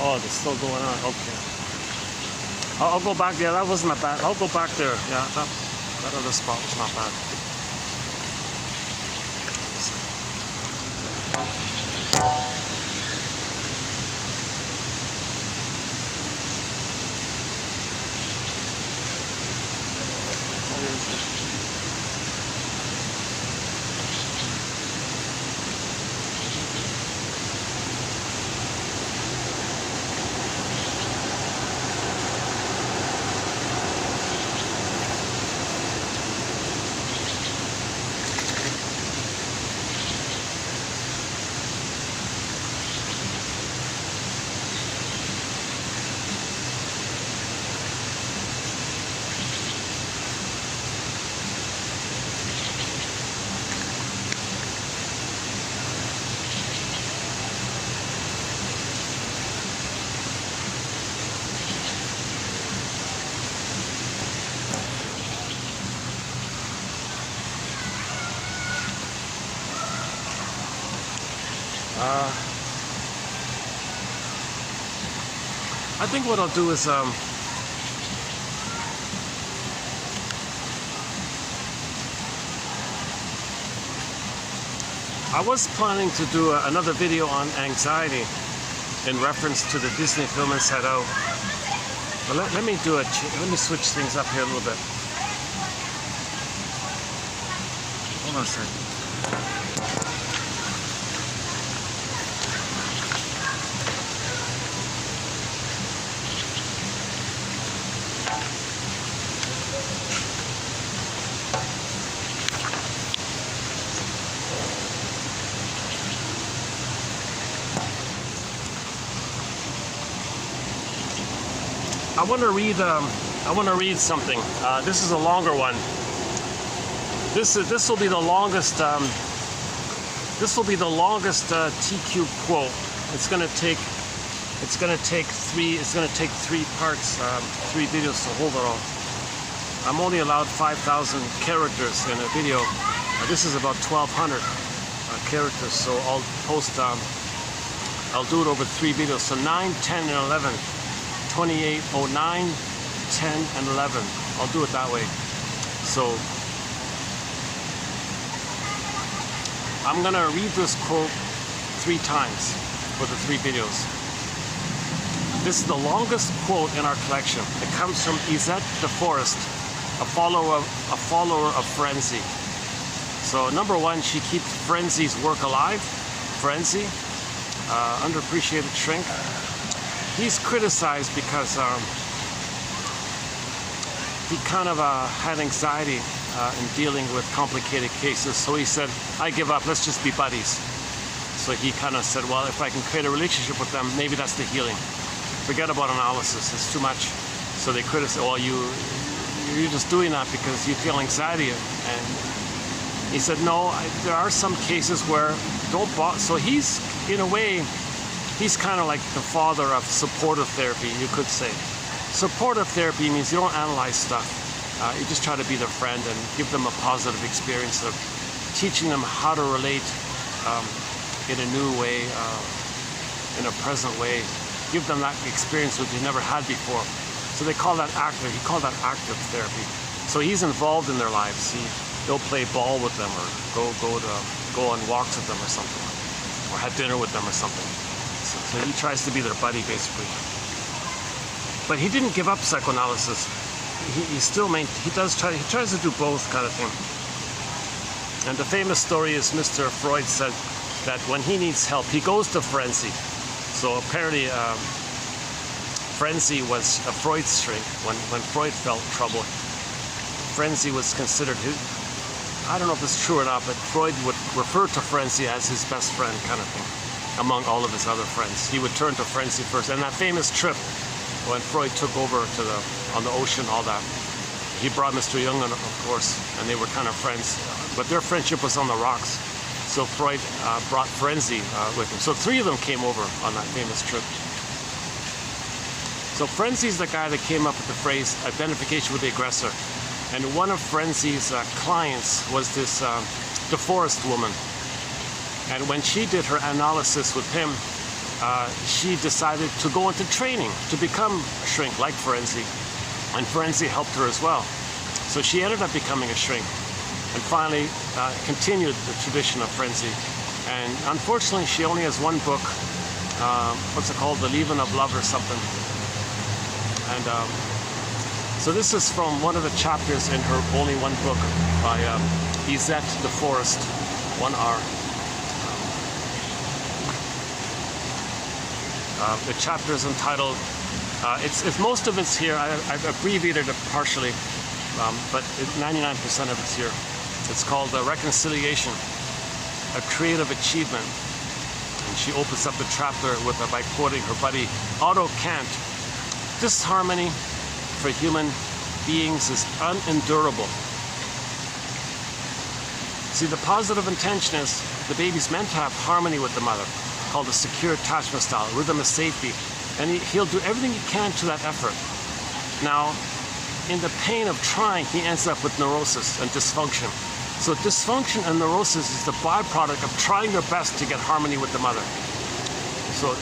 Oh, it's still going on. Okay. I'll go back there. That wasn't that bad. I'll go back there. Yeah, that other spot was not bad. I think what I'll do is I was planning to do another video on anxiety in reference to the Disney film Inside Out. But let me do let me switch things up here a little bit. Hold on a second. I want to read something. This is a longer one. This will be the longest. This will be the longest TQ quote. It's going to take three parts, 3 videos to hold it all. I'm only allowed 5,000 characters in a video. This is about 1,200 characters, so I'll post. I'll do it over 3 videos. So 9, 10, and 11. 28, 09, 10, and 11. I'll do it that way. So I'm gonna read this quote 3 times for the 3 videos. This is the longest quote in our collection. It comes from Izette DeForest, a follower of Frenzy. So number 1, she keeps Frenzy's work alive. Frenzy, underappreciated shrink. He's criticized because he kind of had anxiety in dealing with complicated cases. So he said, I give up, let's just be buddies. So he kind of said, well, if I can create a relationship with them, maybe that's the healing. Forget about analysis, it's too much. So they criticize, well, you're just doing that because you feel anxiety. And he said, no, there are some cases where don't bother. So he's, in a way, he's kind of like the father of supportive therapy, you could say. Supportive therapy means you don't analyze stuff. You just try to be their friend and give them a positive experience of teaching them how to relate in a new way, in a present way, give them that experience which they never had before. So they call that active. He called that active therapy. So he's involved in their lives. He'll play ball with them, or go on walks with them, or something, or have dinner with them, or something. So he tries to be their buddy, basically. But he didn't give up psychoanalysis. He tries to do both, kind of thing. And the famous story is Mr. Freud said that when he needs help, he goes to frenzy. So apparently, frenzy was a Freud's shrink. When Freud felt trouble, frenzy was considered his. I don't know if it's true or not, but Freud would refer to frenzy as his best friend, kind of thing, among all of his other friends. He would turn to frenzy first. And that famous trip when Freud took over on the ocean, all that, he brought Mr. Jung, of course, and they were kind of friends. But their friendship was on the rocks. So Freud brought frenzy with him. So 3 of them came over on that famous trip. So Frenzy's the guy that came up with the phrase identification with the aggressor. And one of Frenzy's clients was this DeForest woman. And when she did her analysis with him, she decided to go into training to become a shrink like Frenzy. And Frenzy helped her as well. So she ended up becoming a shrink. And finally continued the tradition of Frenzy. And unfortunately, she only has one book. What's it called? The Leaven of Love or something. And so this is from one of the chapters in her only one book by Izette DeForest, 1R. The chapter is entitled, it's most of it's here. I've abbreviated it partially, but 99% of it's here. It's called Reconciliation, a Creative Achievement. And she opens up the chapter by quoting her buddy Otto Kant. Disharmony for human beings is unendurable. See, the positive intention is the baby's meant to have harmony with the mother, called the secure attachment style, rhythm of safety. And he'll do everything he can to that effort. Now, in the pain of trying, he ends up with neurosis and dysfunction. So dysfunction and neurosis is the byproduct of trying your best to get harmony with the mother. So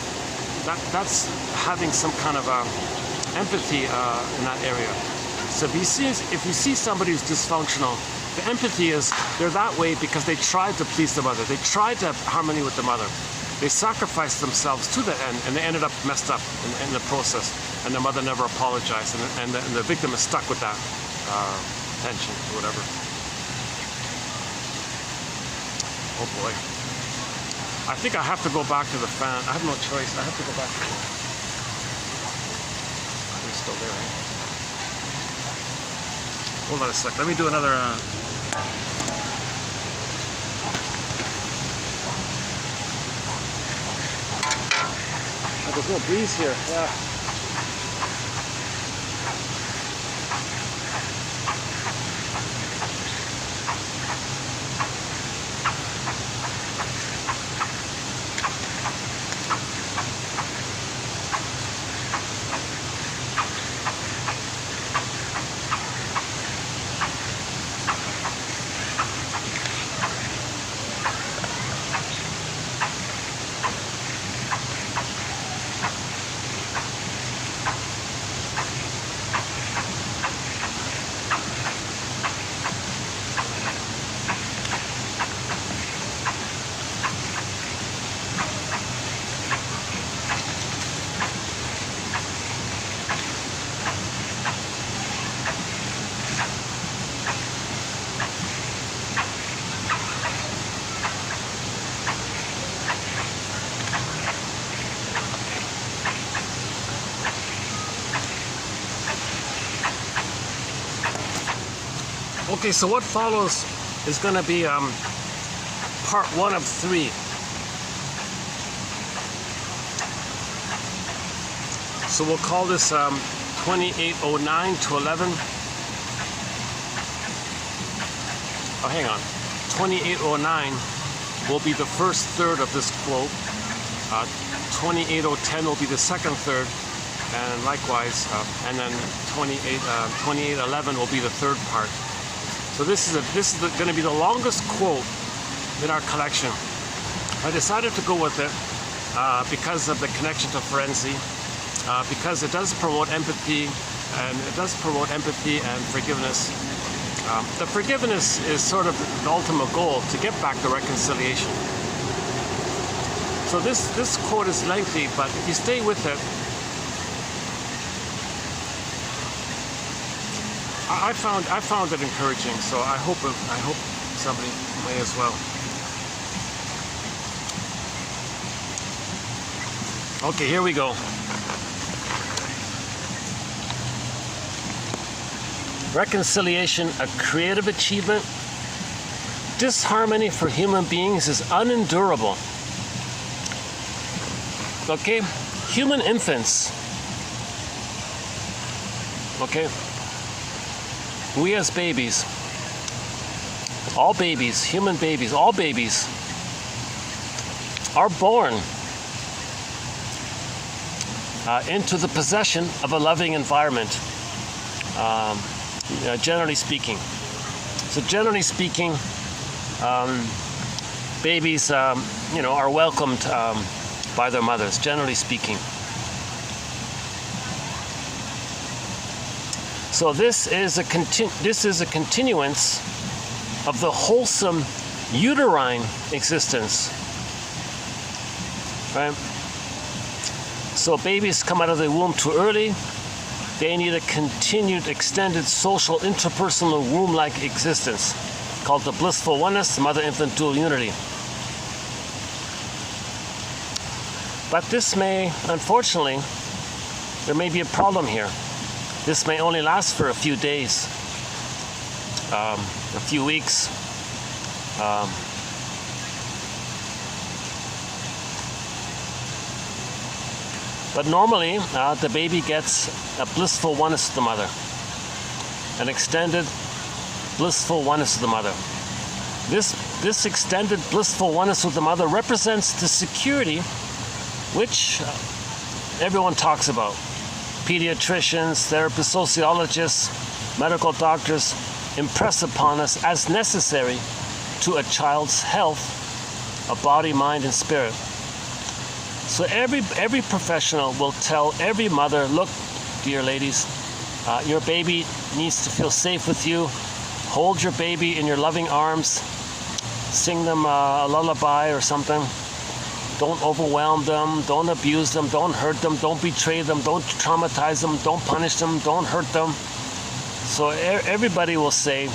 that's having some kind of empathy in that area. So if you see somebody who's dysfunctional, the empathy is they're that way because they tried to please the mother. They tried to have harmony with the mother. They sacrificed themselves to the end, and they ended up messed up in the process. And the mother never apologized, and the victim is stuck with that tension or whatever. Oh boy. I think I have to go back to the fan. I have no choice. I have to go back to it. It's still there, right? Hold on a sec. Let me do another... There's no breeze here. Yeah. Okay, so what follows is going to be part 1 of 3. So we'll call this 2809 to 11. Oh, hang on. 2809 will be the first third of this quote. 28010 will be the second third, and likewise, and then 2811 will be the third part. So this is going to be the longest quote in our collection. I decided to go with it because of the connection to frenzy, because it does promote empathy, and forgiveness. The forgiveness is sort of the ultimate goal, to get back to reconciliation. So this quote is lengthy, but if you stay with it, I found it encouraging. So I hope somebody may as well. Okay, here we go. Reconciliation, a creative achievement. Disharmony for human beings is unendurable. Okay, human infants. Okay, we as babies, all babies, human babies, all babies are born into the possession of a loving environment, generally speaking. So generally speaking, babies, are welcomed by their mothers, generally speaking. So this is a continuance of the wholesome uterine existence, right? So babies come out of the womb too early. They need a continued, extended social, interpersonal womb-like existence called the blissful oneness, the mother-infant dual unity. But this may, unfortunately, there may be a problem here. This may only last for a few days, a few weeks. But normally, the baby gets a blissful oneness with the mother, an extended blissful oneness with the mother. This extended blissful oneness with the mother represents the security which everyone talks about. Pediatricians, therapists, sociologists, medical doctors impress upon us as necessary to a child's health of body, mind, and spirit. So every professional will tell every mother, look, dear ladies, your baby needs to feel safe with you. Hold your baby in your loving arms. Sing them a lullaby or something. Don't overwhelm them. Don't abuse them. Don't hurt them. Don't betray them. Don't traumatize them. Don't punish them. Don't hurt them. So everybody will say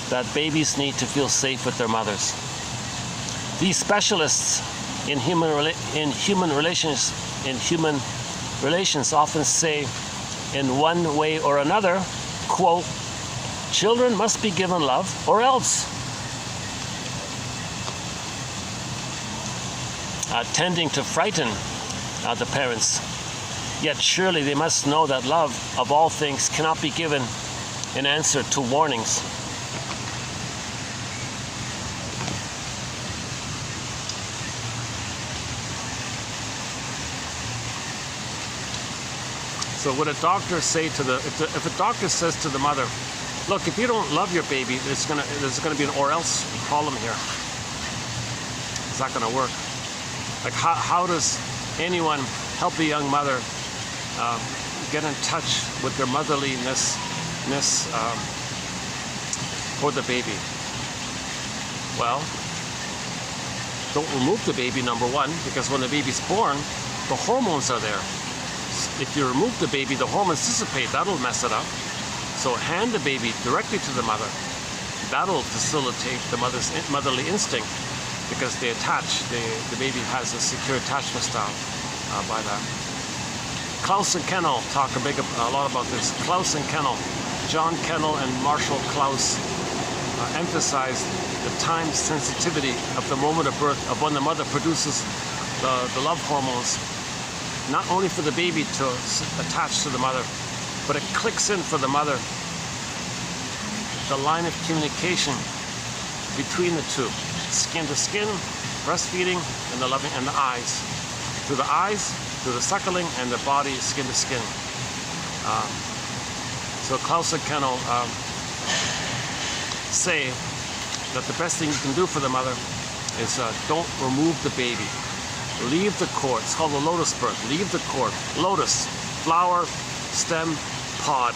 that babies need to feel safe with their mothers. These specialists in human relations often say, in one way or another, quote, children must be given love or else. Tending to frighten the parents. Yet surely they must know that love of all things cannot be given in answer to warnings. So would a doctor say to if a doctor says to the mother, look, if you don't love your baby, there's gonna be an or else problem here. It's not gonna work. Like how does anyone help a young mother get in touch with their motherliness for the baby? Well, don't remove the baby, number one, because when the baby's born, the hormones are there. If you remove the baby, the hormones dissipate. That'll mess it up. So hand the baby directly to the mother. That'll facilitate the mother's motherly instinct, because they attach. The baby has a secure attachment style by that. Klaus and Kennel talk a lot about this. Klaus and Kennel, John Kennel and Marshall Klaus emphasized the time sensitivity of the moment of birth, of when the mother produces the love hormones, not only for the baby to attach to the mother, but it clicks in for the mother, the line of communication between the two, skin to skin, breastfeeding, and the loving, and the eyes. Through the eyes, through the suckling, and the body, skin to skin. So Klaus and Kennel say that the best thing you can do for the mother is don't remove the baby. Leave the cord. It's called the lotus birth. Leave the cord. Lotus, flower, stem, pod,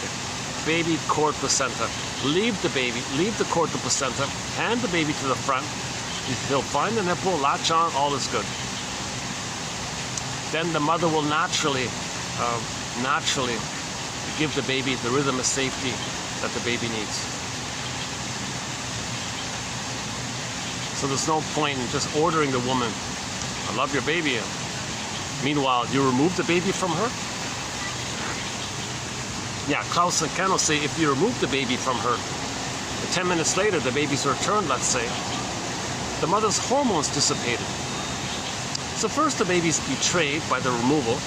baby, cord, placenta. Leave the baby, leave the cord to placenta, hand the baby to the front. He'll find the nipple, latch on, all is good. Then the mother will naturally give the baby the rhythm of safety that the baby needs. So there's no point in just ordering the woman, I love your baby. Meanwhile, you remove the baby from her? Yeah, Klaus and Ken will say if you remove the baby from her, 10 minutes later the baby's returned, let's say, the mother's hormones dissipated. So first the baby's betrayed by the removal.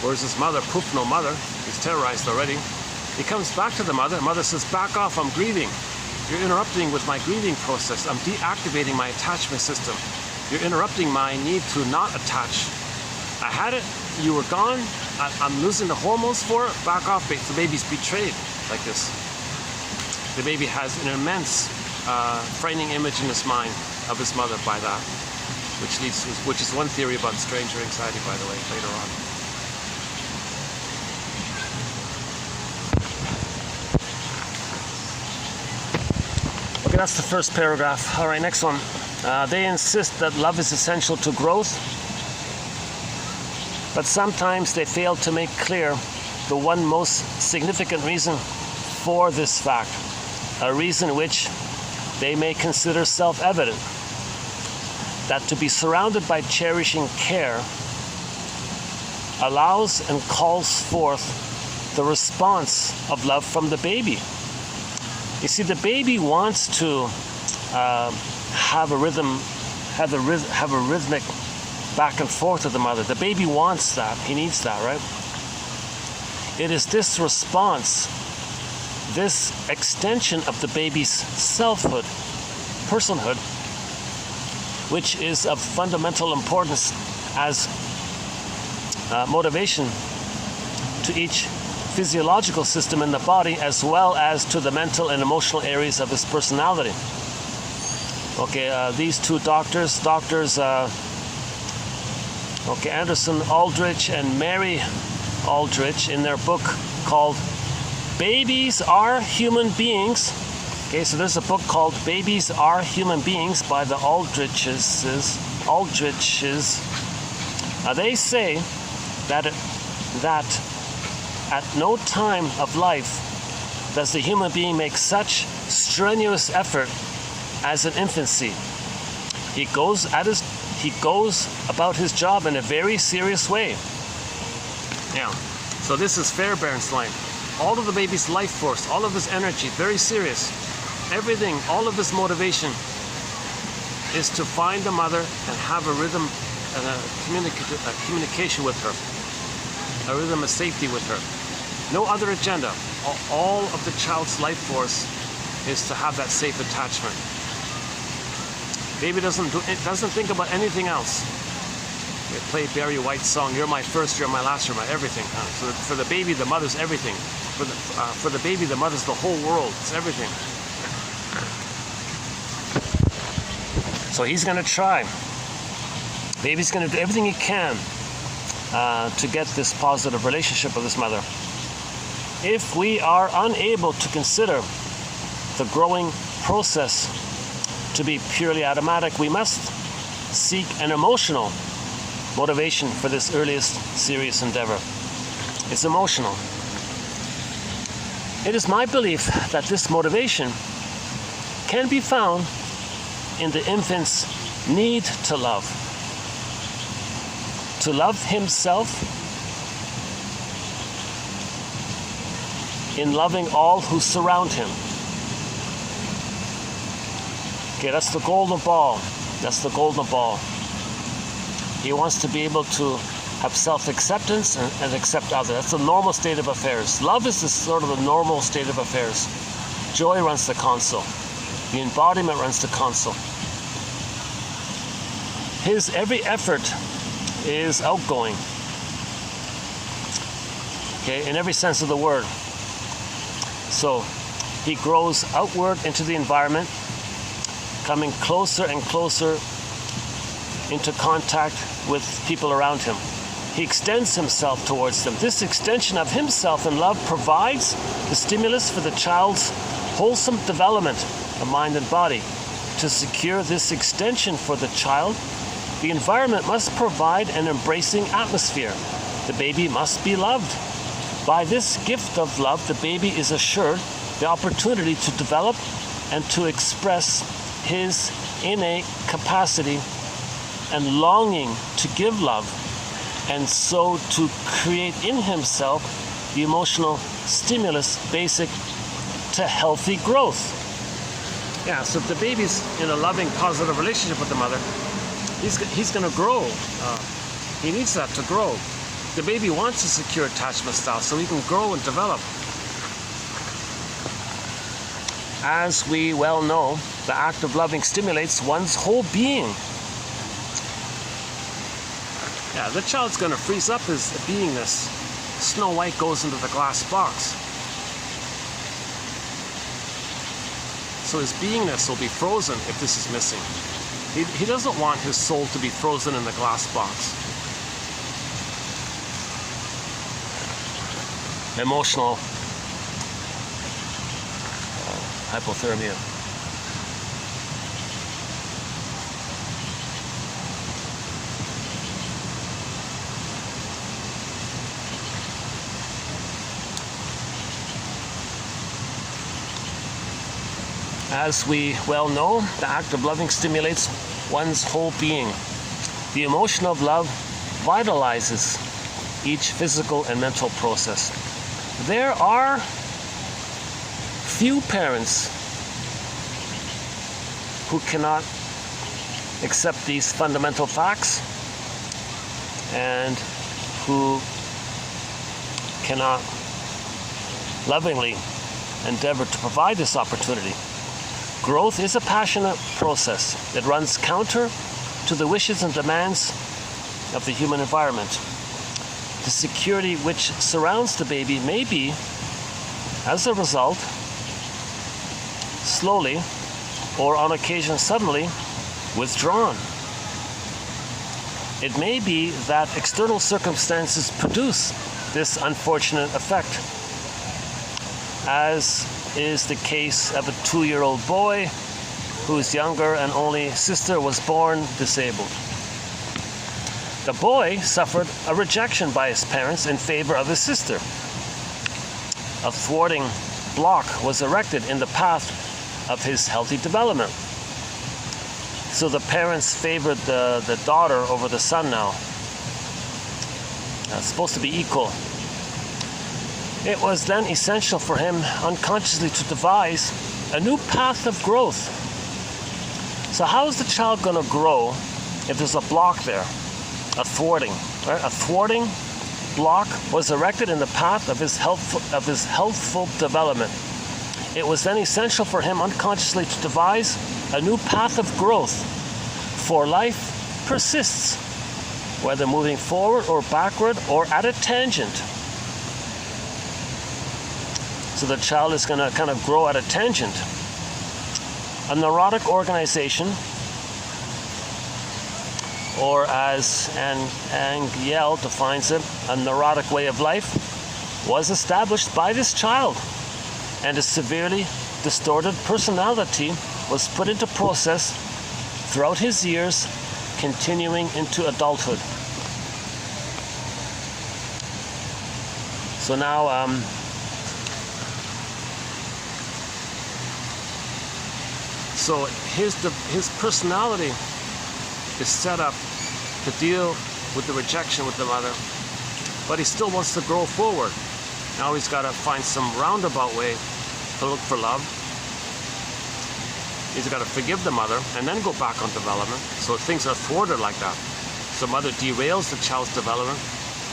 Whereas his mother, poof, no mother, he's terrorized already. He comes back to the mother. Mother says, back off, I'm grieving. You're interrupting with my grieving process. I'm deactivating my attachment system. You're interrupting my need to not attach. I had it, you were gone, I'm losing the hormones for it, back off, the baby's betrayed like this. The baby has an immense frightening image in his mind of his mother by that, which is one theory about stranger anxiety, by the way, later on. Okay, that's the first paragraph. All right, next one. They insist that love is essential to growth, but sometimes they fail to make clear the one most significant reason for this fact, a reason which they may consider self-evident, that to be surrounded by cherishing care allows and calls forth the response of love from the baby. You see, the baby wants to have a rhythmic back and forth with the mother. The baby wants that. He needs that, right? It is this response, this extension of the baby's selfhood, personhood, which is of fundamental importance as motivation to each physiological system in the body, as well as to the mental and emotional areas of his personality. Okay, these two doctors, Anderson Aldrich and Mary Aldrich, in their book called Babies Are Human Beings. Okay, so there's a book called Babies Are Human Beings by the Aldriches. They say that at no time of life does the human being make such strenuous effort as in infancy. He goes about his job in a very serious way. Yeah, so this is Fairbairn's line. All of the baby's life force, all of his energy, very serious. Everything, all of his motivation is to find the mother and have a rhythm and a communication with her. A rhythm of safety with her. No other agenda. All of the child's life force is to have that safe attachment. Baby doesn't think about anything else. They play Barry White's song, "You're my first, you're my last, you're my everything." So for the baby, the mother's everything. For the baby, the mother's the whole world. It's everything. So he's going to try. Baby's going to do everything he can to get this positive relationship with his mother. If we are unable to consider the growing process to be purely automatic, we must seek an emotional motivation for this earliest serious endeavor. It's emotional. It is my belief that this motivation can be found in the infant's need to love himself, in loving all who surround him. Okay, that's the golden ball. That's the golden ball. He wants to be able to have self-acceptance and accept others. That's the normal state of affairs. Love is sort of the normal state of affairs. Joy runs the console. The embodiment runs the console. His every effort is outgoing. Okay, in every sense of the word. So He grows outward into the environment, coming closer and closer into contact with people around him. He extends himself towards them. This extension of himself in love provides the stimulus for the child's wholesome development of mind and body. To secure this extension for the child, the environment must provide an embracing atmosphere. The baby must be loved. By this gift of love, the baby is assured the opportunity to develop and to express his innate capacity and longing to give love, and so to create in himself the emotional stimulus basic to healthy growth. Yeah, so if the baby's in a loving, positive relationship with the mother, he's going to grow. He needs that to grow. The baby wants a secure attachment style so he can grow and develop. As we well know, the act of loving stimulates one's whole being. Yeah, the child's going to freeze up his beingness. Snow White goes into the glass box. So his beingness will be frozen if this is missing. He doesn't want his soul to be frozen in the glass box. Emotional hypothermia. As we well know, the act of loving stimulates one's whole being. The emotion of love vitalizes each physical and mental process. There are few parents who cannot accept these fundamental facts and who cannot lovingly endeavor to provide this opportunity. Growth is a passionate process. It runs counter to the wishes and demands of the human environment. The security which surrounds the baby may be, as a result, slowly or on occasion suddenly withdrawn. It may be that external circumstances produce this unfortunate effect, as is the case of a 2-year-old boy whose younger and only sister was born disabled. The boy suffered a rejection by his parents in favor of his sister. A thwarting block was erected in the path of his healthy development. So the parents favored the daughter over the son now. It's supposed to be equal. It was then essential for him unconsciously to devise a new path of growth. So how is the child going to grow if there's a block there? A thwarting. Right? A thwarting block was erected in the path of his healthful development. It was then essential for him unconsciously to devise a new path of growth. For life persists, whether moving forward or backward or at a tangent. So the child is going to kind of grow at a tangent. A neurotic organization, or as Angel defines it, a neurotic way of life, was established by this child, and a severely distorted personality was put into process throughout his years, continuing into adulthood. So now, so his personality is set up to deal with the rejection with the mother, but he still wants to grow forward. Now he's got to find some roundabout way to look for love. He's got to forgive the mother and then go back on development. So things are thwarted like that. So mother derails the child's development.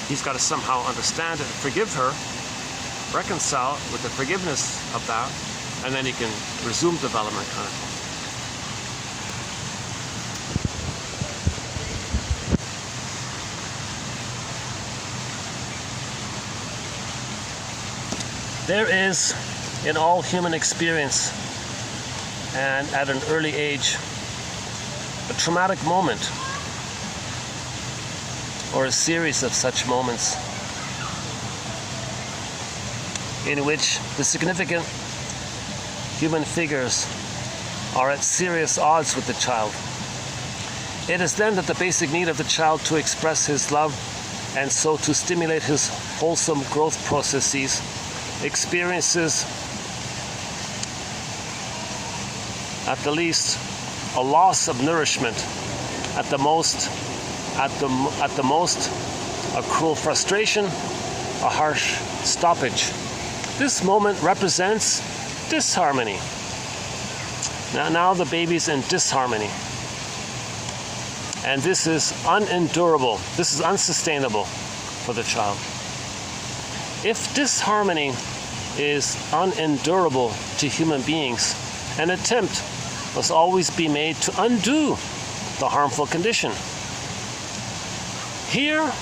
He's got to somehow understand it, forgive her, reconcile with the forgiveness of that, and then he can resume development kind of. There is in all human experience, and at an early age, a traumatic moment or a series of such moments in which the significant human figures are at serious odds with the child. It is then that the basic need of the child to express his love and so to stimulate his wholesome growth processes experiences at the least a loss of nourishment, at the most a cruel frustration, a harsh stoppage. This moment represents disharmony. Now the baby's in disharmony. And this is unendurable. This is unsustainable for the child. If disharmony is unendurable to human beings, an attempt must always be made to undo the harmful condition. Here,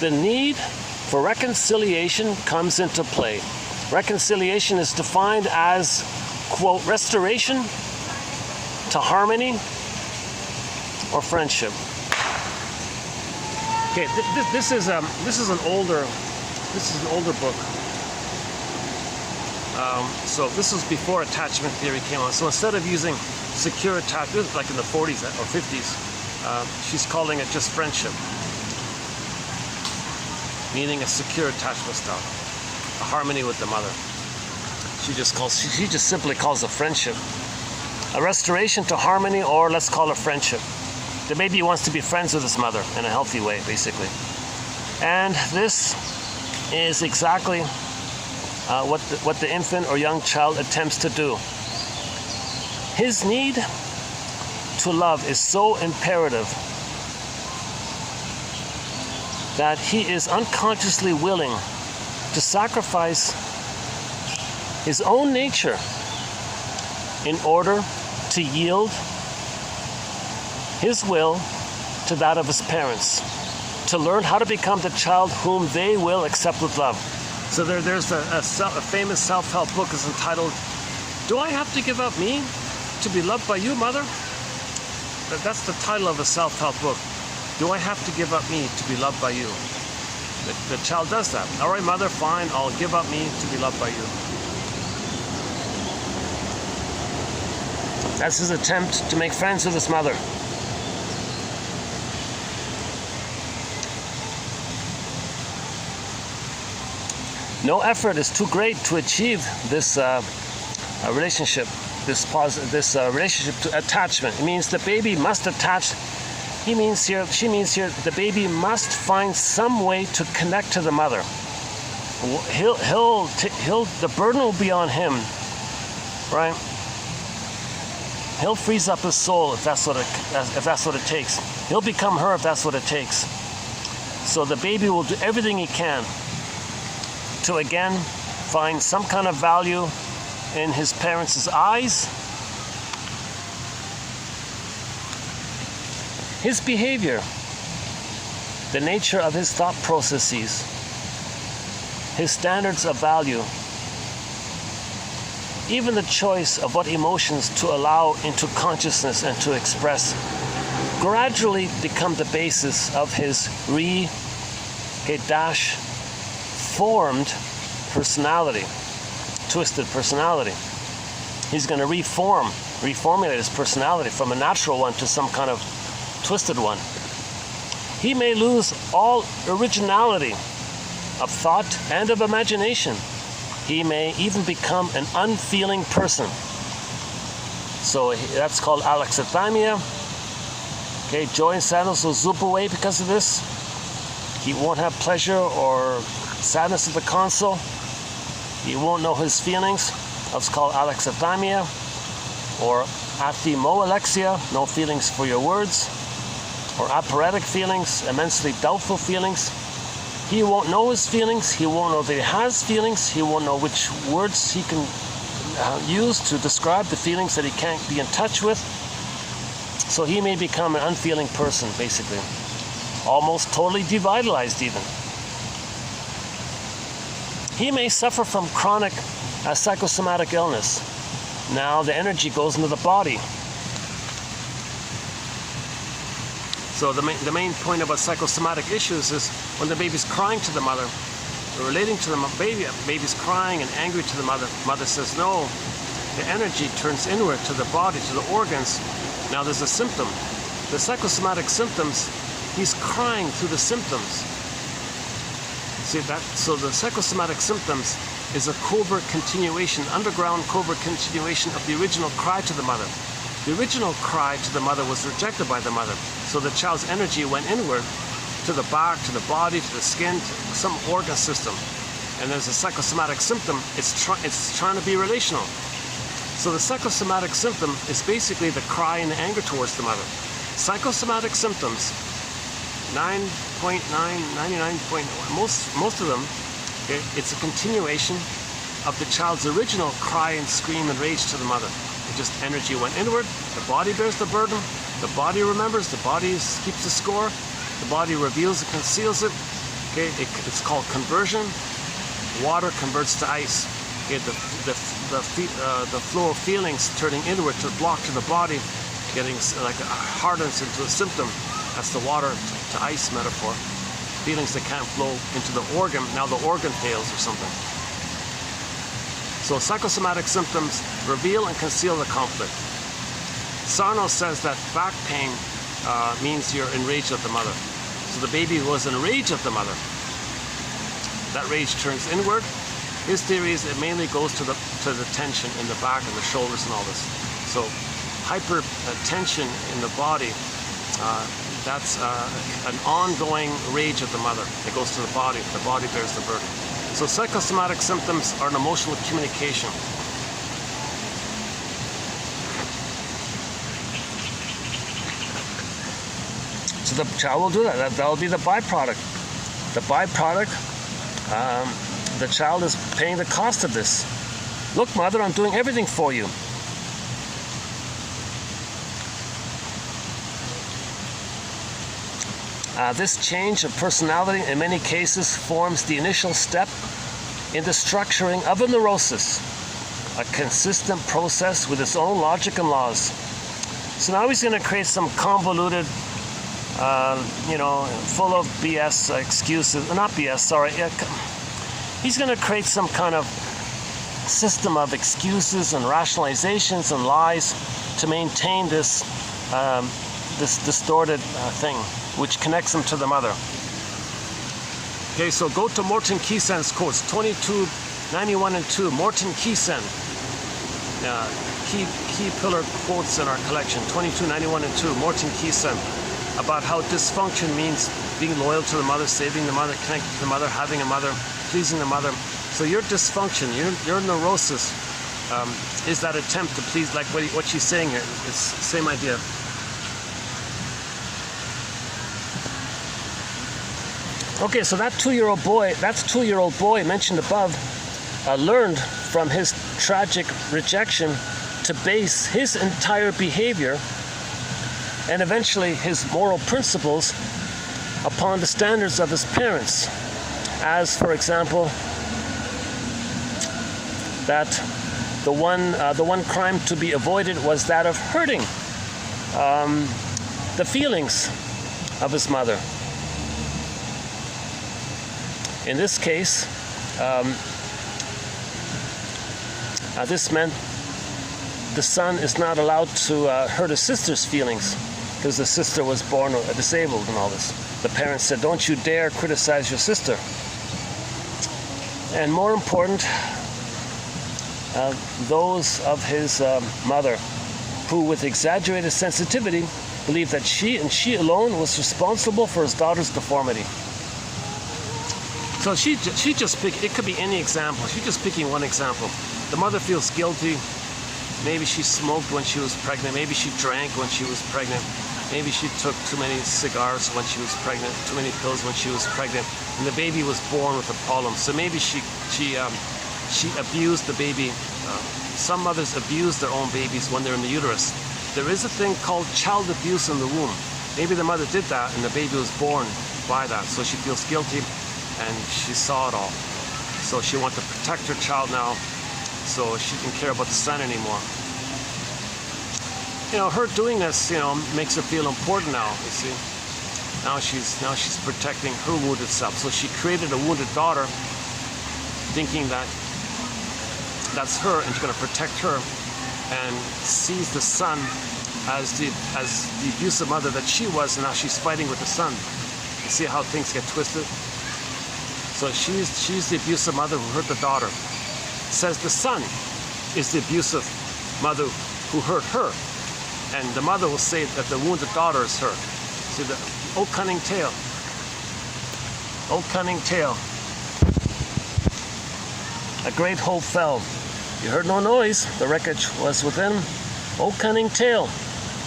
the need for reconciliation comes into play. Reconciliation is defined as, quote, restoration to harmony or friendship. Okay, this is an older book. So this was before attachment theory came on. So instead of using secure attachment, like in the 40s or 50s, she's calling it just friendship, meaning a secure attachment style, a harmony with the mother. She just simply calls it friendship, a restoration to harmony, or let's call it friendship. The baby wants to be friends with his mother in a healthy way, basically. And this is exactly what the infant or young child attempts to do. His need to love is so imperative that he is unconsciously willing to sacrifice his own nature in order to yield his will to that of his parents, to learn how to become the child whom they will accept with love. So there's a famous self-help book is entitled, "Do I Have to Give Up Me to Be Loved by You, Mother?" That's the title of a self-help book. Do I have to give up me to be loved by you? The child does that. All right, mother, fine, I'll give up me to be loved by you. That's his attempt to make friends with his mother. No effort is too great to achieve this relationship, this relationship to attachment. It means the baby must attach. She means here, the baby must find some way to connect to the mother. The burden will be on him, right? He'll freeze up his soul if that's what it takes. He'll become her if that's what it takes. So the baby will do everything he can to again find some kind of value in his parents' eyes. His behavior, the nature of his thought processes, his standards of value, even the choice of what emotions to allow into consciousness and to express, gradually become the basis of his formed personality, twisted personality. He's going to reformulate his personality from a natural one to some kind of twisted one. He may lose all originality of thought and of imagination. He may even become an unfeeling person. So that's called alexithymia. Okay, joy and sadness will zoop away because of this. He won't have pleasure or sadness at the console. He won't know his feelings. That's called alexithymia, or athimoalexia, no feelings for your words, or apparetic feelings, immensely doubtful feelings. He won't know his feelings. He won't know that he has feelings. He won't know which words he can use to describe the feelings that he can't be in touch with. So he may become an unfeeling person, basically. Almost totally devitalized even. He may suffer from chronic a psychosomatic illness. Now the energy goes into the body. So the main point about psychosomatic issues is when the baby's crying to the mother, relating to the baby's crying and angry to the mother. Mother says no. The energy turns inward to the body, to the organs. Now there's a symptom. The psychosomatic symptoms, he's crying through the symptoms. See that? So the psychosomatic symptoms is a covert continuation, underground covert continuation of the original cry to the mother. The original cry to the mother was rejected by the mother. So the child's energy went inward to the back, to the body, to the skin, to some organ system. And there's a psychosomatic symptom. It's trying to be relational. So the psychosomatic symptom is basically the cry and the anger towards the mother. Psychosomatic symptoms, 99.1, most of them, okay, it's a continuation of the child's original cry and scream and rage to the mother. Just energy went inward, the body bears the burden, the body remembers, the body keeps the score, the body reveals and conceals it. Okay, it's called conversion. Water converts to ice. Okay, the flow of feelings turning inward to block to the body, getting like hardens into a symptom. That's the water to ice metaphor. Feelings that can't flow into the organ. Now the organ fails or something. So psychosomatic symptoms reveal and conceal the conflict. Sarno says that back pain means you're enraged at the mother. So the baby was enraged at the mother. That rage turns inward. His theory is it mainly goes to the tension in the back and the shoulders and all this. So hyper tension in the body, that's an ongoing rage of the mother. It goes to the body bears the burden. So psychosomatic symptoms are an emotional communication. So the child will do that. That'll be the byproduct. The byproduct, the child is paying the cost of this. Look, mother, I'm doing everything for you. This change of personality in many cases forms the initial step in the structuring of a neurosis, a consistent process with its own logic and laws. So now he's going to create some convoluted, full of BS excuses, not BS, sorry. He's going to create some kind of system of excuses and rationalizations and lies to maintain this distorted thing, which connects him to the mother. Okay, so go to Morton Keysen's quotes, 2291 and 2. Morton Keysen, key pillar quotes in our collection, 2291 and 2. Morton Keysen, about how dysfunction means being loyal to the mother, saving the mother, connecting to the mother, having a mother, pleasing the mother. So your dysfunction, your neurosis, is that attempt to please, like what she's saying here. It's the same idea. Okay, so that two-year-old boy mentioned above, learned from his tragic rejection to base his entire behavior and eventually his moral principles upon the standards of his parents. As, for example, that the one crime to be avoided was that of hurting the feelings of his mother. In this case, this meant the son is not allowed to hurt his sister's feelings because the sister was born disabled and all this. The parents said, don't you dare criticize your sister. And more important, those of his mother who, with exaggerated sensitivity, believed that she and she alone was responsible for his daughter's deformity. So she just picked, it could be any example. She's just picking one example. The mother feels guilty. Maybe she smoked when she was pregnant. Maybe she drank when she was pregnant. Maybe she took too many cigars when she was pregnant, too many pills when she was pregnant, and the baby was born with a problem. So maybe she abused the baby. Some mothers abuse their own babies when they're in the uterus. There is a thing called child abuse in the womb. Maybe the mother did that and the baby was born by that. So she feels guilty and she saw it all. So she wants to protect her child now So she didn't care about the son anymore. You know, her doing this, you know, makes her feel important now, you see. Now she's protecting her wounded self. So she created a wounded daughter, thinking that that's her and she's going to protect her, and sees the son as the abusive mother that she was, and now she's fighting with the son. You see how things get twisted? So she's the abusive mother who hurt the daughter. Says the son is the abusive mother who hurt her. And the mother will say that the wounded daughter is her. See, the old cunning tale. Old cunning tale. A great hope fell. You heard no noise. The wreckage was within. O cunning tale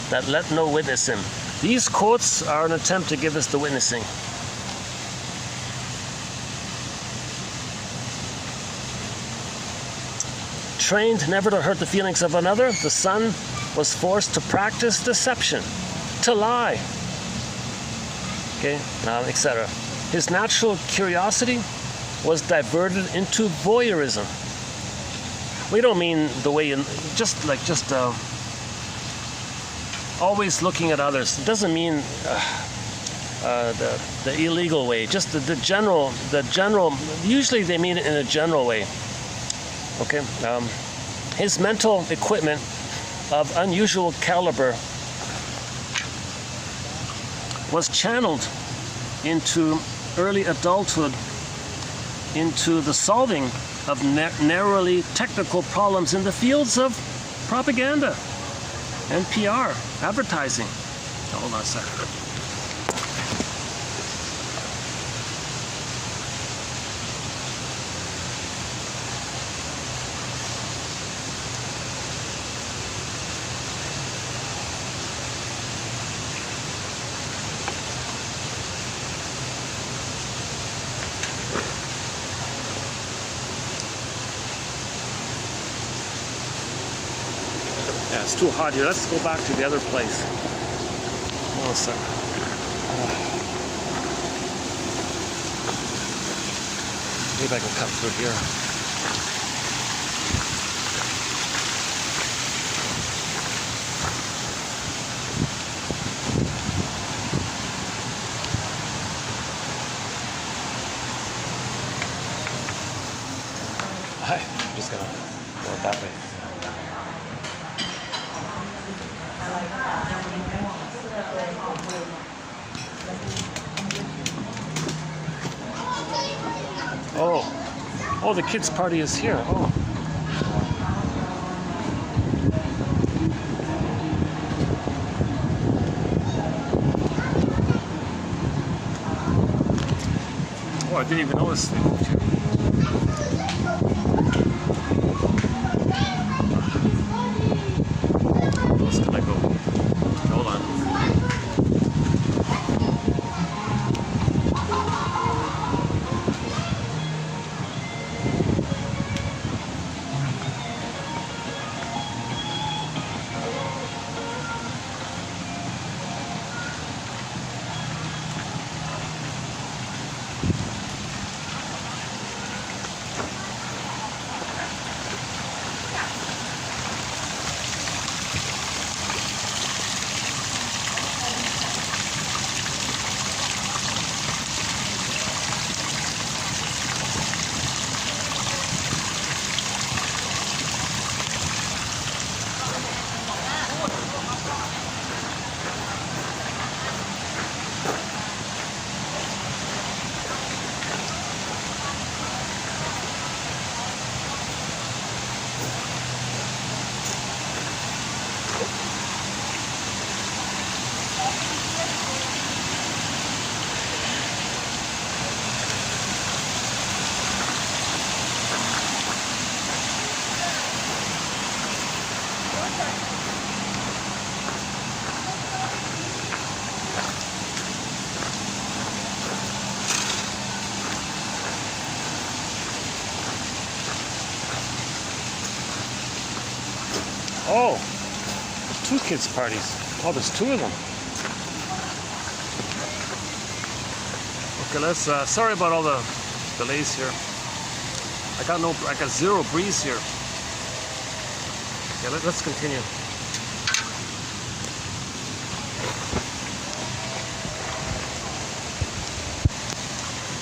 that let no witness him. These quotes are an attempt to give us the witnessing. Trained never to hurt the feelings of another, the son was forced to practice deception, to lie, okay, etc. His natural curiosity was diverted into voyeurism. We don't mean the way you always looking at others. It doesn't mean the illegal way. Just the general. Usually they mean it in a general way. Okay. His mental equipment of unusual caliber was channeled into early adulthood, into the solving of narrowly technical problems in the fields of propaganda and PR, advertising. Hold on a second. Yeah, it's too hot here. Let's go back to the other place. Hold on a second. Maybe I can cut through here. Hi, I'm just gonna go that way. Oh, the kids' party is here. Oh. Oh, I didn't even notice they moved here. Where else can I go? Hold on. Oh, two kids' parties. Oh, there's two of them. Okay, let's. Sorry about all the delays here. I got zero breeze here. Yeah, let's continue.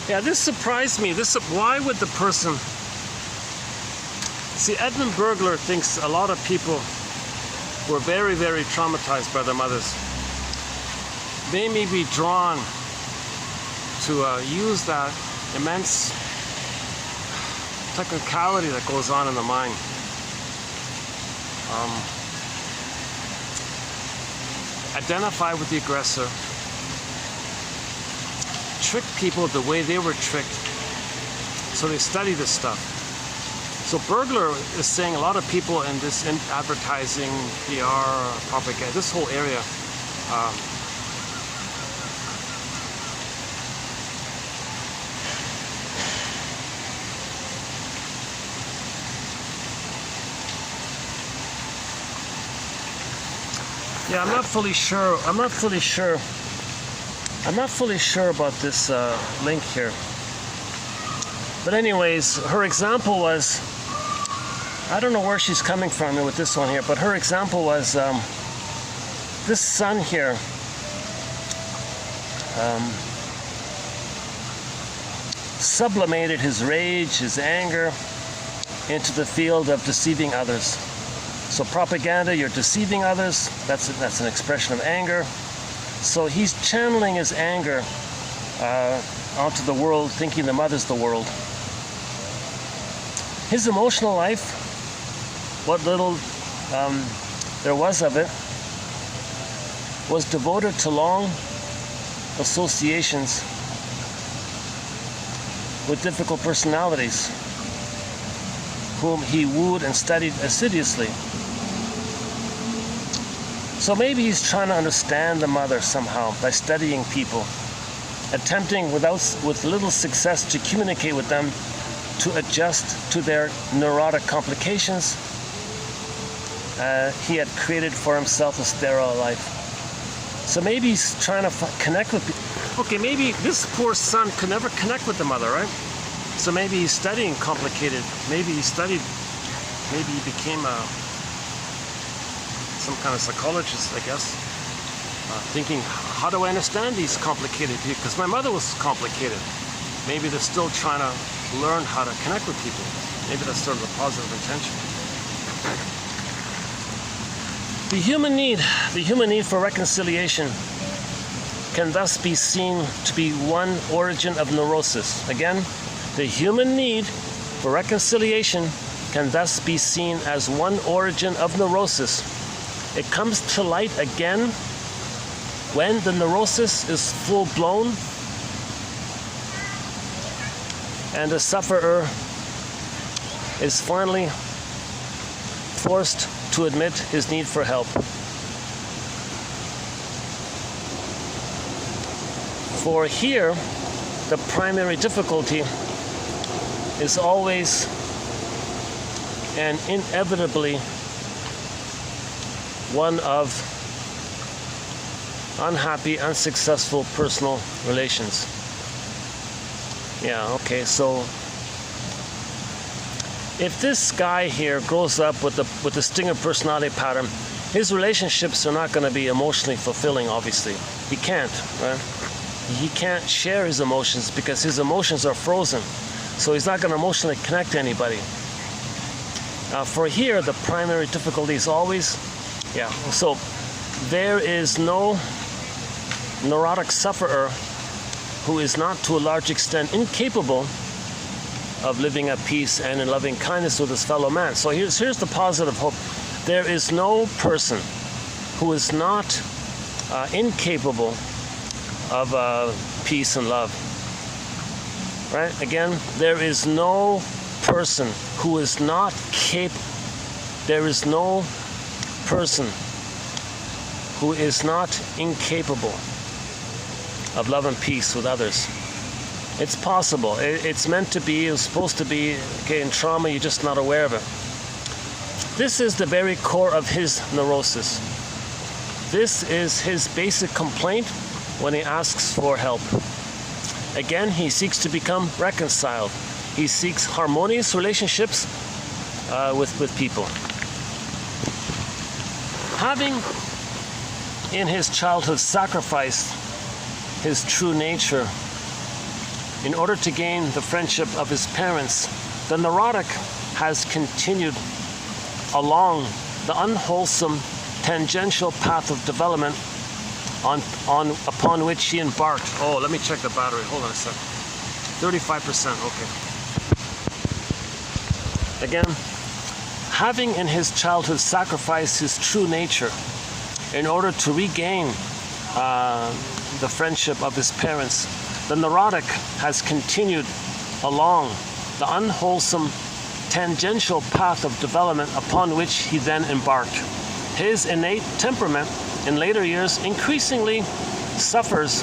Yeah, this surprised me. Why would the person... See, Edmund Burglar thinks a lot of people were very, very traumatized by their mothers. They may be drawn to use that immense technicality that goes on in the mind. Identify with the aggressor. Trick people the way they were tricked. So they study this stuff. So Burglar is saying a lot of people in this advertising, PR, propaganda, this whole area, yeah, I'm not fully sure about this link here. But anyways, her example was, I don't know where she's coming from with this one here, but her example was this son here sublimated his rage, his anger into the field of deceiving others. So propaganda, you're deceiving others, that's an expression of anger. So he's channeling his anger onto the world, thinking the mother's the world. His emotional life, what little there was of it, was devoted to long associations with difficult personalities, whom he wooed and studied assiduously. So maybe he's trying to understand the mother somehow by studying people, attempting with little success to communicate with them, to adjust to their neurotic complications. He had created for himself a sterile life. So maybe he's trying to connect with people. Okay, maybe this poor son could never connect with the mother, right? So maybe he's studying complicated. Maybe he became some kind of psychologist, I guess, thinking, how do I understand these complicated people? Because my mother was complicated. Maybe they're still trying to learn how to connect with people. Maybe that's sort of a positive intention. The human need for reconciliation can thus be seen to be one origin of neurosis. Again, the human need for reconciliation can thus be seen as one origin of neurosis. It comes to light again when the neurosis is full-blown and the sufferer is finally forced to admit his need for help. For here, the primary difficulty is always and inevitably one of unhappy, unsuccessful personal relations. Yeah, okay, so if this guy here grows up with the stinger personality pattern, his relationships are not going to be emotionally fulfilling, obviously. He can't, right? He can't share his emotions because his emotions are frozen. So he's not going to emotionally connect to anybody. For here, the primary difficulty is always, so there is no neurotic sufferer who is not to a large extent incapable of living at peace and in loving kindness with his fellow man. So here's the positive hope. There is no person who is not incapable of peace and love. Right? Again, there is no person who is not capable. There is no person who is not incapable of love and peace with others. It's possible. It's meant to be. It's supposed to be. Okay, in trauma, you're just not aware of it. This is the very core of his neurosis. This is his basic complaint when he asks for help. Again, he seeks to become reconciled. He seeks harmonious relationships with people. Having in his childhood sacrificed his true nature in order to gain the friendship of his parents, the neurotic has continued along the unwholesome tangential path of development upon which he embarked. Oh, let me check the battery. Hold on a sec. 35%, okay. Again, having in his childhood sacrificed his true nature in order to regain the friendship of his parents, the neurotic has continued along the unwholesome tangential path of development upon which he then embarked. His innate temperament in later years increasingly suffers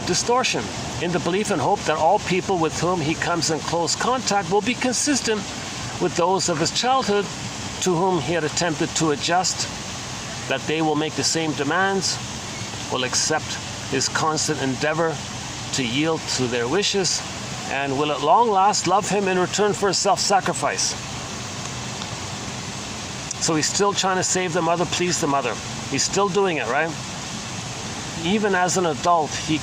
distortion in the belief and hope that all people with whom he comes in close contact will be consistent with those of his childhood to whom he had attempted to adjust, that they will make the same demands, will accept his constant endeavor to yield to their wishes, and will at long last love him in return for his self-sacrifice. So he's still trying to save the mother, please the mother. He's still doing it, right? Even as an adult, he's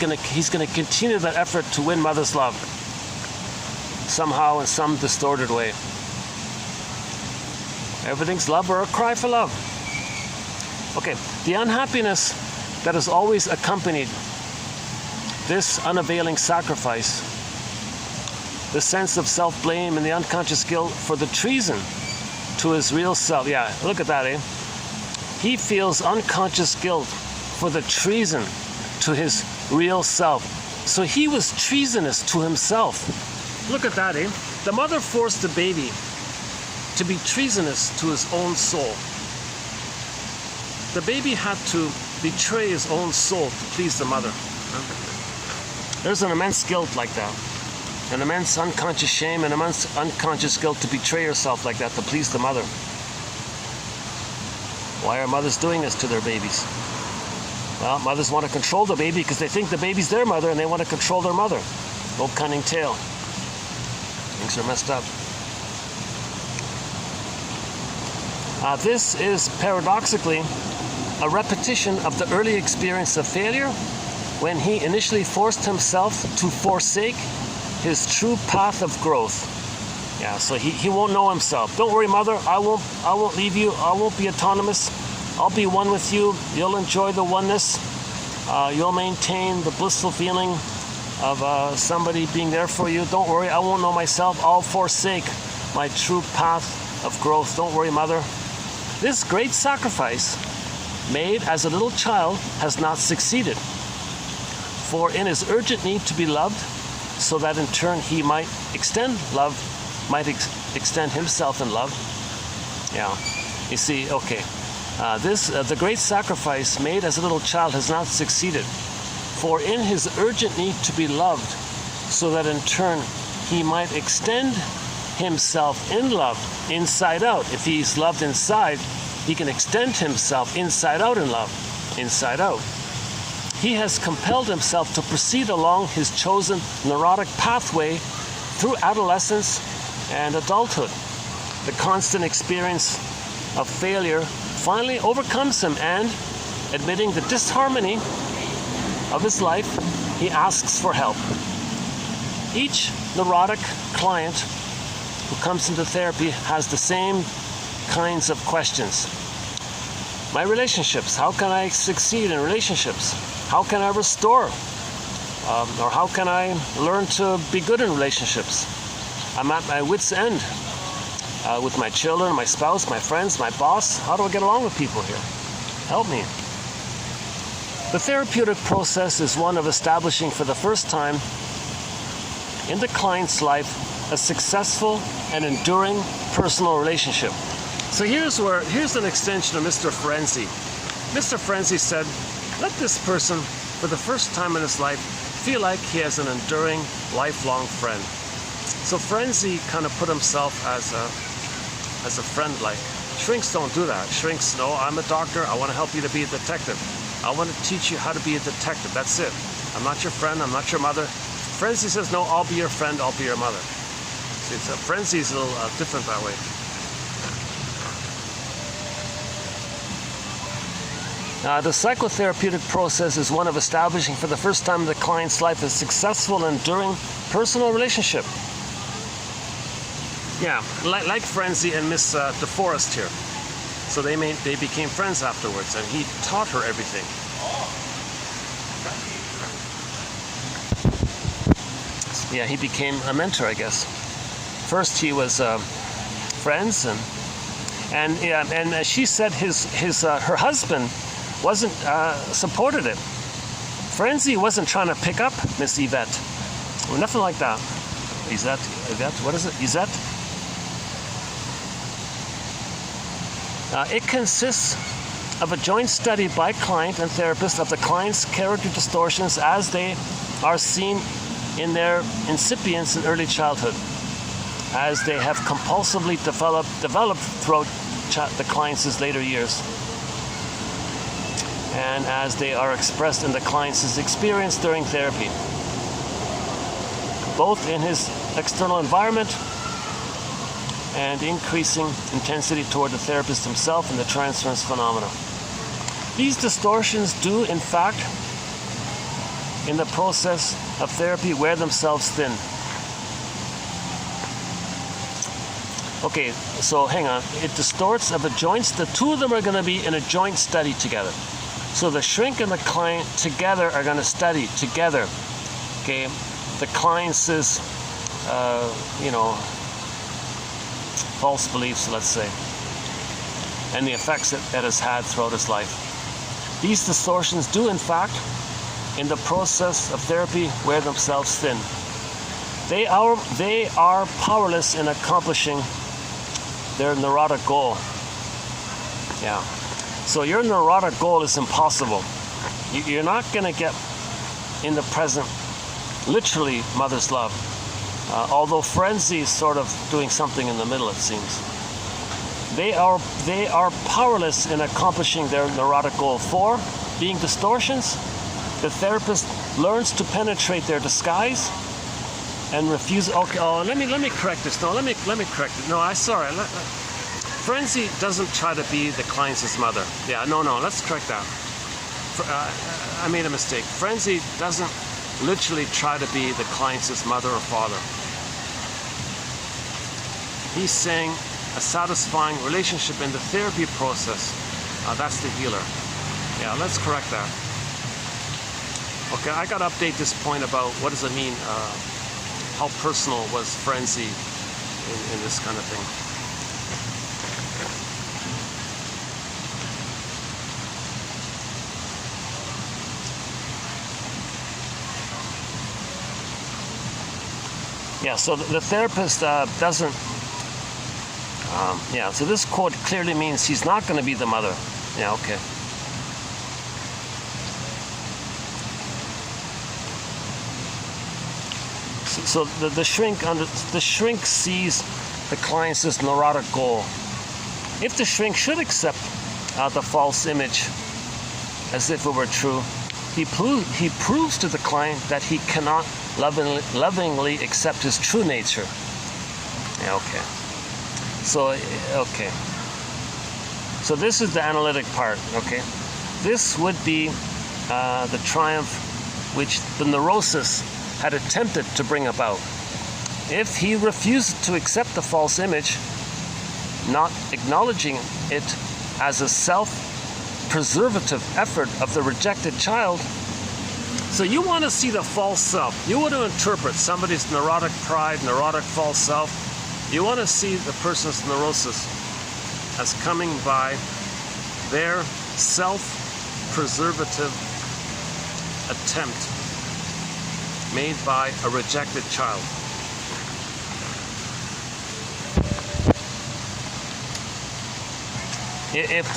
gonna continue that effort to win mother's love, somehow in some distorted way. Everything's love or a cry for love. Okay, the unhappiness that has always accompanied this unavailing sacrifice, the sense of self-blame and the unconscious guilt for the treason to his real self. Yeah, look at that, eh? He feels unconscious guilt for the treason to his real self. So he was treasonous to himself. Look at that, eh? The mother forced the baby to be treasonous to his own soul. The baby had to betray his own soul to please the mother. There's an immense guilt like that. An immense unconscious shame and immense unconscious guilt to betray yourself like that to please the mother. Why are mothers doing this to their babies? Well, mothers want to control the baby because they think the baby's their mother and they want to control their mother. Oh, cunning tale. Things are messed up. This is paradoxically a repetition of the early experience of failure when he initially forced himself to forsake his true path of growth. Yeah, so he won't know himself. Don't worry, mother, I won't leave you. I won't be autonomous. I'll be one with you. You'll enjoy the oneness. You'll maintain the blissful feeling of somebody being there for you. Don't worry, I won't know myself. I'll forsake my true path of growth. Don't worry, mother. This great sacrifice made as a little child has not succeeded. For in his urgent need to be loved, so that in turn he might extend love, extend himself in love. Yeah, you see, okay. The great sacrifice made as a little child has not succeeded. For in his urgent need to be loved, so that in turn he might extend himself in love, inside out. If he's loved inside, he can extend himself inside out in love, inside out. He has compelled himself to proceed along his chosen neurotic pathway through adolescence and adulthood. The constant experience of failure finally overcomes him, and, admitting the disharmony of his life, he asks for help. Each neurotic client who comes into therapy has the same kinds of questions. My relationships, how can I succeed in relationships? How can I restore? Or how can I learn to be good in relationships? I'm at my wit's end with my children, my spouse, my friends, my boss. How do I get along with people here? Help me. The therapeutic process is one of establishing for the first time in the client's life a successful and enduring personal relationship. So here's an extension of Mr. Frenzy. Mr. Frenzy said, let this person, for the first time in his life, feel like he has an enduring, lifelong friend. So Frenzy kind of put himself as a friend like. Shrinks don't do that. Shrinks, no, I'm a doctor, I want to help you to be a detective. I want to teach you how to be a detective, that's it. I'm not your friend, I'm not your mother. Frenzy says, no, I'll be your friend, I'll be your mother. See, Frenzy's a little different that way. The psychotherapeutic process is one of establishing for the first time in the client's life a successful and enduring personal relationship. Yeah, like Frenzy and Miss DeForest here. So they became friends afterwards, and he taught her everything. Yeah, he became a mentor, I guess. First he was friends, and she said her husband wasn't supported it. Frenzy wasn't trying to pick up Miss Yvette, or nothing like that. Yvette, what is it? Yvette? It consists of a joint study by client and therapist of the client's character distortions as they are seen in their incipience in early childhood, as they have compulsively developed throughout the client's later years, and as they are expressed in the client's experience during therapy, both in his external environment and increasing intensity toward the therapist himself and the transference phenomena. These distortions do, in fact, in the process of therapy, wear themselves thin. Okay, so hang on. It distorts of the joints. The two of them are going to be in a joint study together. So the shrink and the client together are going to study together. Okay, the client's false beliefs, let's say, and the effects it has had throughout his life. These distortions do, in fact, in the process of therapy, wear themselves thin. They are powerless in accomplishing their neurotic goal. Yeah. So your neurotic goal is impossible. You're not going to get in the present, literally, mother's love. Although Frenzy is sort of doing something in the middle, it seems. They are powerless in accomplishing their neurotic goal. 4, being distortions, the therapist learns to penetrate their disguise and refuse. Okay, let me correct this. No, let me correct it. No, sorry. Frenzy doesn't try to be the client's mother. Yeah, no, let's correct that. I made a mistake. Frenzy doesn't literally try to be the client's mother or father. He's saying a satisfying relationship in the therapy process. That's the healer. Yeah, let's correct that. Okay, I got to update this point about what does it mean, how personal was Frenzy in this kind of thing. Yeah, so the therapist doesn't, so this quote clearly means he's not going to be the mother. Yeah, okay. So the shrink sees the client's neurotic goal. If the shrink should accept the false image as if it were true, he proves to the client that he cannot lovingly accept his true nature. Yeah, okay. So this is the analytic part. Okay, this would be the triumph which the neurosis had attempted to bring about. If he refused to accept the false image, not acknowledging it as a self-preservative effort of the rejected child. So you want to see the false self. You want to interpret somebody's neurotic pride, neurotic false self. You want to see the person's neurosis as coming by their self-preservative attempt made by a rejected child. If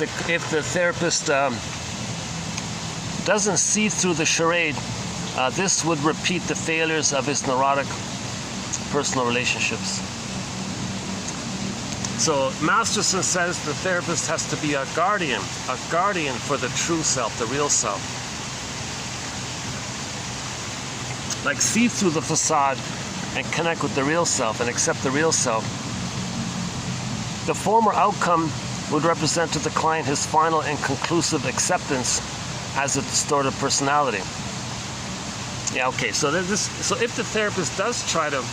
the therapist doesn't see through the charade, this would repeat the failures of his neurotic personal relationships. So Masterson says the therapist has to be a guardian for the true self, the real self. Like see through the facade and connect with the real self and accept the real self. The former outcome would represent to the client his final and conclusive acceptance as a distorted personality. Yeah, okay, so if the therapist does try to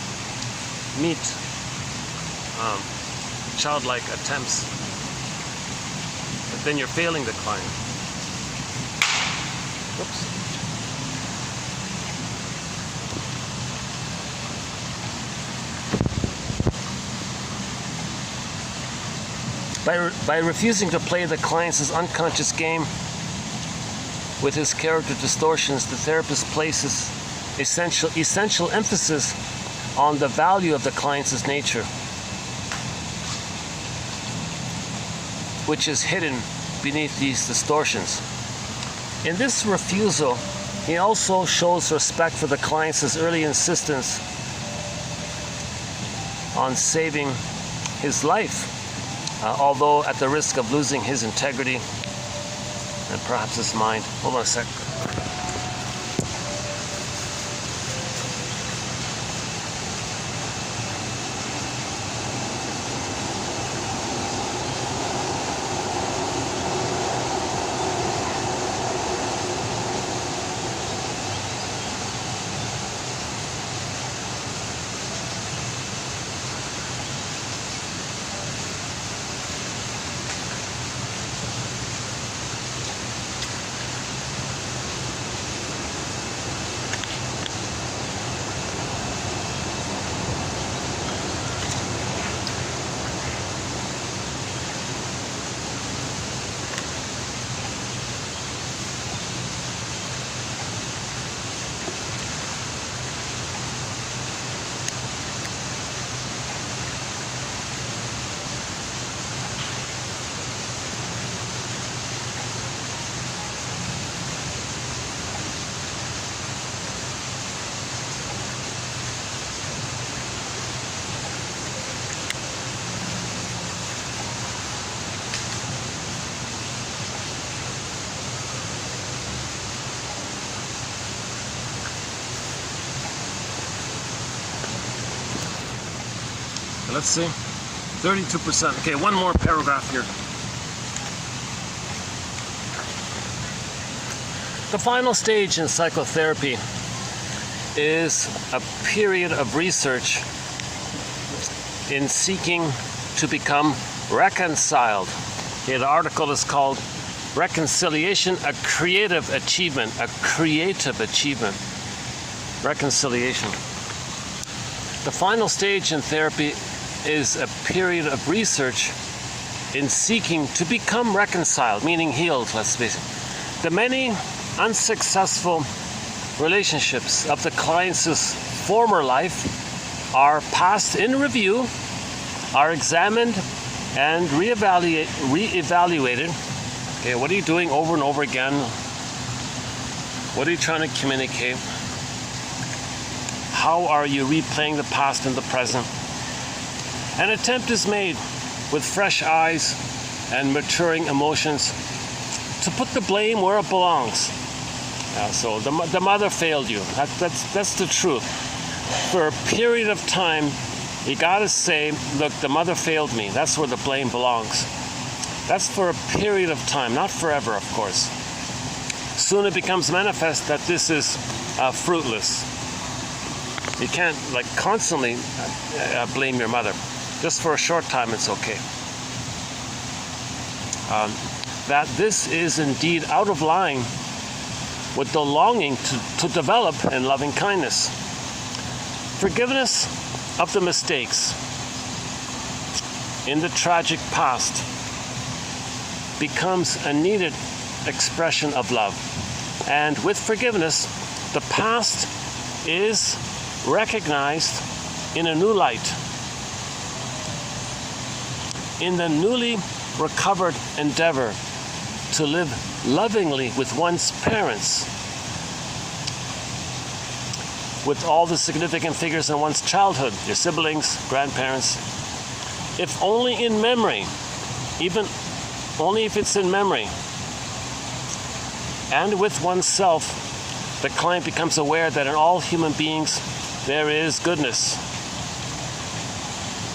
meet childlike attempts, then you're failing the client. Oops. By refusing to play the client's unconscious game with his character distortions, the therapist places essential emphasis on the value of the client's nature, which is hidden beneath these distortions. In this refusal, he also shows respect for the client's early insistence on saving his life, although at the risk of losing his integrity and perhaps his mind. Hold on a sec. Let's see, 32%. Okay, one more paragraph here. The final stage in psychotherapy is a period of research in seeking to become reconciled. Okay, the article is called Reconciliation, a Creative Achievement. A creative achievement. Reconciliation. The final stage in therapy is a period of research in seeking to become reconciled, meaning healed, let's face it. The many unsuccessful relationships of the client's former life are passed in review, are examined and reevaluated. Okay, what are you doing over and over again? What are you trying to communicate? How are you replaying the past and the present? An attempt is made with fresh eyes and maturing emotions to put the blame where it belongs. So the mother failed you. That's the truth. For a period of time, you gotta say, look, the mother failed me. That's where the blame belongs. That's for a period of time, not forever, of course. Soon it becomes manifest that this is fruitless. You can't constantly blame your mother. Just for a short time, it's okay. That this is indeed out of line with the longing to develop in loving kindness. Forgiveness of the mistakes in the tragic past becomes a needed expression of love. And with forgiveness, the past is recognized in a new light. In the newly recovered endeavor to live lovingly with one's parents, with all the significant figures in one's childhood, your siblings, grandparents, if only in memory, even only if it's in memory, and with oneself, the client becomes aware that in all human beings there is goodness.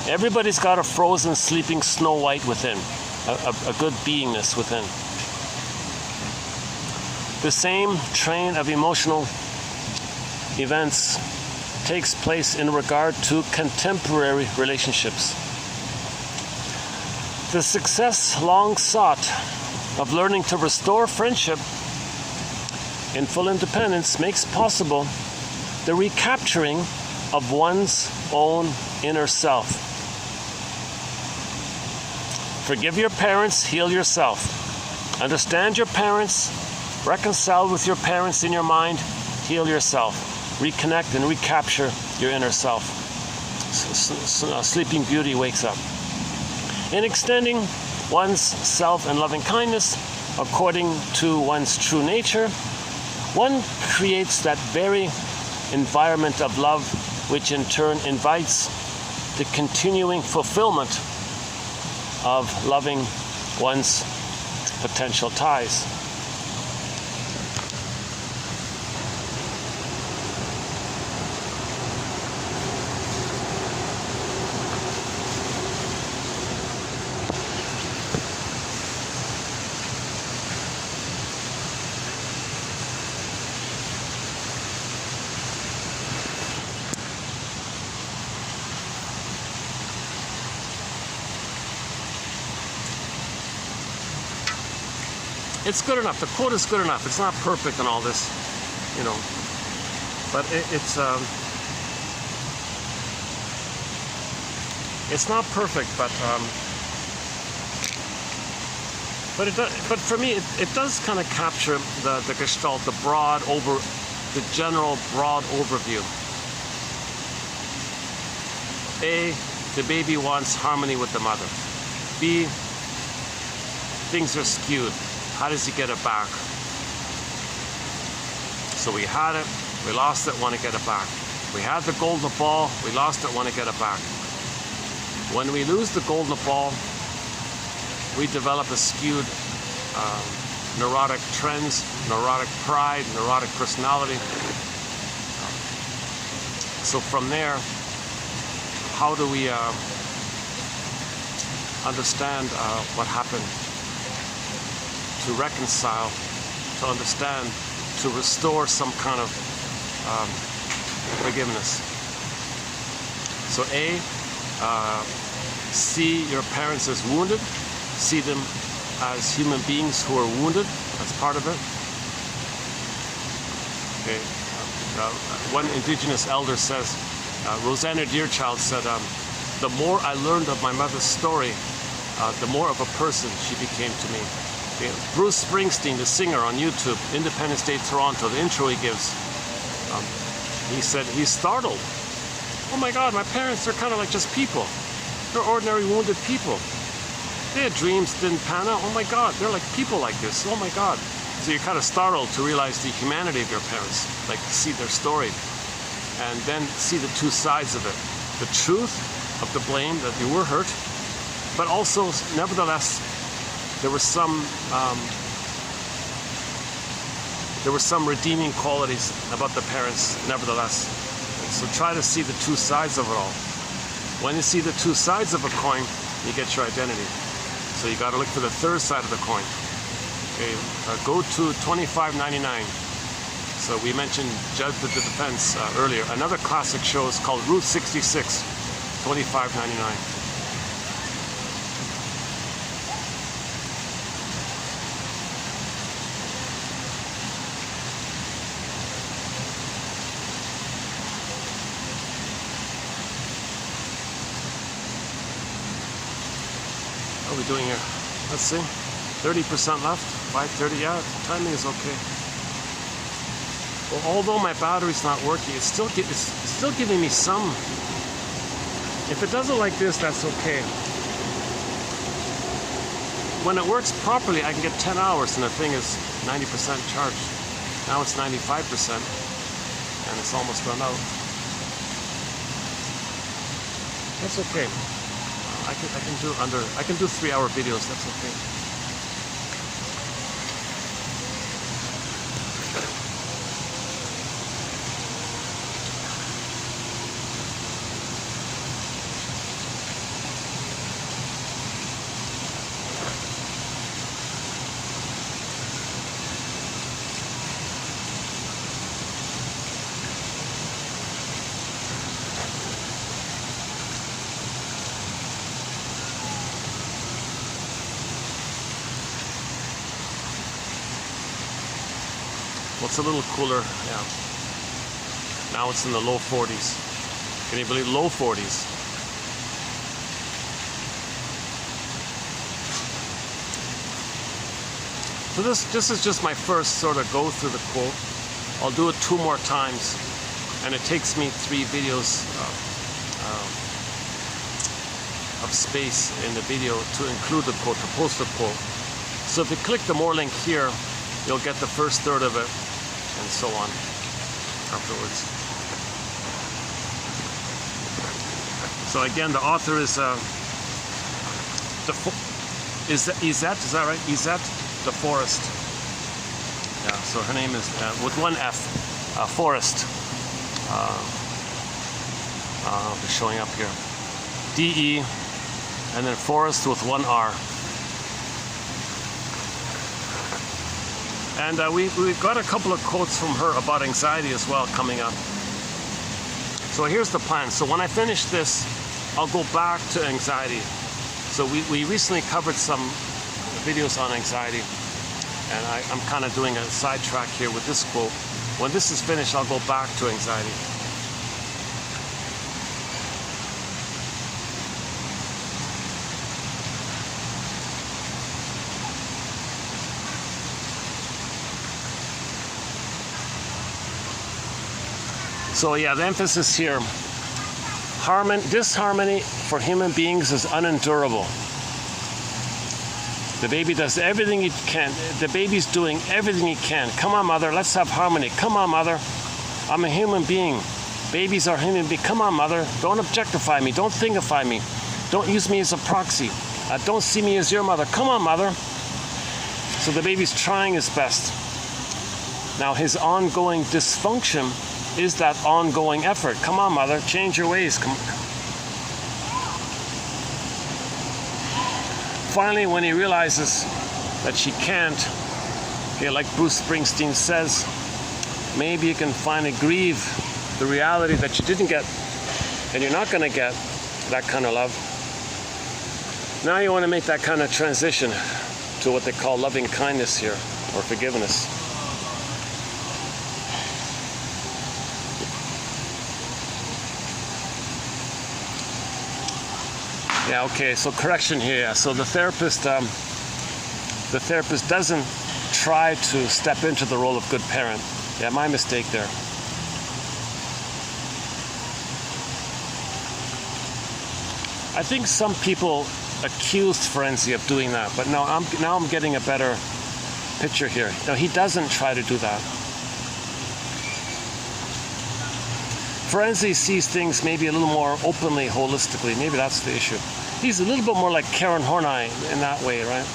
Everybody's got a frozen, sleeping Snow White within. a good beingness within. The same train of emotional events takes place in regard to contemporary relationships. The success long sought of learning to restore friendship in full independence makes possible the recapturing of one's own inner self. Forgive your parents, heal yourself. Understand your parents, reconcile with your parents in your mind, heal yourself. Reconnect and recapture your inner self. Sleeping Beauty wakes up. In extending one's self and loving kindness according to one's true nature, one creates that very environment of love, which in turn invites the continuing fulfillment of loving one's potential ties. It's good enough. The quote is good enough. It's not perfect in all this, but it's not perfect. But for me, it does kind of capture the gestalt, the general broad overview. A, the baby wants harmony with the mother. B, things are skewed. How does he get it back? So we had it, we lost it, want to get it back. We had the golden ball, we lost it, want to get it back. When we lose the golden ball, we develop a skewed neurotic trends, neurotic pride, neurotic personality. So from there, how do we understand what happened? To reconcile, to understand, to restore some kind of forgiveness. So A, see your parents as wounded, see them as human beings who are wounded, that's part of it. Okay. One indigenous elder says, Rosanna Deerchild said, the more I learned of my mother's story, the more of a person she became to me. Okay. Bruce Springsteen, the singer on YouTube, Independence Day, Toronto, the intro he gives, he said he's startled. Oh my God, my parents are kind of like just people. They're ordinary wounded people. They had dreams, didn't pan out. Oh my God, they're like people like this. Oh my God. So you're kind of startled to realize the humanity of your parents, like to see their story, and then see the two sides of it. The truth of the blame that you were hurt, but also, nevertheless, there were some redeeming qualities about the parents, nevertheless. And so try to see the two sides of it all. When you see the two sides of a coin, you get your identity. So you got to look for the third side of the coin. Okay, go to $25.99. So we mentioned Judge the Defense earlier. Another classic show is called Route 66, $25.99. What are we doing here? Let's see. 30% left. 5:30. Yeah, timing is okay. Well, although my battery's not working, it's still giving me some. If it does it like this, that's okay. When it works properly, I can get 10 hours, and the thing is 90% charged. Now it's 95%, and it's almost run out. That's okay. I can do 3-hour videos. That's okay. Well, it's a little cooler, yeah. Now it's in the low 40s. Can you believe low 40s? So this is just my first sort of go through the quote. I'll do it 2 more times, and it takes me 3 videos of space in the video to include the quote, to post the quote. So if you click the more link here, you'll get the first third of it, and so on afterwards. So again, the author is Izette, is that right? Izette de Forest. Yeah, so her name is, with 1 F, Forest. It's showing up here. D-E, and then Forest with 1 R. And we've got a couple of quotes from her about anxiety as well coming up. So here's the plan. So when I finish this, I'll go back to anxiety. So we recently covered some videos on anxiety, and I'm kind of doing a sidetrack here with this quote. When this is finished, I'll go back to anxiety. So yeah, the emphasis here, disharmony for human beings is unendurable. The baby does everything he can. The baby's doing everything he can. Come on, mother, let's have harmony. Come on, mother, I'm a human being. Babies are human beings. Come on, mother, don't objectify me. Don't thingify me. Don't use me as a proxy. Don't see me as your mother. Come on, mother. So the baby's trying his best. Now his ongoing dysfunction is that ongoing effort. Come on, mother, change your ways. Come. Finally, when he realizes that she can't, okay, like Bruce Springsteen says, maybe you can finally grieve the reality that you didn't get, and you're not going to get that kind of love. Now you want to make that kind of transition to what they call loving kindness here, or forgiveness. Yeah, okay, so correction here. So the therapist doesn't try to step into the role of good parent. Yeah, my mistake there. I think some people accused Ferenczi of doing that, but now I'm getting a better picture here. No, he doesn't try to do that. Ferenczi sees things maybe a little more openly, holistically. Maybe that's the issue. He's a little bit more like Karen Horney in that way, right?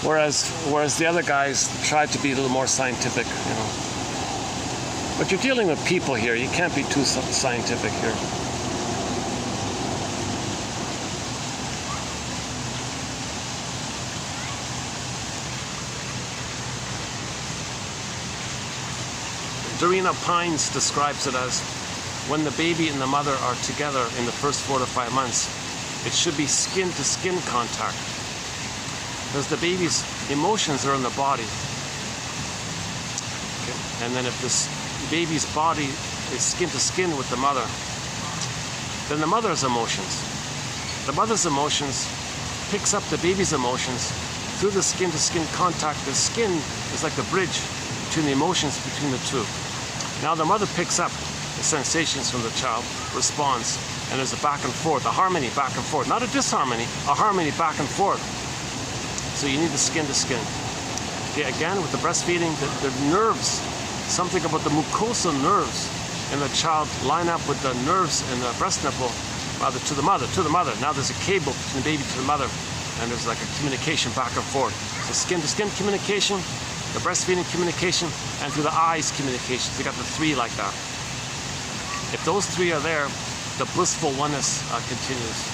Whereas the other guys tried to be a little more scientific, you know. But you're dealing with people here. You can't be too scientific here. Dorina Pines describes it as when the baby and the mother are together in the first 4 to 5 months, it should be skin-to-skin contact, because the baby's emotions are in the body. Okay. And then if this baby's body is skin-to-skin with the mother, then the mother's emotions. The mother's emotions picks up the baby's emotions through the skin-to-skin contact. The skin is like the bridge between the emotions between the two. Now the mother picks up the sensations from the child, responds, and there's a back and forth, a harmony back and forth. Not a disharmony, a harmony back and forth. So you need the skin to skin. Okay, again, with the breastfeeding, the nerves, something about the mucosal nerves in the child line up with the nerves in the breast nipple, rather to the mother. Now there's a cable between the baby to the mother, and there's like a communication back and forth. So skin to skin communication, the breastfeeding communication, and through the eyes communication. So you got the 3 like that. If those 3 are there, the blissful oneness continues.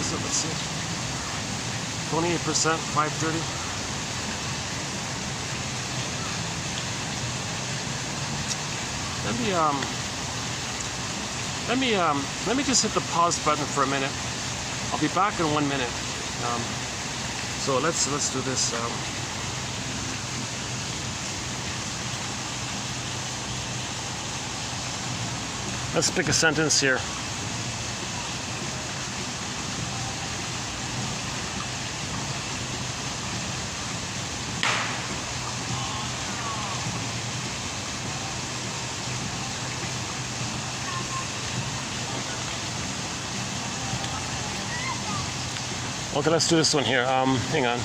is it? Let's see. 28%, 530. Let me just hit the pause button for a minute. I'll be back in 1 minute. So let's do this. Let's pick a sentence here. Okay, let's do this one here. Hang on.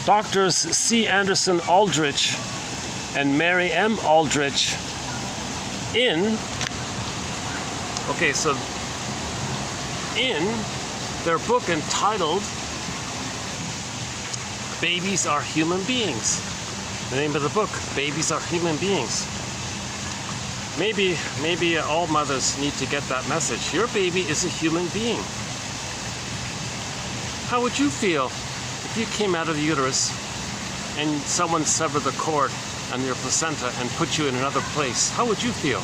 Doctors C. Anderson Aldrich and Mary M. Aldrich in their book entitled Babies Are Human Beings. The name of the book, Babies Are Human Beings. Maybe all mothers need to get that message. Your baby is a human being. How would you feel if you came out of the uterus and someone severed the cord on your placenta and put you in another place? How would you feel?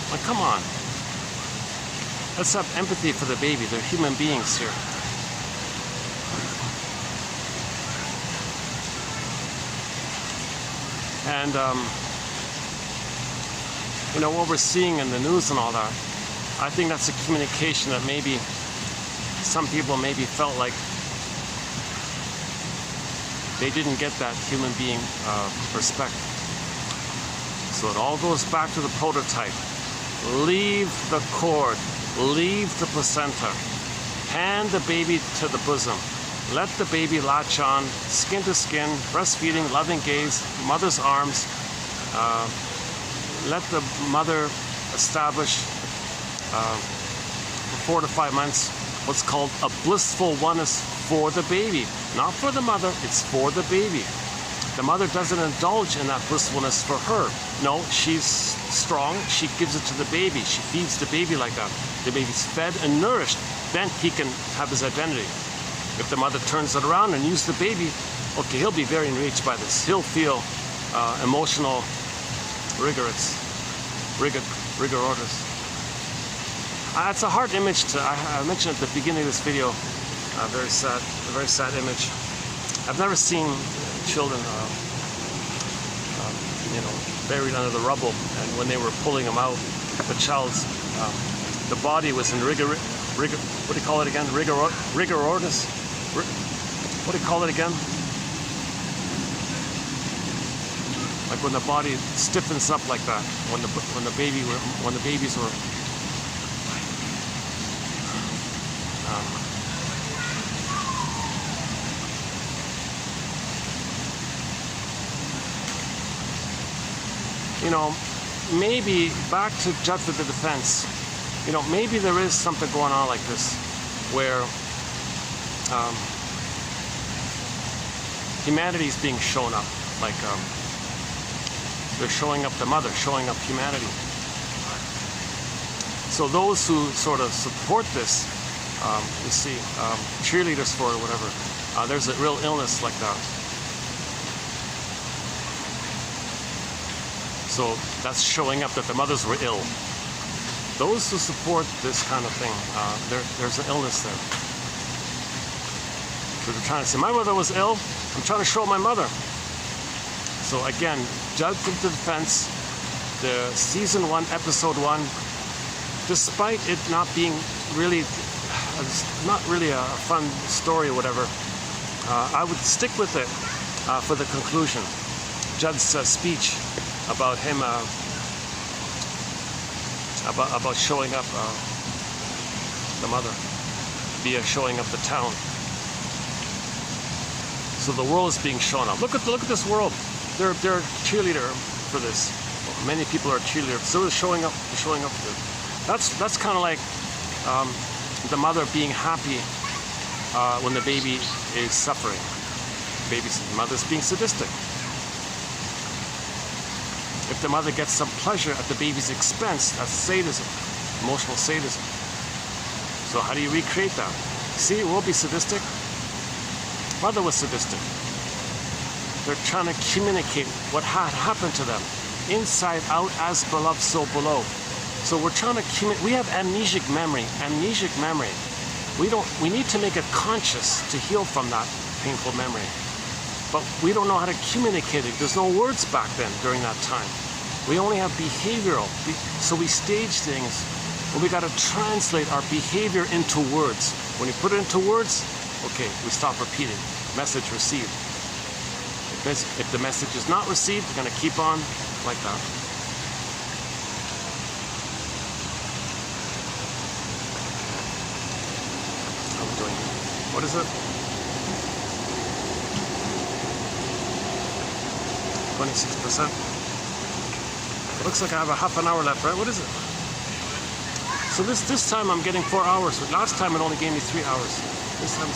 Like, come on. Let's have empathy for the baby. They're human beings here. And, what we're seeing in the news and all that, I think that's a communication that maybe some people maybe felt like they didn't get that human being respect. So it all goes back to the prototype. Leave the cord, leave the placenta, hand the baby to the bosom. Let the baby latch on, skin to skin, breastfeeding, loving gaze, mother's arms. Let the mother establish for 4 to 5 months what's called a blissful oneness for the baby. Not for the mother, it's for the baby. The mother doesn't indulge in that blissfulness for her. No, she's strong, she gives it to the baby. She feeds the baby like that. The baby's fed and nourished. Then he can have his identity. If the mother turns it around and uses the baby, okay, he'll be very enraged by this. He'll feel emotional rigorous. It's a hard image to, I mentioned at the beginning of this video, a very sad image. I've never seen children, buried under the rubble, and when they were pulling them out, the child's, the body was in rigor, what do you call it again? Rigor mortis? What do you call it again? Like when the body stiffens up like that, when the babies were. Maybe back to judge for the defense. Maybe there is something going on like this, where humanity is being shown up, like they're showing up the mother, showing up humanity. So those who sort of support this, you see, cheerleaders for it or whatever, there's a real illness like that. So that's showing up that the mothers were ill. Those who support this kind of thing, there's an illness there. So they're trying to say, my mother was ill, I'm trying to show my mother. So again, judge of the defense, the season 1, episode 1, despite it not being really, it's not really a fun story or whatever, I would stick with it for the conclusion. Judd's speech about him, about showing up the mother via showing up the town. So the world is being shown up. Look at this world. They're a cheerleader for this. Many people are cheerleaders. So they're showing up. That's kind of like the mother being happy when the baby is suffering. The mother's being sadistic. If the mother gets some pleasure at the baby's expense, that's sadism, emotional sadism. So how do you recreate that? See, it will be sadistic. Mother was sadistic. They're trying to communicate what had happened to them. Inside out, as beloved, so below. So we're trying to we have amnesic memory. Amnesic memory. We need to make it conscious to heal from that painful memory. But we don't know how to communicate it. There's no words back then during that time. We only have behavioral. So we stage things, and we got to translate our behavior into words. When you put it into words, okay, we stop repeating. Message received. If the message is not received, we're going to keep on like that. How are we doing? What is it? 26%. Looks like I have a half an hour left, right? What is it? So this time I'm getting 4 hours. Last time it only gave me 3 hours. This time,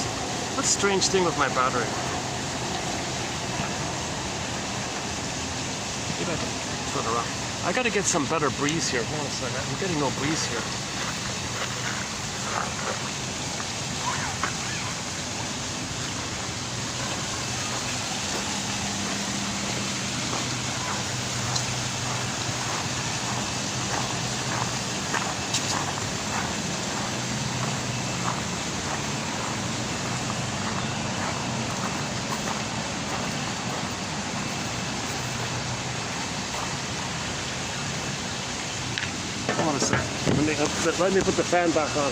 what's a strange thing with my battery? Maybe I can turn it around. I gotta get some better breeze here. Hold on a second. I'm getting no breeze here. Hold on a second. Let me put the fan back on.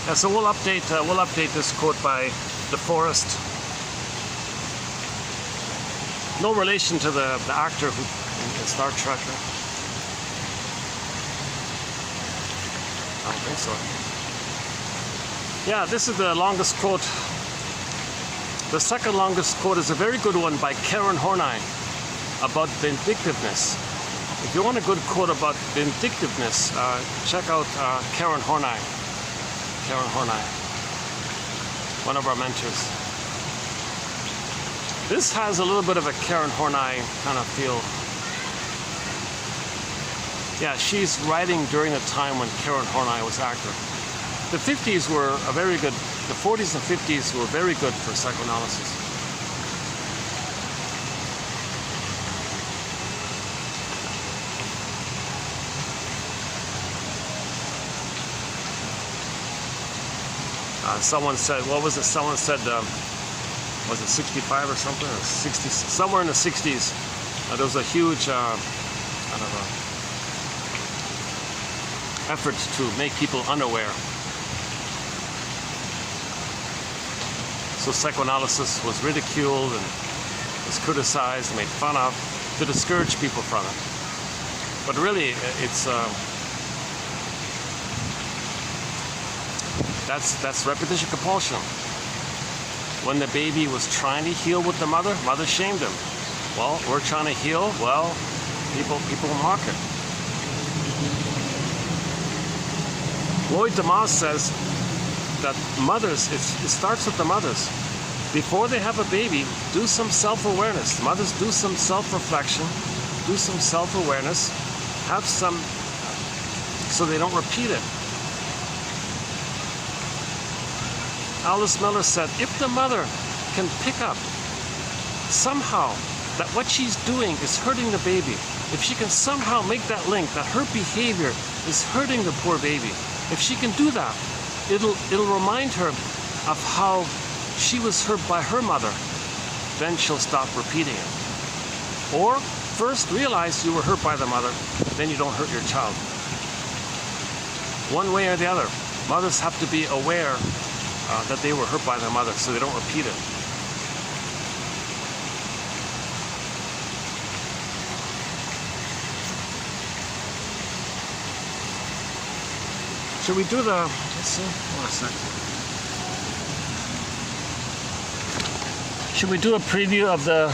Yeah, so we'll update this quote by DeForest. No relation to the actor who in Star Trek. I don't think so. Yeah, this is the longest quote. The second longest quote is a very good one by Karen Horney about vindictiveness. If you want a good quote about vindictiveness, check out Karen Horney. Karen Horney, one of our mentors. This has a little bit of a Karen Horney kind of feel. Yeah, she's writing during the time when Karen Horney was active. The 50s were a very good, the 40s and 50s were very good for psychoanalysis. Someone said, what was it? Someone said, was it 65 or something? Or 60, somewhere in the 60s, there was a huge effort to make people unaware. So psychoanalysis was ridiculed and was criticized, made fun of, to discourage people from it. But really, it's that's repetition compulsion. When the baby was trying to heal with the mother, mother shamed him. Well, we're trying to heal. Well, people mock it. Lloyd DeMoss says that mothers, it starts with the mothers. Before they have a baby, do some self-awareness. Mothers, do some self-reflection, do some self-awareness, have some, so they don't repeat it. Alice Miller said, if the mother can pick up somehow that what she's doing is hurting the baby. If she can somehow make that link, that her behavior is hurting the poor baby, if she can do that, it'll remind her of how she was hurt by her mother. Then she'll stop repeating it. Or first realize you were hurt by the mother, then you don't hurt your child. One way or the other. Mothers have to be aware that they were hurt by their mother so they don't repeat it. Should we do the, let's see, hold on a sec. Should we do a preview of the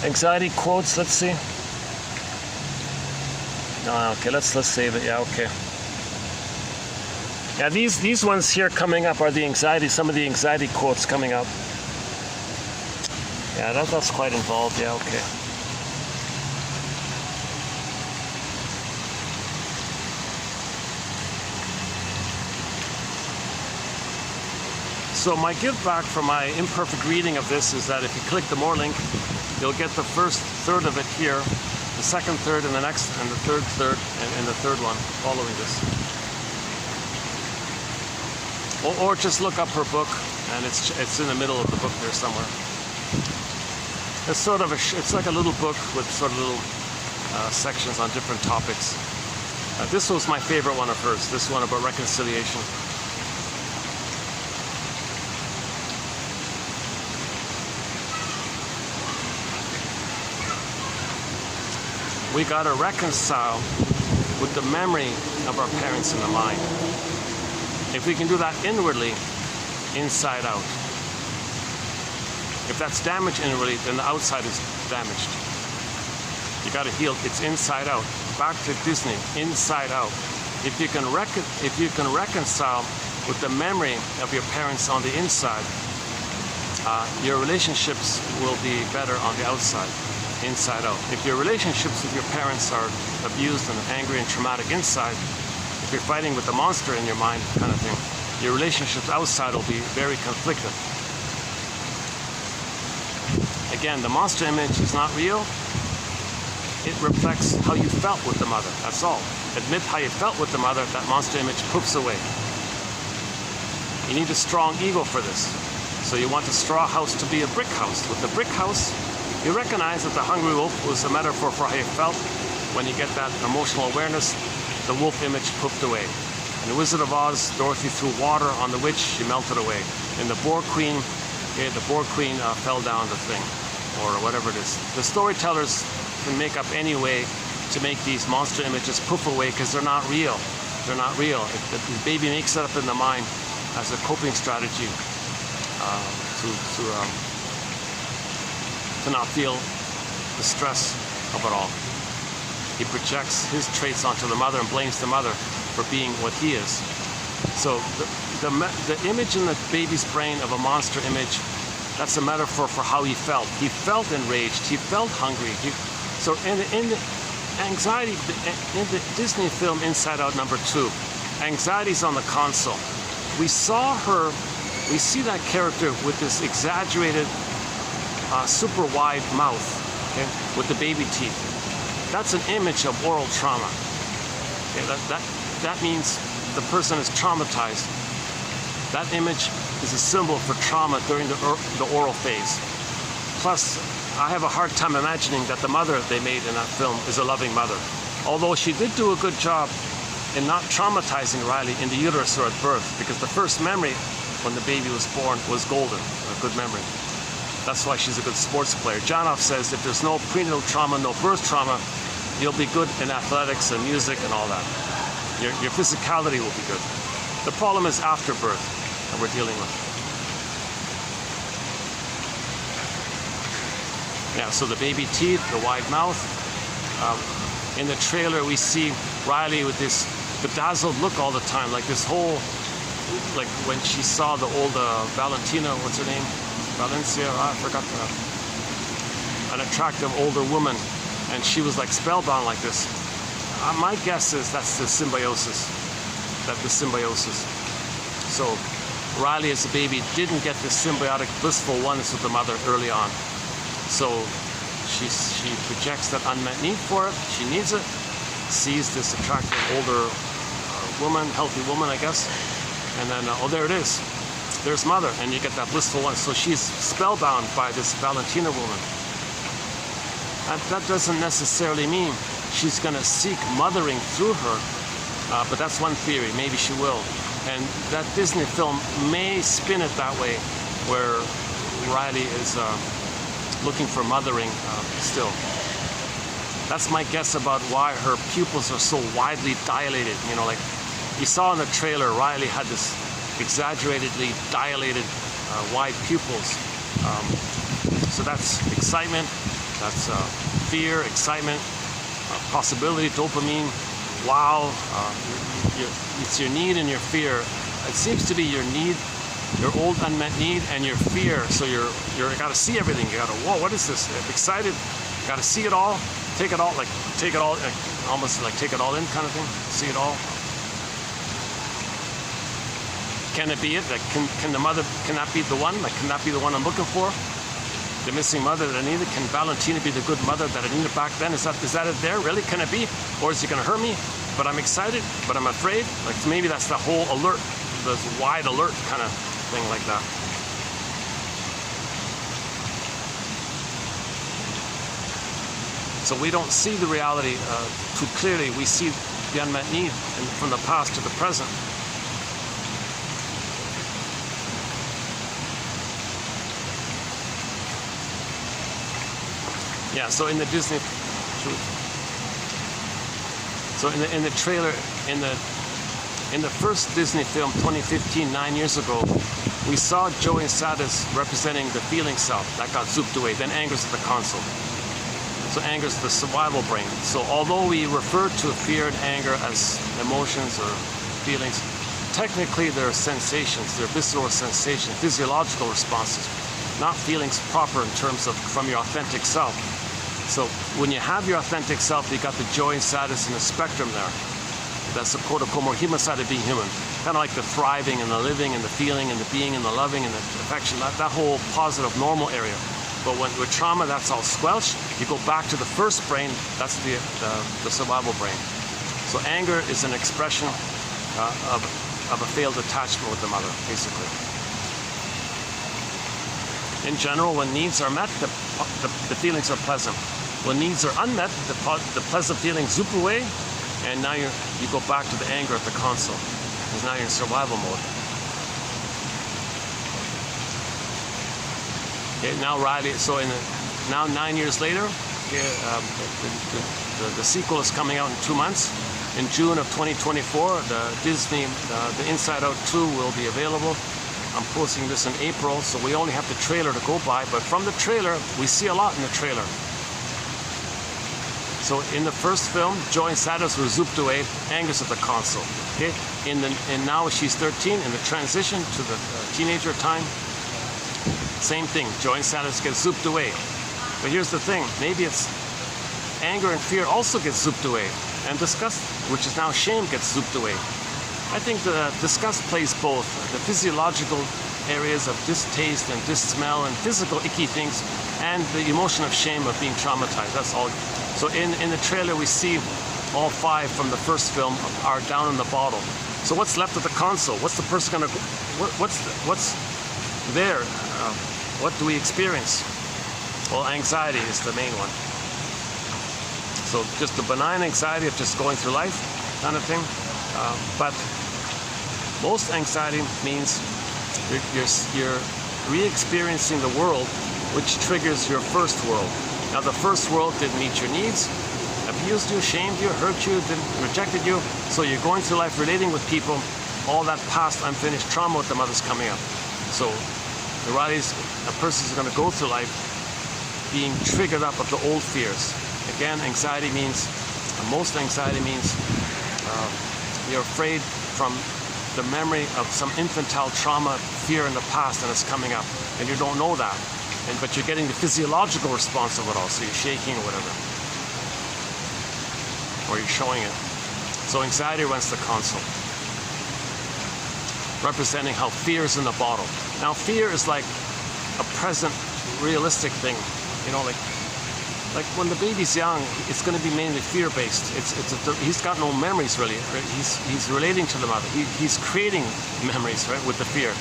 anxiety quotes? Let's see. No, okay, let's save it. Yeah, okay. Yeah, these ones here coming up are the anxiety, some of the anxiety quotes coming up. Yeah, that's quite involved. Yeah, okay. So my give back for my imperfect reading of this is that if you click the more link, you'll get the first third of it here, the second third and the next, and the third third, and the third one following this. Or just look up her book, and it's in the middle of the book there somewhere. It's sort of it's like a little book with sort of little sections on different topics. This was my favorite one of hers. This one about reconciliation. We got to reconcile with the memory of our parents in the mind. If we can do that inwardly, inside out. If that's damaged inwardly, then the outside is damaged. You got to heal. It's inside out. Back to Disney, inside out. If you can reconcile with the memory of your parents on the inside, your relationships will be better on the outside. Inside out. If your relationships with your parents are abused and angry and traumatic inside, if you're fighting with the monster in your mind kind of thing, your relationships outside will be very conflicted. Again, the monster image is not real. It reflects how you felt with the mother. That's all. Admit how you felt with the mother, that monster image poofs away. You need a strong ego for this. So you want the straw house to be a brick house. With the brick house, you recognize that the hungry wolf was a metaphor for how you felt. When you get that emotional awareness, the wolf image poofed away. In The Wizard of Oz, Dorothy threw water on the witch, she melted away. In the Boar Queen, fell down the thing, or whatever it is. The storytellers can make up any way to make these monster images poof away because they're not real. They're not real. The baby makes it up in the mind as a coping strategy to not feel the stress of it all. He projects his traits onto the mother and blames the mother for being what he is. So the image in the baby's brain of a monster image, that's a metaphor for how he felt. He felt enraged. He felt hungry. So in the anxiety, in the Disney film Inside Out #2, anxiety's on the console. We see that character with this exaggerated, super wide mouth, okay, with the baby teeth. That's an image of oral trauma. Okay, that means the person is traumatized. That image is a symbol for trauma during the oral phase. Plus, I have a hard time imagining that the mother they made in that film is a loving mother. Although she did do a good job in not traumatizing Riley in the uterus or at birth, because the first memory when the baby was born was golden, a good memory. That's why she's a good sports player. Janoff says if there's no prenatal trauma, no birth trauma, you'll be good in athletics and music and all that. Your physicality will be good. The problem is after birth that we're dealing with. Yeah, so the baby teeth, the wide mouth. In the trailer, we see Riley with this bedazzled look all the time, like this whole, like when she saw the old Valentina, what's her name? Valencia, I forgot that. An attractive older woman, and she was like spellbound like this. My guess is that's the symbiosis. So Riley as a baby didn't get this symbiotic blissful oneness with the mother early on. So She projects that unmet need for it. She needs it. Sees this attractive older woman, healthy woman, I guess. And then, oh, there it is. There's mother, and you get that blissful one. So she's spellbound by this Valentina woman. And that doesn't necessarily mean she's going to seek mothering through her, but that's one theory. Maybe she will. And that Disney film may spin it that way, where Riley is looking for mothering still. That's my guess about why her pupils are so widely dilated. You know, like you saw in the trailer, Riley had this exaggeratedly dilated, wide pupils. So that's excitement, that's fear, excitement, possibility, dopamine, wow. It's your need and your fear. It seems to be your need, your old unmet need, and your fear. So you gotta see everything. You gotta, whoa, what is this? Excited, you gotta see it all, take it all, like almost like take it all in kind of thing. See it all. Can it be it? Like, can the mother, can that be the one? Like, can that be the one I'm looking for? The missing mother that I needed? Can Valentina be the good mother that I needed back then? Is that it there? Really? Can it be? Or is it going to hurt me? But I'm excited, but I'm afraid? Like, maybe that's the whole alert, this wide alert kind of thing like that. So we don't see the reality too clearly. We see the unmet need from the past to the present. Yeah, so in the Disney, so in the trailer, in the first Disney film, 2015, 9 years ago, we saw Joey and Sadis representing the feeling self that got zooped away. Then anger's at the console. So anger's the survival brain. So although we refer to fear and anger as emotions or feelings, technically they're sensations, they're visceral sensations, physiological responses, not feelings proper in terms of from your authentic self. So when you have your authentic self, you got the joy and sadness in the spectrum there. That's the quote-unquote more human side of being human. Kind of like the thriving and the living and the feeling and the being and the loving and the affection, that whole positive normal area. But with trauma, that's all squelched. You go back to the first brain, that's the survival brain. So anger is an expression of a failed attachment with the mother, basically. In general, when needs are met, the feelings are pleasant. When needs are unmet, the pleasant feelings zoop away, and now you go back to the anger at the console, because now you're in survival mode. Okay, now Riley, so now 9 years later, the sequel is coming out in 2 months. In June of 2024, the Disney, the Inside Out 2 will be available. I'm posting this in April, so we only have the trailer to go by, but from the trailer, we see a lot in the trailer. So in the first film, joy and sadness were zooped away, anger's at the console. Okay? And now she's 13, in the transition to the teenager time, same thing, joy and sadness get zooped away. But here's the thing, maybe it's anger and fear also get zooped away, and disgust, which is now shame, gets zooped away. I think the disgust plays both, the physiological areas of distaste and dissmell and physical icky things, and the emotion of shame of being traumatized. That's all. So in the trailer we see all 5 from the first film are down in the bottle. So what's left of the console? What's the person gonna? What's there? What do we experience? Well, anxiety is the main one. So just the benign anxiety of just going through life, kind of thing. But most anxiety means you're re-experiencing the world, which triggers your first world. Now the first world didn't meet your needs, abused you, shamed you, hurt you, rejected you. So you're going through life relating with people, all that past unfinished trauma with the mother's coming up. So the reality is a person's going to go through life being triggered up of the old fears. Again, anxiety means, most anxiety means you're afraid from the memory of some infantile trauma, fear in the past, and it's coming up, and you don't know that. But you're getting the physiological response of it all, so you're shaking or whatever. Or you're showing it. So anxiety runs the console, representing how fear is in the bottle. Now fear is like a present, realistic thing. You know, like Like when the baby's young, it's going to be mainly fear-based. He's got no memories really. He's relating to the mother. He's creating memories, right, with the fear.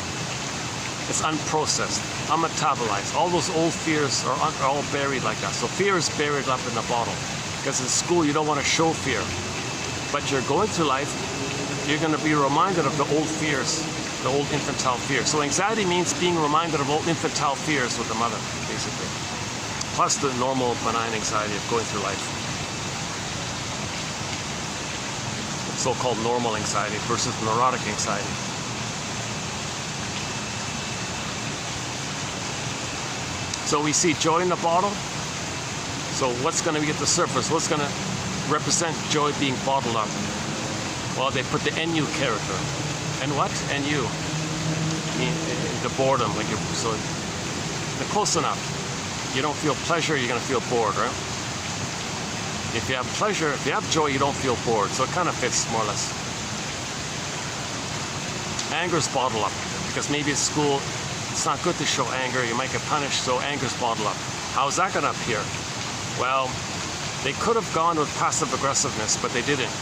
It's unprocessed, unmetabolized. All those old fears are all buried like that. So fear is buried up in the bottle. Because in school you don't want to show fear, but you're going through life. You're going to be reminded of the old fears, the old infantile fears. So anxiety means being reminded of old infantile fears with the mother, basically. Plus the normal benign anxiety of going through life. So-called normal anxiety versus neurotic anxiety. So we see joy in the bottle. So what's going to be at the surface? What's going to represent joy being bottled up? Well, they put the NU character. And what? NU. The boredom. Like so they're close enough. You don't feel pleasure, you're going to feel bored, right? If you have pleasure, if you have joy, you don't feel bored. So it kind of fits more or less. Anger's bottled up. Because maybe at school, it's not good to show anger. You might get punished, so anger's bottled up. How is that going to appear? Well, they could have gone with passive aggressiveness, but they didn't.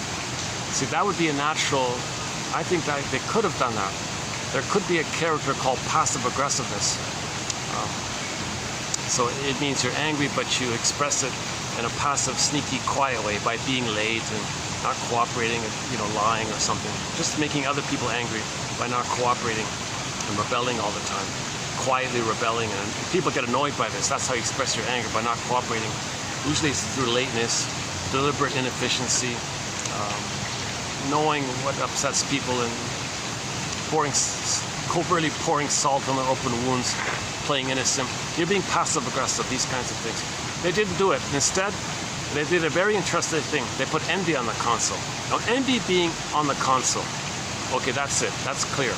See, that would be a natural. I think that they could have done that. There could be a character called passive aggressiveness. So it means you're angry, but you express it in a passive, sneaky, quiet way by being late and not cooperating and, lying or something. Just making other people angry by not cooperating and rebelling all the time. Quietly rebelling, and people get annoyed by this. That's how you express your anger, by not cooperating. Usually it's through lateness, deliberate inefficiency, knowing what upsets people and covertly pouring salt on their open wounds, playing innocent. You're being passive aggressive, these kinds of things. They didn't do it. Instead, they did a very interesting thing. They put envy on the console. Now, envy being on the console, okay, that's it. That's clear.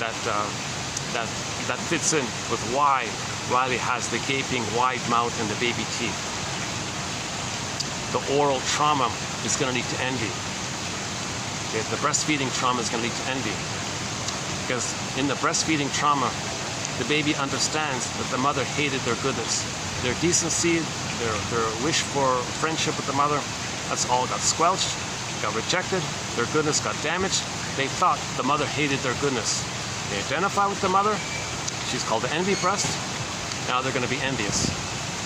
That fits in with why Riley has the gaping wide mouth and the baby teeth. The oral trauma is going to lead to envy. Okay, the breastfeeding trauma is going to lead to envy. Because in the breastfeeding trauma, the baby understands that the mother hated their goodness. Their decency, their wish for friendship with the mother, that's all got squelched, got rejected, their goodness got damaged. They thought the mother hated their goodness. They identify with the mother, she's called the envy breast, now they're going to be envious.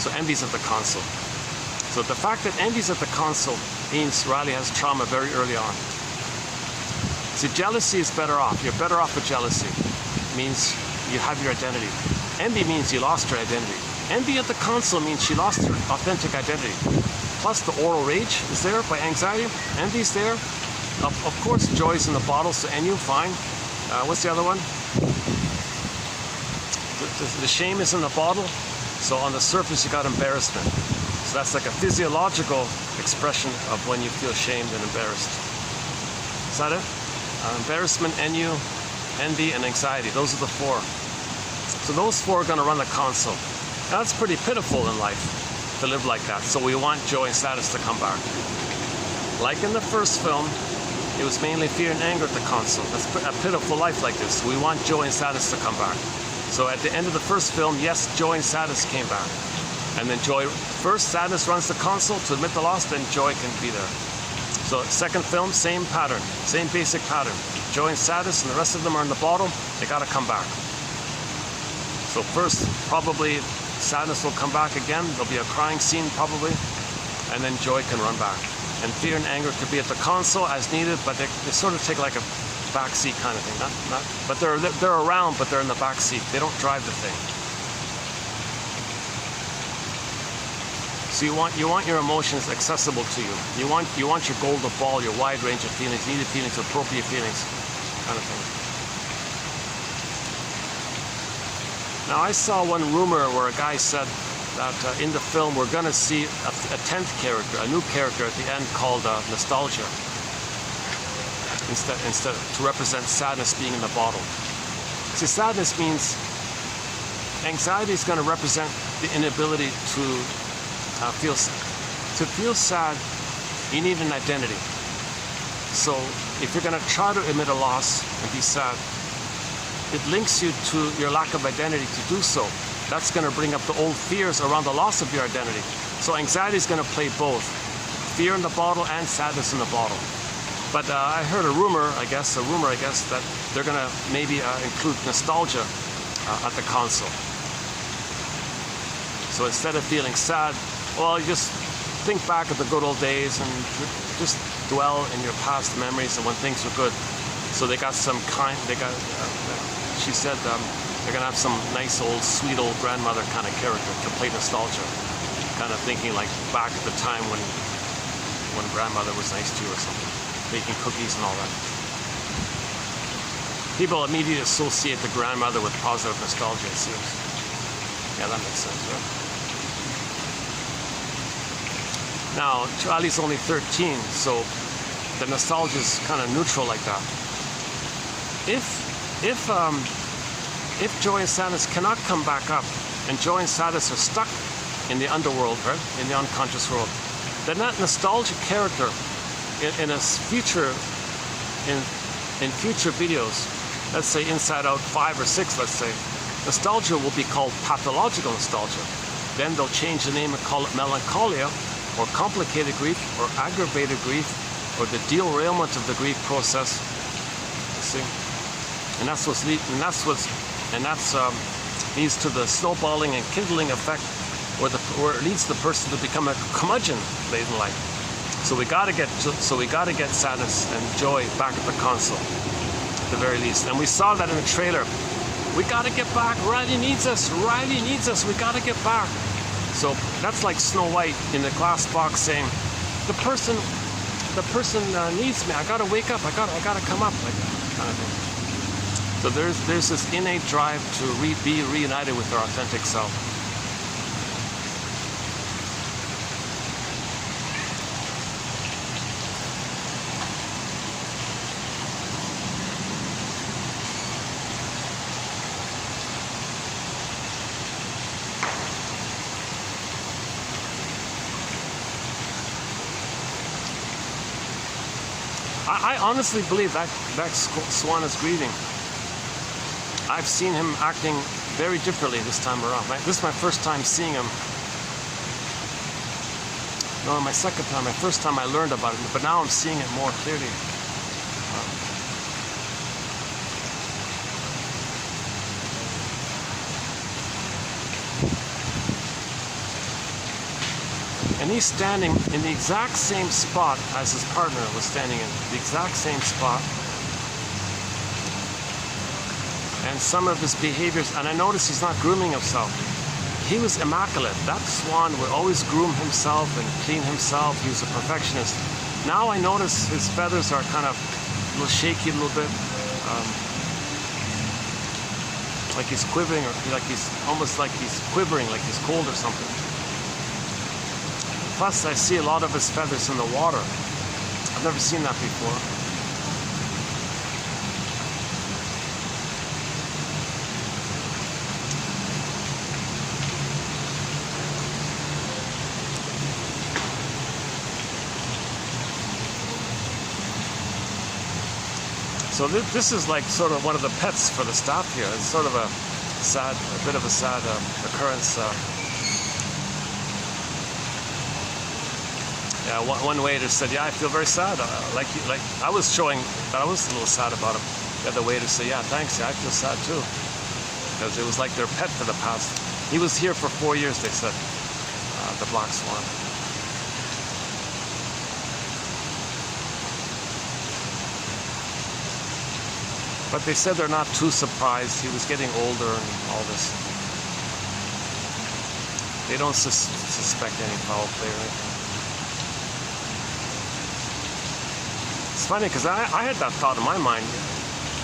So envy's at the console. So the fact that envy's at the console means Riley has trauma very early on. See, jealousy is better off. You're better off with jealousy. It means you have your identity. Envy means you lost your identity. Envy at the console means she lost her authentic identity. Plus the oral rage is there by anxiety. Envy's there. Of course, joy's in the bottle, so NU, fine. What's the other one? The shame is in the bottle. So on the surface, you got embarrassment. So that's like a physiological expression of when you feel shamed and embarrassed. Is that it? Embarrassment, NU, envy, and anxiety. Those are the four. So those four are going to run the console. Now, that's pretty pitiful in life to live like that. So we want joy and sadness to come back. Like in the first film, it was mainly fear and anger at the console. That's a pitiful life like this. We want joy and sadness to come back. So at the end of the first film, yes, joy and sadness came back. And then joy, first sadness runs the console to admit the loss, then joy can be there. So second film, same pattern, same basic pattern. Joy and sadness, and the rest of them are in the bottle. They got to come back. So first, probably sadness will come back again. There'll be a crying scene probably, and then joy can run back. And fear and anger could be at the console as needed, but they sort of take like a backseat kind of thing. But they're around, but they're in the backseat. They don't drive the thing. So you want your emotions accessible to you. You want your golden ball, your wide range of feelings, needed feelings, appropriate feelings, kind of thing. Now I saw one rumor where a guy said that in the film we're going to see a 10th character, a new character at the end called nostalgia, instead to represent sadness being in the bottle. See, sadness means anxiety is going to represent the inability to feel sad. To feel sad, you need an identity. So if you're going to try to admit a loss and be sad, it links you to your lack of identity to do so. that's going to bring up the old fears around the loss of your identity. So anxiety is going to play both fear in the bottle and sadness in the bottle. But I heard a rumor, I guess, that they're going to maybe include nostalgia at the console. So instead of feeling sad, well, you just think back at the good old days and just dwell in your past memories and when things were good. So they got some she said they're going to have some nice old, sweet old grandmother kind of character to play nostalgia. Kind of thinking like back at the time when grandmother was nice to you or something. Baking cookies and all that. People immediately associate the grandmother with positive nostalgia, it seems. Yeah, that makes sense, right? Now, Charlie's only 13, so the nostalgia is kind of neutral like that. If joy and sadness cannot come back up, and joy and sadness are stuck in the underworld, right, in the unconscious world, then that nostalgic character in future videos, let's say Inside Out 5 or 6, let's say, nostalgia will be called pathological nostalgia. Then they'll change the name and call it melancholia, or complicated grief, or aggravated grief, or the derailment of the grief process. You see, and that's leads to the snowballing and kindling effect, where it leads the person to become a curmudgeon late in life. So we got to get sadness and joy back at the console, at the very least. And we saw that in the trailer. We got to get back. Riley needs us. Riley needs us. We got to get back. So that's like Snow White in the glass box saying, the person needs me. I got to wake up. I got to come up, like that kind of thing. So there's this innate drive to be reunited with our authentic self. I honestly believe that Swan is grieving. I've seen him acting very differently this time around. This is my first time seeing him. No, my second time. My first time I learned about it, but now I'm seeing it more clearly. And he's standing in the exact same spot as his partner was standing in, the exact same spot. And some of his behaviors, and I noticed he's not grooming himself. He was immaculate. That Swan would always groom himself and clean himself. He was a perfectionist. Now I notice his feathers are kind of a little shaky a little bit. Like he's quivering, or like he's almost like he's quivering, like he's cold or something. Plus, I see a lot of his feathers in the water. I've never seen that before. So this is like sort of one of the pets for the staff here. It's sort of a bit of a sad occurrence. Yeah, one waiter said, "Yeah, I feel very sad. Like I was showing that I was a little sad about him." The other waiter said, "Yeah, thanks. Yeah, I feel sad too," because it was like their pet for the past. He was here for 4 years, they said. The black swan. But they said they're not too surprised. He was getting older and all this. They don't suspect any foul play or anything. It's funny because I had that thought in my mind.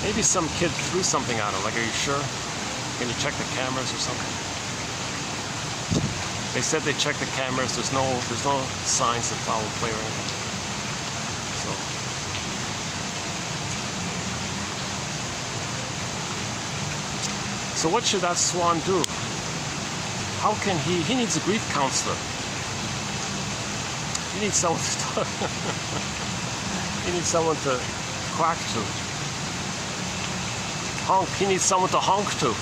Maybe some kid threw something at him. Like, are you sure? Can you check the cameras or something? They said they checked the cameras. There's no signs of foul play or anything. So what should that swan do? How can he needs a grief counselor. He needs someone to talk. He needs someone to quack to. Honk. He needs someone to honk to.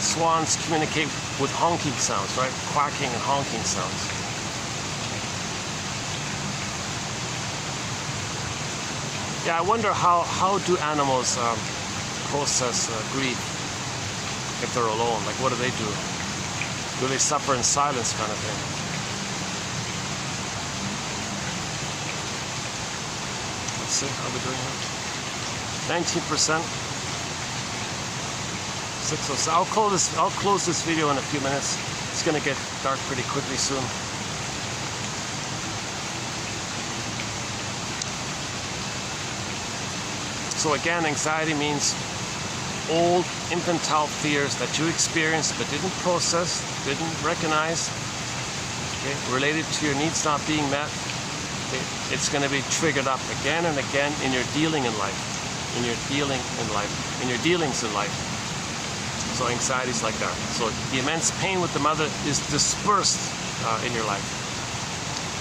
swans communicate with honking sounds, right? Quacking and honking sounds. Yeah, I wonder how do animals process grief if they're alone? Like, what do they do? Do they suffer in silence, kind of thing? Let's see how we're doing here. 19%. 6:07. I'll close this video in a few minutes. It's gonna get dark pretty quickly soon. So again, anxiety means old infantile fears that you experienced but didn't process, didn't recognize, okay, related to your needs not being met. Okay, it's going to be triggered up again and again in your dealing in life, in your dealings in life. So anxiety is like that. So the immense pain with the mother is dispersed in your life.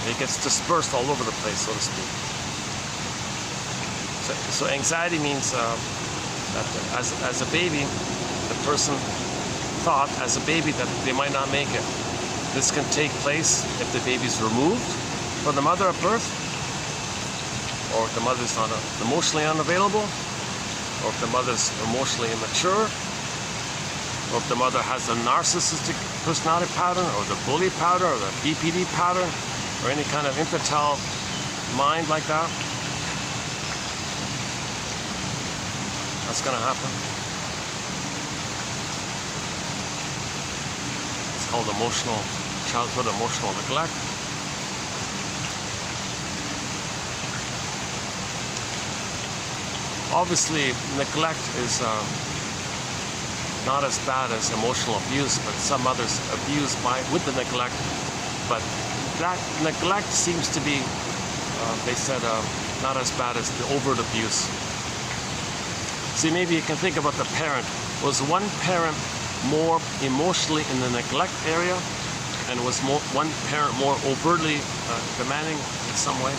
It gets dispersed all over the place, so to speak. So anxiety means that as a baby, the person thought as a baby that they might not make it. This can take place if the baby's removed from the mother at birth, or if the mother's not emotionally unavailable, or if the mother's emotionally immature, or if the mother has a narcissistic personality pattern, or the bully pattern, or the BPD pattern, or any kind of infantile mind like that. That's going to happen. It's called childhood emotional neglect. Obviously, neglect is not as bad as emotional abuse, but some others abuse with the neglect. But that neglect seems to be, they said, not as bad as the overt abuse. See, maybe you can think about the parent. Was one parent more emotionally in the neglect area, and was one parent more overtly demanding in some way?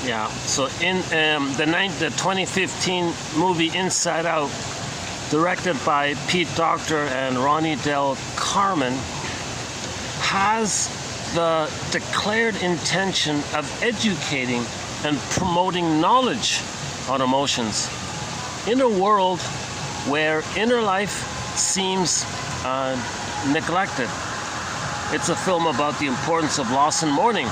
Yeah. So in the 2015 movie Inside Out, directed by Pete Docter and Ronnie Del Carmen, has the declared intention of educating and promoting knowledge on emotions in a world where inner life seems neglected. It's a film about the importance of loss and mourning.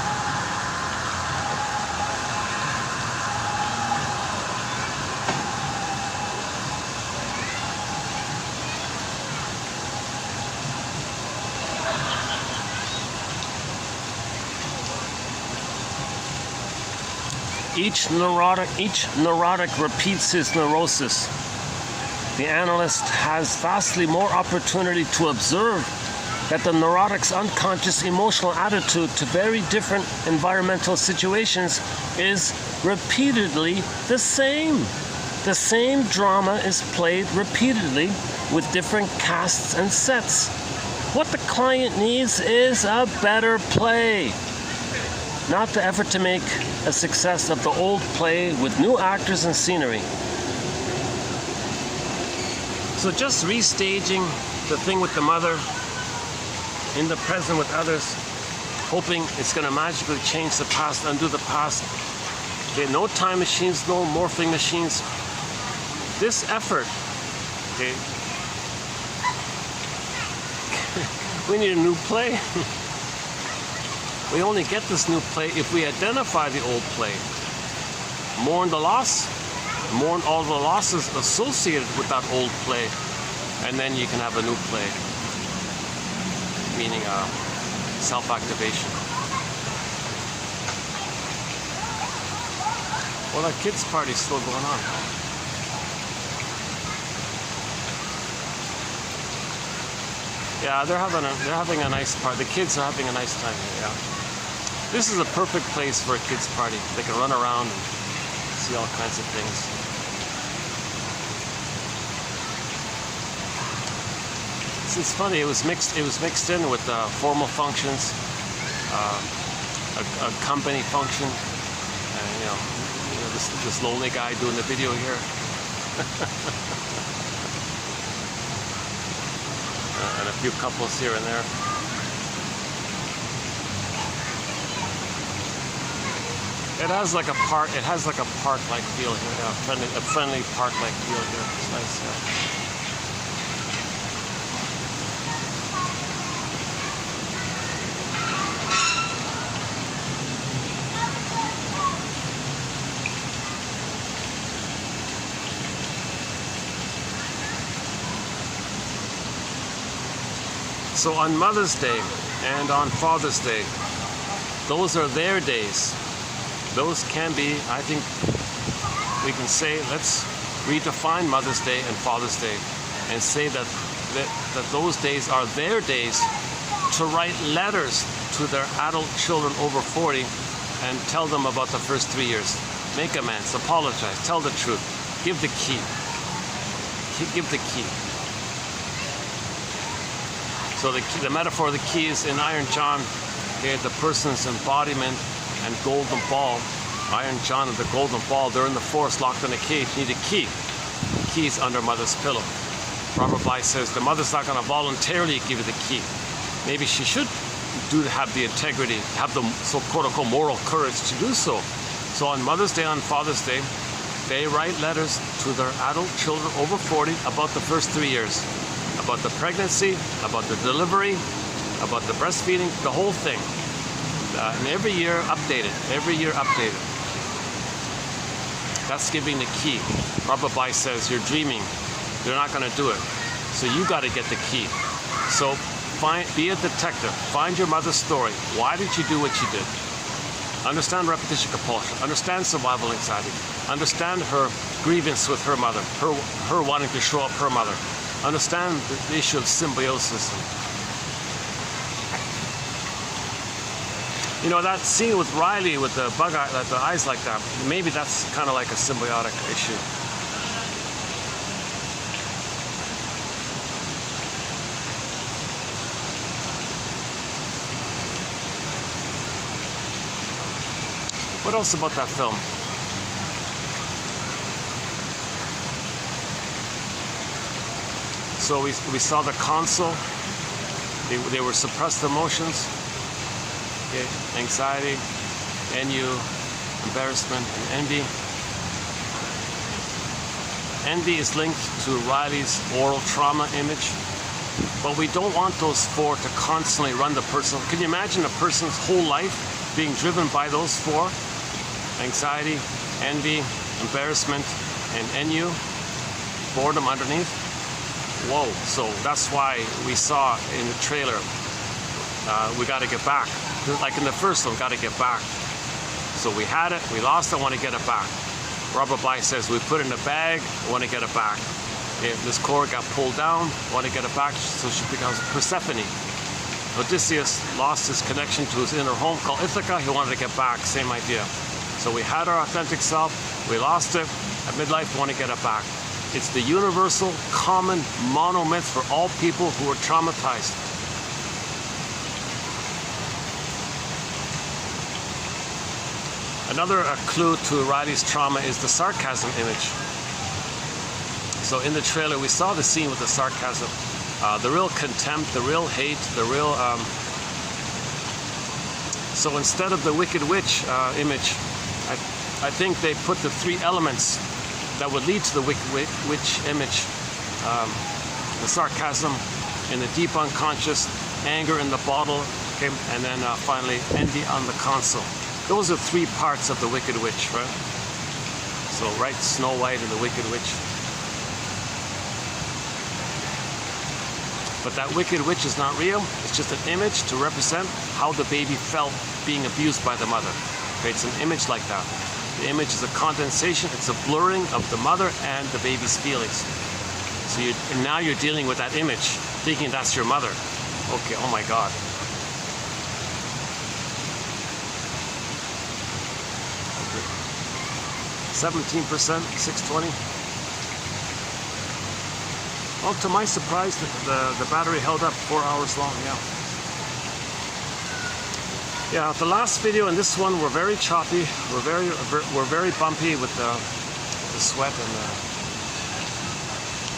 Each neurotic repeats his neurosis. The analyst has vastly more opportunity to observe that the neurotic's unconscious emotional attitude to very different environmental situations is repeatedly the same. The same drama is played repeatedly with different casts and sets. What the client needs is a better play, not the effort to make a success of the old play with new actors and scenery. So just restaging the thing with the mother in the present with others, hoping it's going to magically change the past, undo the past. Okay, no time machines, no morphing machines. This effort, okay, we need a new play. We only get this new play if we identify the old play. Mourn the loss, mourn all the losses associated with that old play, and then you can have a new play, meaning self-activation. Well, that kids' party's still going on. Yeah, they're having a nice party. The kids are having a nice time here, yeah. This is a perfect place for a kids' party. They can run around and see all kinds of things. It's funny. It was mixed in with formal functions, a company function, and you know this lonely guy doing the video here. And a few couples here and there. It has like a park. It has like a park-like feel here. Yeah, a friendly park-like feel here. It's nice. Yeah. So on Mother's Day and on Father's Day, those are their days. Those can be, I think, we can say, let's redefine Mother's Day and Father's Day and say that those days are their days to write letters to their adult children over 40 and tell them about the first 3 years. Make amends, apologize, tell the truth, give the key. Give the key. So the metaphor of the key is in Iron John, okay, the person's embodiment and golden ball. Iron John and the golden ball, they're in the forest locked in a cage, need a key. The key's under mother's pillow. Robert Bly says the mother's not going to voluntarily give you the key. Maybe she should have the integrity, have the so quote-unquote moral courage to do so. So on Mother's Day, on Father's Day, they write letters to their adult children over 40 about the first 3 years. About the pregnancy, about the delivery, about the breastfeeding, the whole thing. And every year updated, That's giving the key. Robert Bly says, you're dreaming. They're not going to do it. So you got to get the key. So be a detective. Find your mother's story. Why did you do what you did? Understand repetition compulsion. Understand survival anxiety. Understand her grievance with her mother. Her wanting to show up her mother. Understand the issue of symbiosis. You know, that scene with Riley with the bug eye, the eyes like that, maybe that's kind of like a symbiotic issue. What else about that film? So we saw the console. They were suppressed emotions, okay, anxiety, ennui, embarrassment, and envy. Envy is linked to Riley's oral trauma image, but we don't want those four to constantly run the person. Can you imagine a person's whole life being driven by those four? Anxiety, envy, embarrassment, and ennui, boredom underneath. Whoa, so that's why we saw in the trailer, we got to get back. Like in the first one, got to get back. So we had it, we lost it, want to get it back. Robert Bly says, we put it in a bag, want to get it back. If this cord got pulled down, want to get it back, so she becomes Persephone. Odysseus lost his connection to his inner home called Ithaca, he wanted to get back, same idea. So we had our authentic self, we lost it, at midlife we want to get it back. It's the universal, common monomyth for all people who are traumatized. Another clue to Riley's trauma is the sarcasm image. So in the trailer, we saw the scene with the sarcasm, the real contempt, the real hate, the real... So instead of the Wicked Witch image, I think they put the three elements that would lead to the Wicked Witch image. The sarcasm in the deep unconscious, anger in the bottle, okay, and then finally envy on the console. Those are three parts of the Wicked Witch, right? So right, Snow White and the Wicked Witch. But that Wicked Witch is not real. It's just an image to represent how the baby felt being abused by the mother. Okay, it's an image like that. The image is a condensation, it's a blurring of the mother and the baby's feelings. So now you're dealing with that image, thinking that's your mother. Okay, oh my God. Okay. 17%, 620. Well, to my surprise, the battery held up 4 hours long, yeah. Yeah, the last video and this one were very choppy. We're very bumpy with the sweat and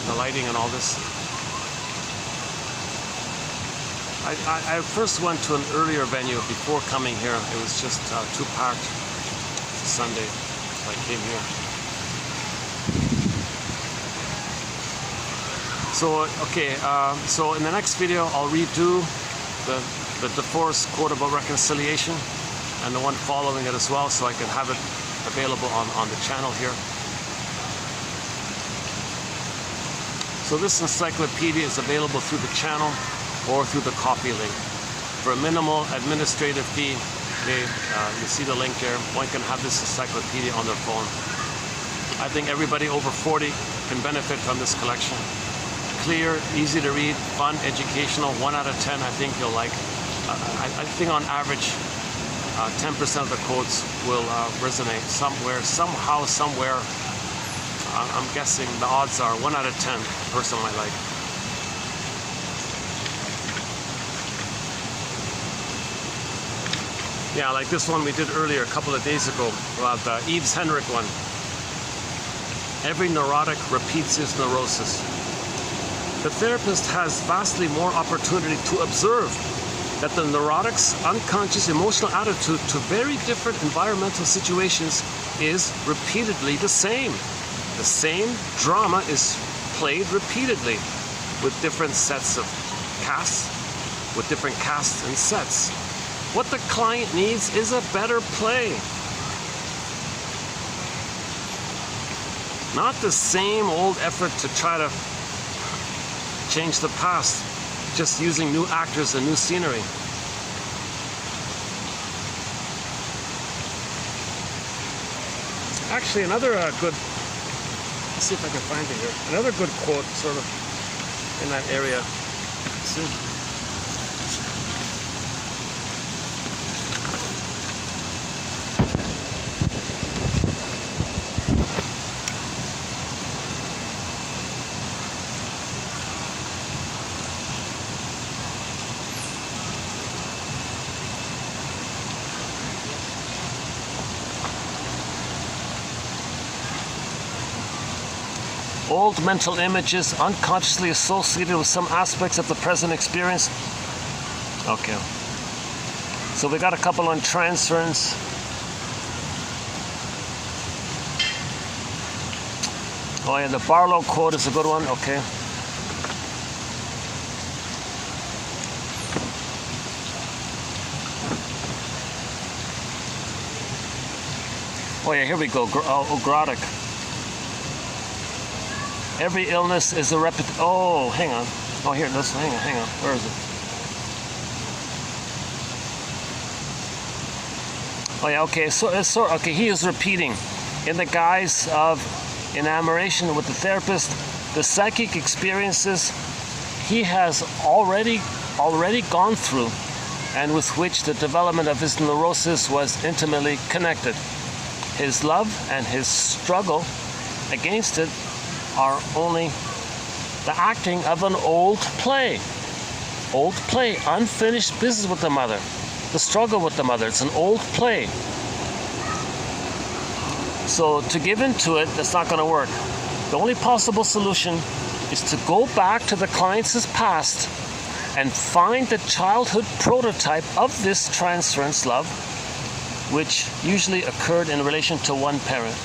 the lighting and all this. I first went to an earlier venue before coming here. It was just too packed. Sunday, so I came here. So okay, so in the next video I'll redo the divorce quote about reconciliation and the one following it as well, so I can have it available on the channel here. So this encyclopedia is available through the channel or through the copy link. For a minimal administrative fee, okay, you see the link there, one can have this encyclopedia on their phone. I think everybody over 40 can benefit from this collection. Clear, easy to read, fun, educational, 1 out of 10 I think you'll like. I think on average 10% of the quotes will resonate somewhere, somehow, somewhere. I'm guessing the odds are 1 out of 10 person might like. Yeah, like this one we did earlier a couple of days ago about the Eves Henrik one. Every neurotic repeats his neurosis. The therapist has vastly more opportunity to observe that the neurotic's unconscious emotional attitude to very different environmental situations is repeatedly the same. The same drama is played repeatedly with different sets of casts, with different casts and sets. What the client needs is a better play. Not the same old effort to try to change the past, just using new actors and new scenery. Actually, another good, let's see if I can find it here. Another good quote, sort of in that area. See? Old mental images unconsciously associated with some aspects of the present experience. Okay. So we got a couple on transference. Oh yeah, the Barlow quote is a good one. Okay. Oh yeah, here we go. Neurotic. Every illness is a Oh, hang on. Oh, here, this. Hang on. Where is it? Oh yeah, okay. So okay, he is repeating in the guise of enamoration with the therapist the psychic experiences he has already gone through and with which the development of his neurosis was intimately connected. His love and his struggle against it are only the acting of an old play. Old play, unfinished business with the mother. The struggle with the mother, it's an old play. So to give into it, that's not going to work. The only possible solution is to go back to the client's past and find the childhood prototype of this transference love, which usually occurred in relation to one parent.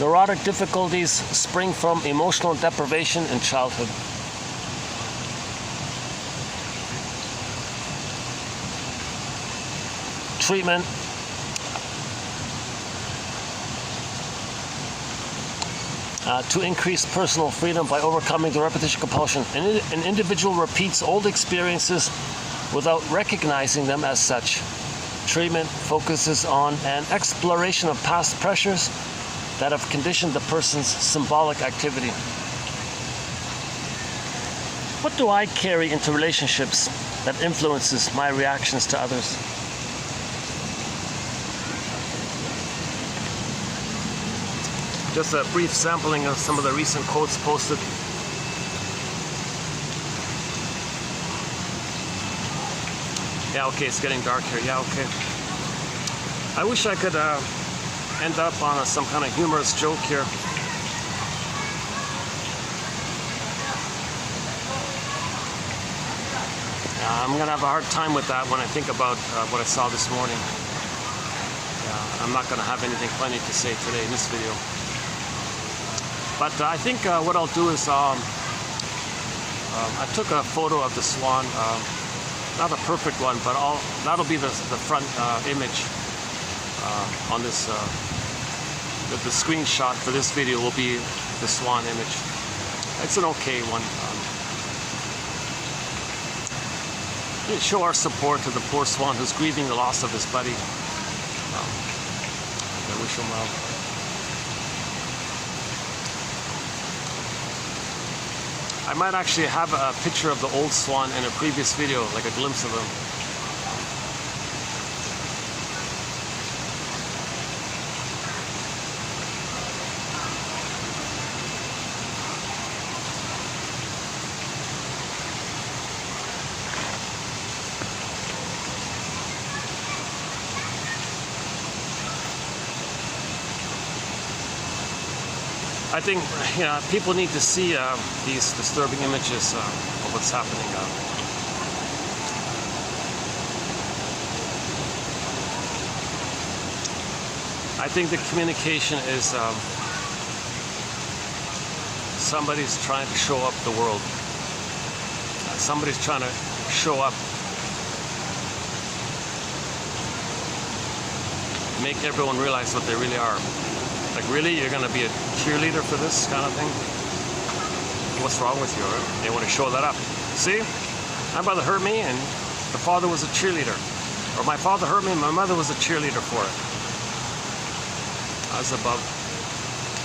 Neurotic difficulties spring from emotional deprivation in childhood. Treatment. To increase personal freedom by overcoming the repetition compulsion. An individual repeats old experiences without recognizing them as such. Treatment focuses on an exploration of past pressures that have conditioned the person's symbolic activity. What do I carry into relationships that influences my reactions to others? Just a brief sampling of some of the recent quotes posted. Yeah, okay, it's getting dark here. Yeah, okay. I wish I could end up on some kind of humorous joke here. I'm going to have a hard time with that when I think about what I saw this morning. I'm not going to have anything funny to say today in this video. But I think what I'll do is I took a photo of the swan, not a perfect one, but that'll be the front image on this. The screenshot for this video will be the swan image. It's an okay one. Show our support to the poor swan who's grieving the loss of his buddy. I wish him well. I might actually have a picture of the old swan in a previous video, like a glimpse of him. I think people need to see these disturbing images of what's happening. I think the communication is somebody's trying to show up the world. Somebody's trying to show up, make everyone realize what they really are. Like, really? You're going to be a cheerleader for this kind of thing? What's wrong with you, right? They want to show that up. See? My mother hurt me and the father was a cheerleader. Or my father hurt me and my mother was a cheerleader for it. As above.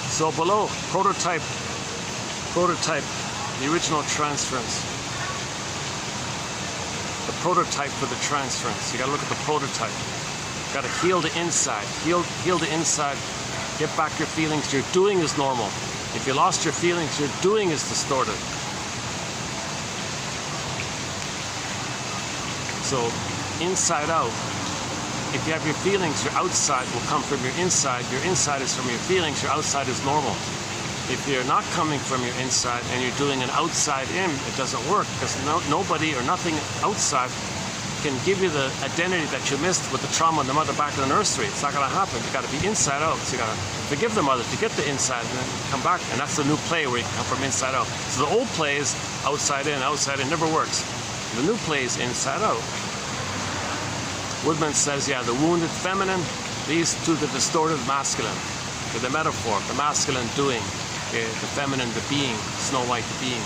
So below, prototype, the original transference. The prototype for the transference. You got to look at the prototype. You got to heal the inside. Heal the inside. Get back your feelings. Your doing is normal. If you lost your feelings, your doing is distorted. So inside out. If you have your feelings, your outside will come from your inside. Your inside is from your feelings. Your outside is normal. If you're not coming from your inside and you're doing an outside in, it doesn't work, because nobody or nothing outside can give you the identity that you missed with the trauma and the mother back in the nursery. It's not going to happen. You got to be inside out. So you got to forgive the mother to get the inside and then come back. And that's the new play, where you come from inside out. So the old play is outside in, never works. The new play is inside out. Woodman says, yeah, the wounded feminine leads to the distorted masculine. The metaphor, the masculine doing, the feminine, the being, Snow White, the being.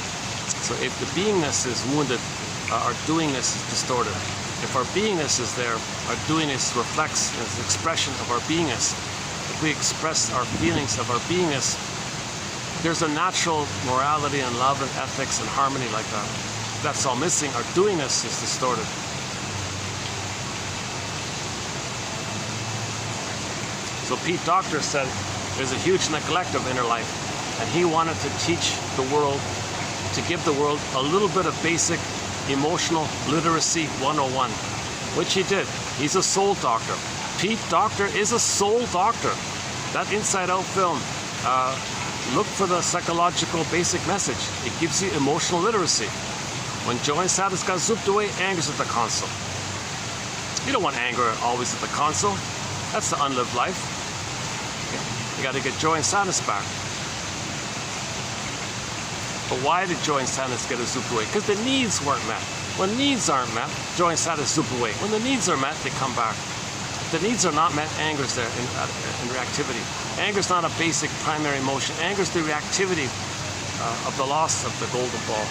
So if the beingness is wounded, our doingness is distorted. If our beingness is there, our doingness reflects as an expression of our beingness. If we express our feelings of our beingness, there's a natural morality and love and ethics and harmony like that. That's all missing. Our doingness is distorted. So Pete Docter said there's a huge neglect of inner life, and he wanted to teach the world, to give the world a little bit of basic emotional literacy 101, which he did. He's a soul doctor. Pete Docter is a soul doctor. That Inside Out film, look for the psychological basic message. It gives you emotional literacy. When joy and sadness got zooped away, anger's at the console. You don't want anger always at the console. That's the unlived life. You got to get joy and sadness back. But why did joy and sadness get zooped away? Because the needs weren't met. When needs aren't met, joy and sadness zoop away. When the needs are met, they come back. If the needs are not met, anger's there in reactivity. Anger's not a basic primary emotion. Anger's the reactivity of the loss of the golden ball.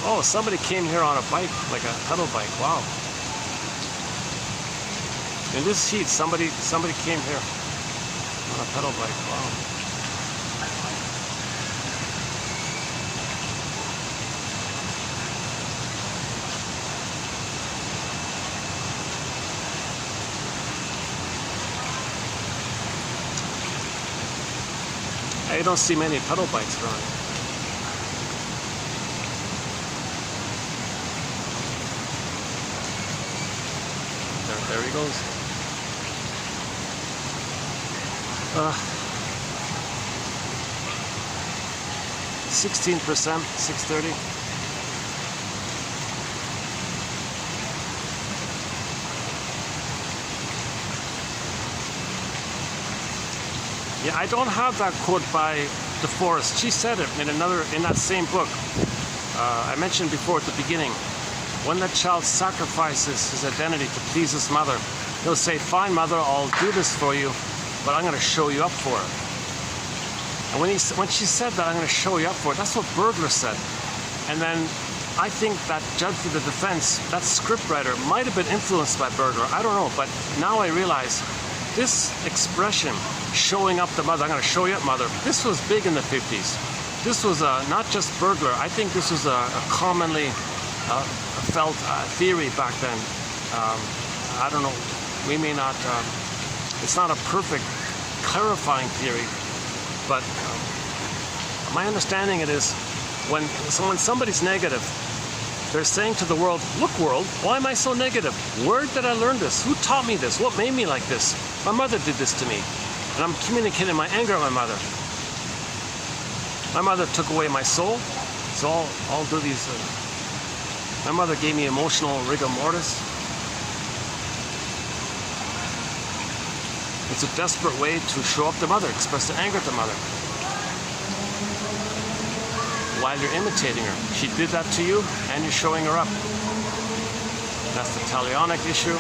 Oh, somebody came here on a bike, like a pedal bike. Wow. In this heat, somebody came here on a pedal bike. Wow. I don't see many pedal bikes around. There he goes. 16%, 630. Yeah, I don't have that quote by DeForest. She said it in that same book. I mentioned before at the beginning. When the child sacrifices his identity to please his mother, he'll say, "Fine, mother, I'll do this for you, but I'm going to show you up for it." And when she said that, "I'm going to show you up for it," that's what Burglar said. And then I think that judge for the defense, that scriptwriter, might have been influenced by Burglar. I don't know, but now I realize this expression, "showing up the mother," "I'm going to show you up, mother," this was big in the 50s. This was not just Burglar. I think this was a commonly felt theory back then. I don't know, we may not, it's not a perfect clarifying theory, but my understanding it is when somebody's negative, they're saying to the world, "Look, world, why am I so negative? Where did I learn this? Who taught me this? What made me like this? My mother did this to me." And I'm communicating my anger at my mother. My mother took away my soul, so I'll do these. My mother gave me emotional rigor mortis. It's a desperate way to show up the mother, express the anger at the mother, while you're imitating her. She did that to you, and you're showing her up. That's the talionic issue.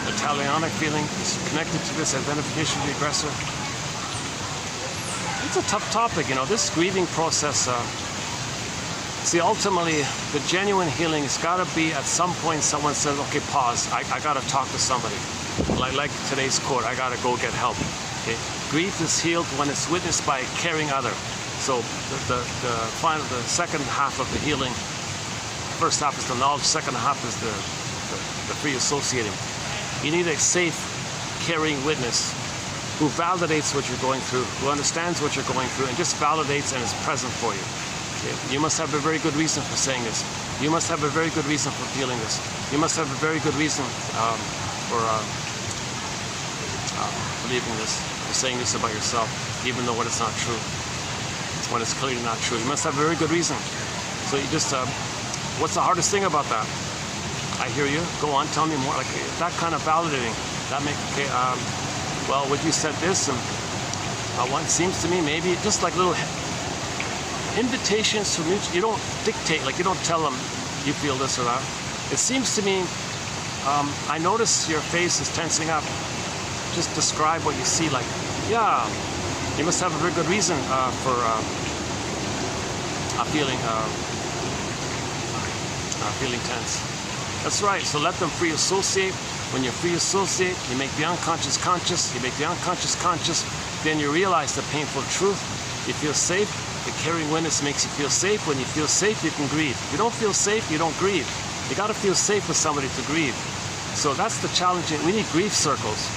The talionic feeling is connected to this identification of the aggressor. It's a tough topic, you know, this grieving process. See, ultimately, the genuine healing has got to be at some point someone says, "Okay, pause. I got to talk to somebody." Like today's quote, "I got to go get help." Okay? Grief is healed when it's witnessed by a caring other. So the second half of the healing, first half is the knowledge, second half is the free associating. You need a safe, caring witness who validates what you're going through, who understands what you're going through, and just validates and is present for you. Okay? You must have a very good reason for saying this. You must have a very good reason for feeling this. You must have a very good reason for believing this, for saying this about yourself, even though when it's not true, when it's clearly not true. You must have a very good reason. So you just, what's the hardest thing about that? I hear you. Go on, tell me more. Like that kind of validating. That make okay. Well, when you said this, and one seems to me maybe just like little invitations to mutual. You don't dictate, like you don't tell them you feel this or that. It seems to me, I notice your face is tensing up. Just describe what you see. Like, yeah, you must have a very good reason for feeling tense. That's right. So let them free associate. When you're free associate, you make the unconscious conscious. You make the unconscious conscious. Then you realize the painful truth. You feel safe. The caring witness makes you feel safe. When you feel safe, you can grieve. If you don't feel safe, you don't grieve. You got to feel safe with somebody to grieve. So that's the challenge. We need grief circles.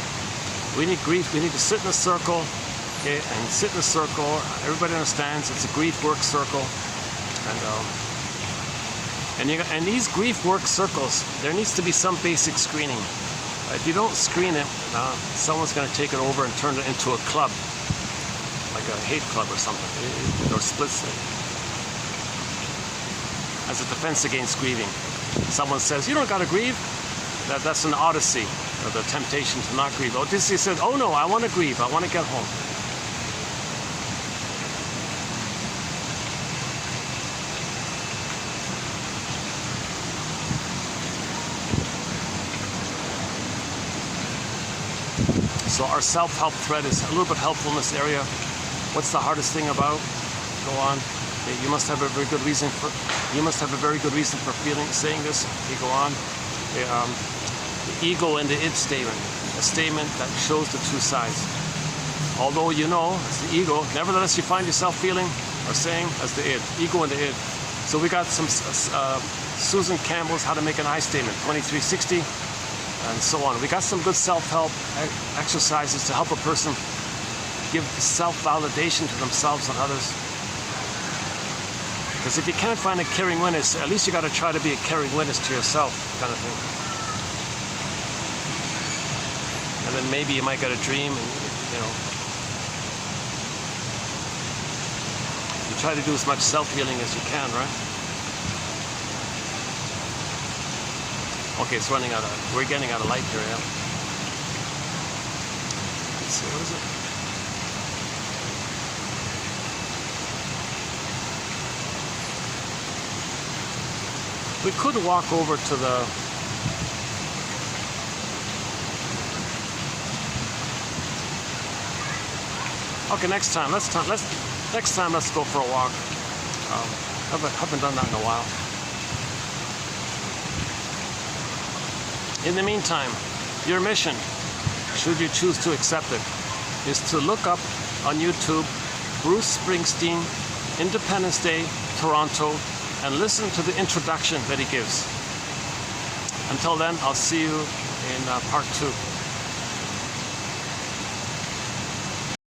We need grief. We need to sit in a circle, okay, and sit in a circle. Everybody understands it's a grief work circle, and these grief work circles, there needs to be some basic screening. If you don't screen it, someone's going to take it over and turn it into a club, like a hate club or something, or splits it as a defense against grieving. Someone says, you don't got to grieve. That's an odyssey, or the temptation to not grieve. Odysseus said, oh no, I want to grieve. I want to get home. So our self-help thread is a little bit helpful in this area. What's the hardest thing about? Go on. Okay, you must have a very good reason for. You must have a very good reason for saying this. Okay, go on. Okay, the ego and the id statement, a statement that shows the two sides. Although you know it's the ego, nevertheless you find yourself feeling or saying as the id, ego and the id. So we got some Susan Campbell's How to Make an I Statement, 2360. And so on. We got some good self-help exercises to help a person give self-validation to themselves and others. Because if you can't find a caring witness, at least you got to try to be a caring witness to yourself, kind of thing. And then maybe you might get a dream, and you try to do as much self-healing as you can, right? Okay, it's running out of, we're getting out of light here, yeah. Let's see, what is it? We could walk over to the, okay, next time let's go for a walk. Haven't done that in a while. In the meantime, your mission, should you choose to accept it, is to look up on YouTube Bruce Springsteen, Independence Day, Toronto, and listen to the introduction that he gives. Until then, I'll see you in part 2.